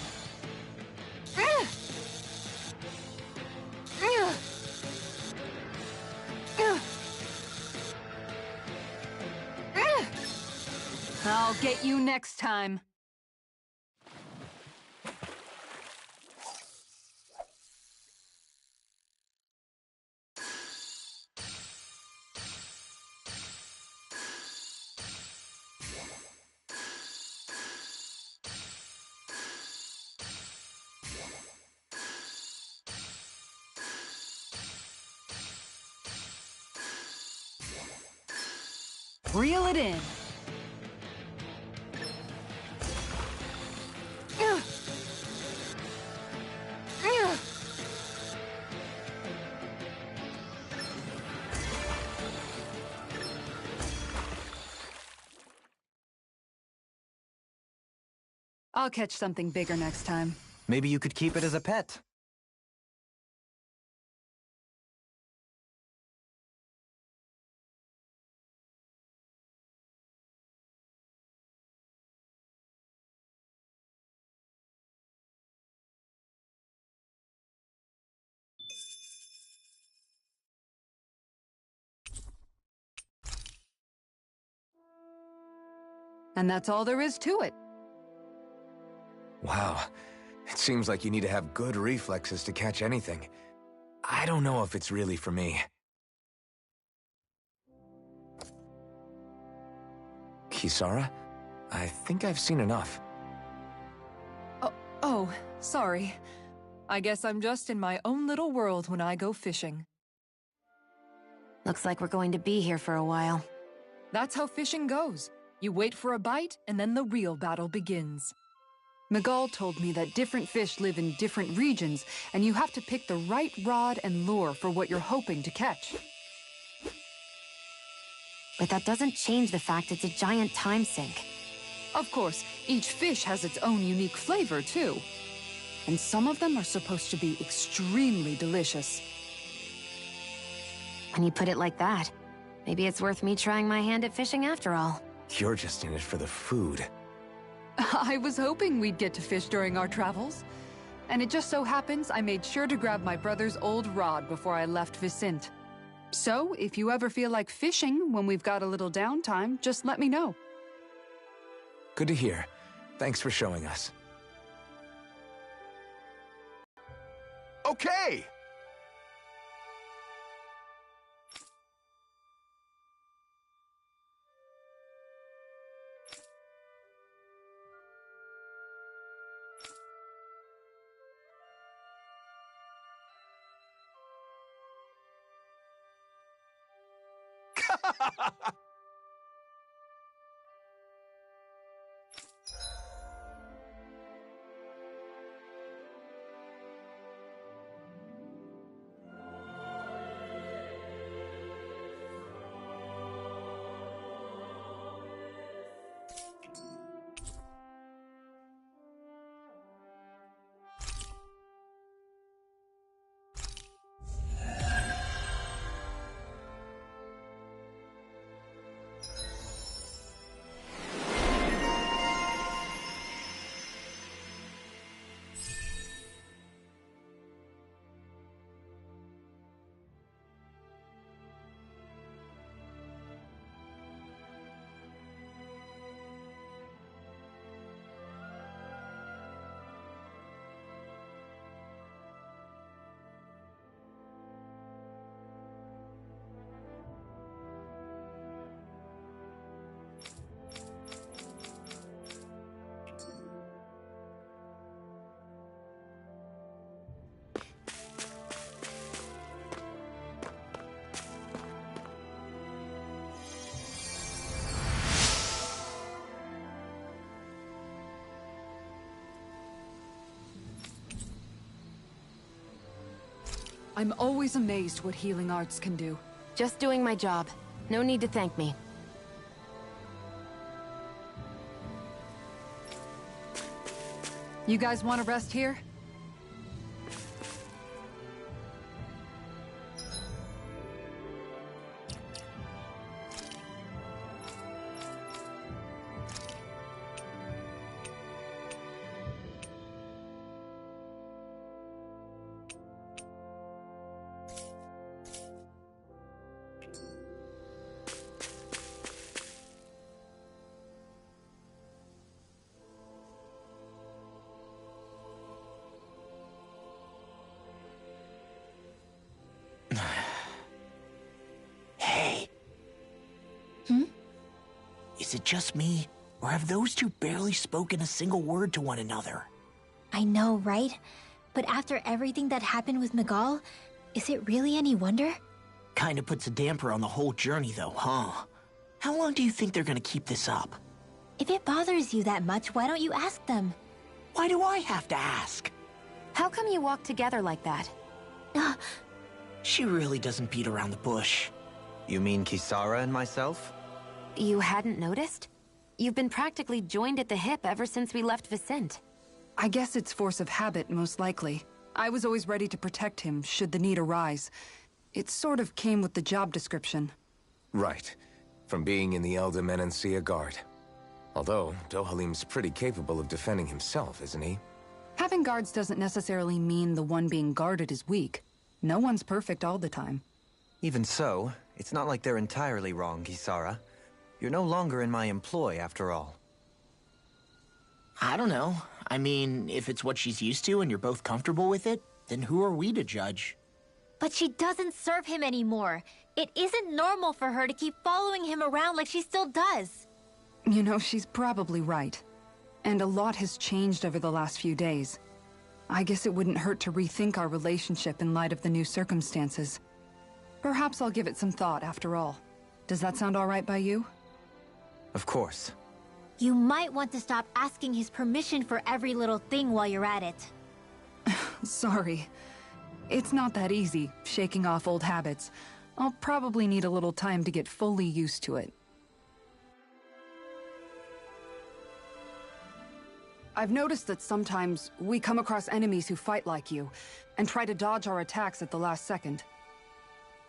Speaker 8: I'll get you next time. Reel it in. I'll catch something bigger next time.
Speaker 10: Maybe you could keep it as a pet.
Speaker 8: And that's all there is to it.
Speaker 1: Wow. It seems like you need to have good reflexes to catch anything. I don't know if it's really for me. Kisara? I think I've seen enough.
Speaker 8: Oh, sorry. I guess I'm just in my own little world when I go fishing.
Speaker 5: Looks like we're going to be here for a while.
Speaker 8: That's how fishing goes. You wait for a bite, and then the real battle begins. Miguel told me that different fish live in different regions, and you have to pick the right rod and lure for what you're hoping to catch.
Speaker 5: But that doesn't change the fact it's a giant time sink.
Speaker 8: Of course, each fish has its own unique flavor, too. And some of them are supposed to be extremely delicious.
Speaker 5: When you put it like that, maybe it's worth me trying my hand at fishing after all.
Speaker 1: You're just in it for the food.
Speaker 8: I was hoping we'd get to fish during our travels. And it just so happens I made sure to grab my brother's old rod before I left Vicente. So, if you ever feel like fishing when we've got a little downtime, just let me know.
Speaker 1: Good to hear. Thanks for showing us.
Speaker 4: Okay!
Speaker 8: I'm always amazed what healing arts can do.
Speaker 16: Just doing my job. No need to thank me.
Speaker 8: You guys want to rest here?
Speaker 2: Hey. Is it just me, or have those two barely spoken a single word to one another?
Speaker 3: I know, right? But after everything that happened with Miguel, is it really any wonder?
Speaker 2: Kinda puts a damper on the whole journey, though, huh? How long do you think they're gonna keep this up?
Speaker 3: If it bothers you that much, why don't you ask them?
Speaker 2: Why do I have to ask?
Speaker 16: How come you walk together like that?
Speaker 2: She really doesn't beat around the bush.
Speaker 10: You mean Kisara and myself?
Speaker 16: You hadn't noticed? You've been practically joined at the hip ever since we left Vicente.
Speaker 8: I guess it's force of habit, most likely. I was always ready to protect him, should the need arise. It sort of came with the job description.
Speaker 1: Right. From being in the Elder Menancia Guard. Although, Dohalim's pretty capable of defending himself, isn't he?
Speaker 8: Having guards doesn't necessarily mean the one being guarded is weak. No one's perfect all the time.
Speaker 10: Even so, it's not like they're entirely wrong, Kisara. You're no longer in my employ, after all.
Speaker 2: I don't know. I mean, if it's what she's used to and you're both comfortable with it, then who are we to judge?
Speaker 3: But she doesn't serve him anymore. It isn't normal for her to keep following him around like she still does.
Speaker 8: You know, she's probably right. And a lot has changed over the last few days. I guess it wouldn't hurt to rethink our relationship in light of the new circumstances. Perhaps I'll give it some thought, after all. Does that sound all right by you?
Speaker 10: Of course.
Speaker 3: You might want to stop asking his permission for every little thing while you're at it.
Speaker 8: Sorry. It's not that easy, shaking off old habits. I'll probably need a little time to get fully used to it. I've noticed that sometimes we come across enemies who fight like you, and try to dodge our attacks at the last second.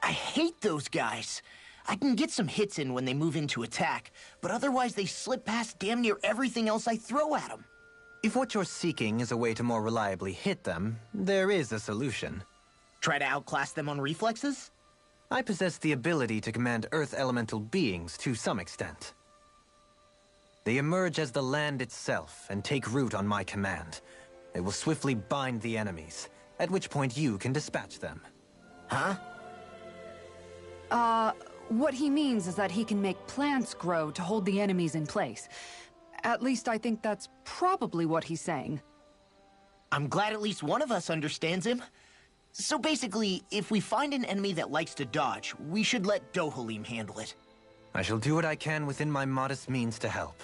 Speaker 2: I hate those guys. I can get some hits in when they move into attack, but otherwise they slip past damn near everything else I throw at them.
Speaker 10: If what you're seeking is a way to more reliably hit them, there is a solution.
Speaker 2: Try to outclass them on reflexes?
Speaker 10: I possess the ability to command Earth elemental beings to some extent. They emerge as the land itself and take root on my command. They will swiftly bind the enemies, at which point you can dispatch them.
Speaker 2: Huh?
Speaker 8: What he means is that he can make plants grow to hold the enemies in place. At least I think that's probably what he's saying.
Speaker 2: I'm glad at least one of us understands him. So basically, if we find an enemy that likes to dodge, we should let Dohalim handle it.
Speaker 10: I shall do what I can within my modest means to help.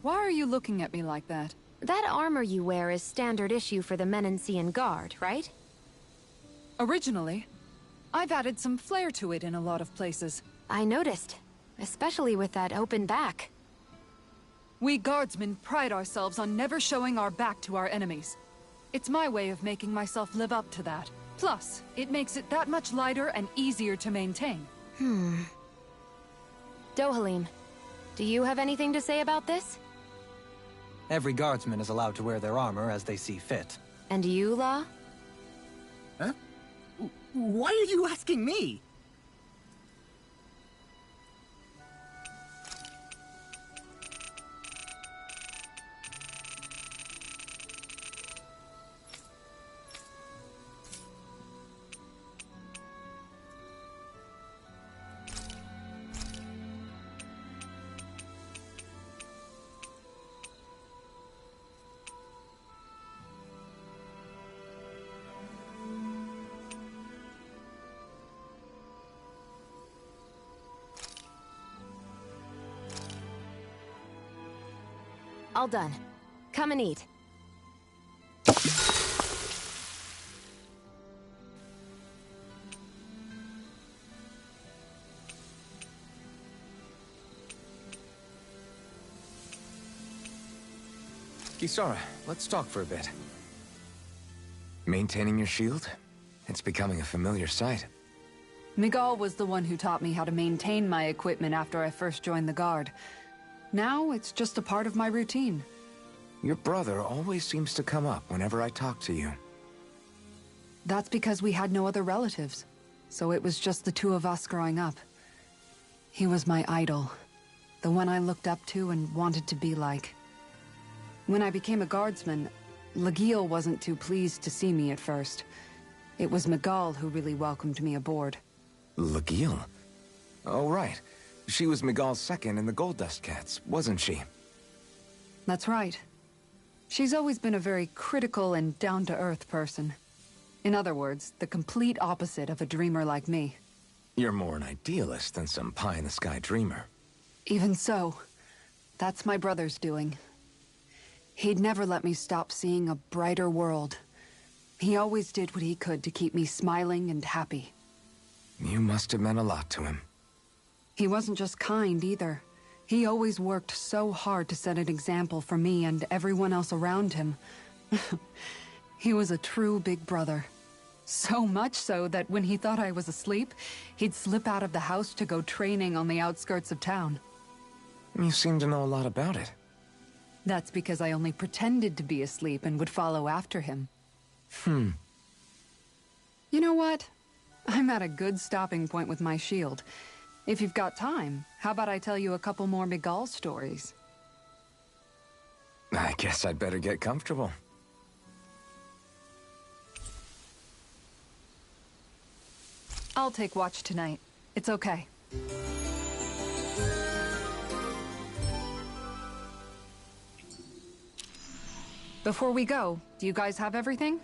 Speaker 8: Why are you looking at me like that?
Speaker 16: That armor you wear is standard issue for the Menancian Guard, right?
Speaker 8: Originally. I've added some flair to it in a lot of places.
Speaker 16: I noticed, especially with that open back.
Speaker 8: We guardsmen pride ourselves on never showing our back to our enemies. It's my way of making myself live up to that. Plus, it makes it that much lighter and easier to maintain.
Speaker 16: Dohalim, do you have anything to say about this?
Speaker 10: Every guardsman is allowed to wear their armor as they see fit.
Speaker 16: And you, Law?
Speaker 2: Huh? Why are you asking me?
Speaker 16: All done. Come and eat.
Speaker 1: Kisara, let's talk for a bit. Maintaining your shield? It's becoming a familiar sight.
Speaker 8: Miguel was the one who taught me how to maintain my equipment after I first joined the Guard. Now, it's just a part of my routine.
Speaker 1: Your brother always seems to come up whenever I talk to you.
Speaker 8: That's because we had no other relatives. So it was just the two of us growing up. He was my idol. The one I looked up to and wanted to be like. When I became a guardsman, Lagiel wasn't too pleased to see me at first. It was Miguel who really welcomed me aboard.
Speaker 1: Lagiel? Oh, right. She was Miguel's second in the Gold Dust Cats, wasn't she?
Speaker 8: That's right. She's always been a very critical and down-to-earth person. In other words, the complete opposite of a dreamer like me.
Speaker 1: You're more an idealist than some pie-in-the-sky dreamer.
Speaker 8: Even so, that's my brother's doing. He'd never let me stop seeing a brighter world. He always did what he could to keep me smiling and happy.
Speaker 1: You must have meant a lot to him.
Speaker 8: He wasn't just kind, either. He always worked so hard to set an example for me and everyone else around him. He was a true big brother. So much so that when he thought I was asleep, he'd slip out of the house to go training on the outskirts of town.
Speaker 1: You seem to know a lot about it.
Speaker 8: That's because I only pretended to be asleep and would follow after him. You know what? I'm at a good stopping point with my shield. If you've got time, how about I tell you a couple more Miguel stories?
Speaker 1: I guess I'd better get comfortable.
Speaker 8: I'll take watch tonight. It's okay. Before we go, do you guys have everything?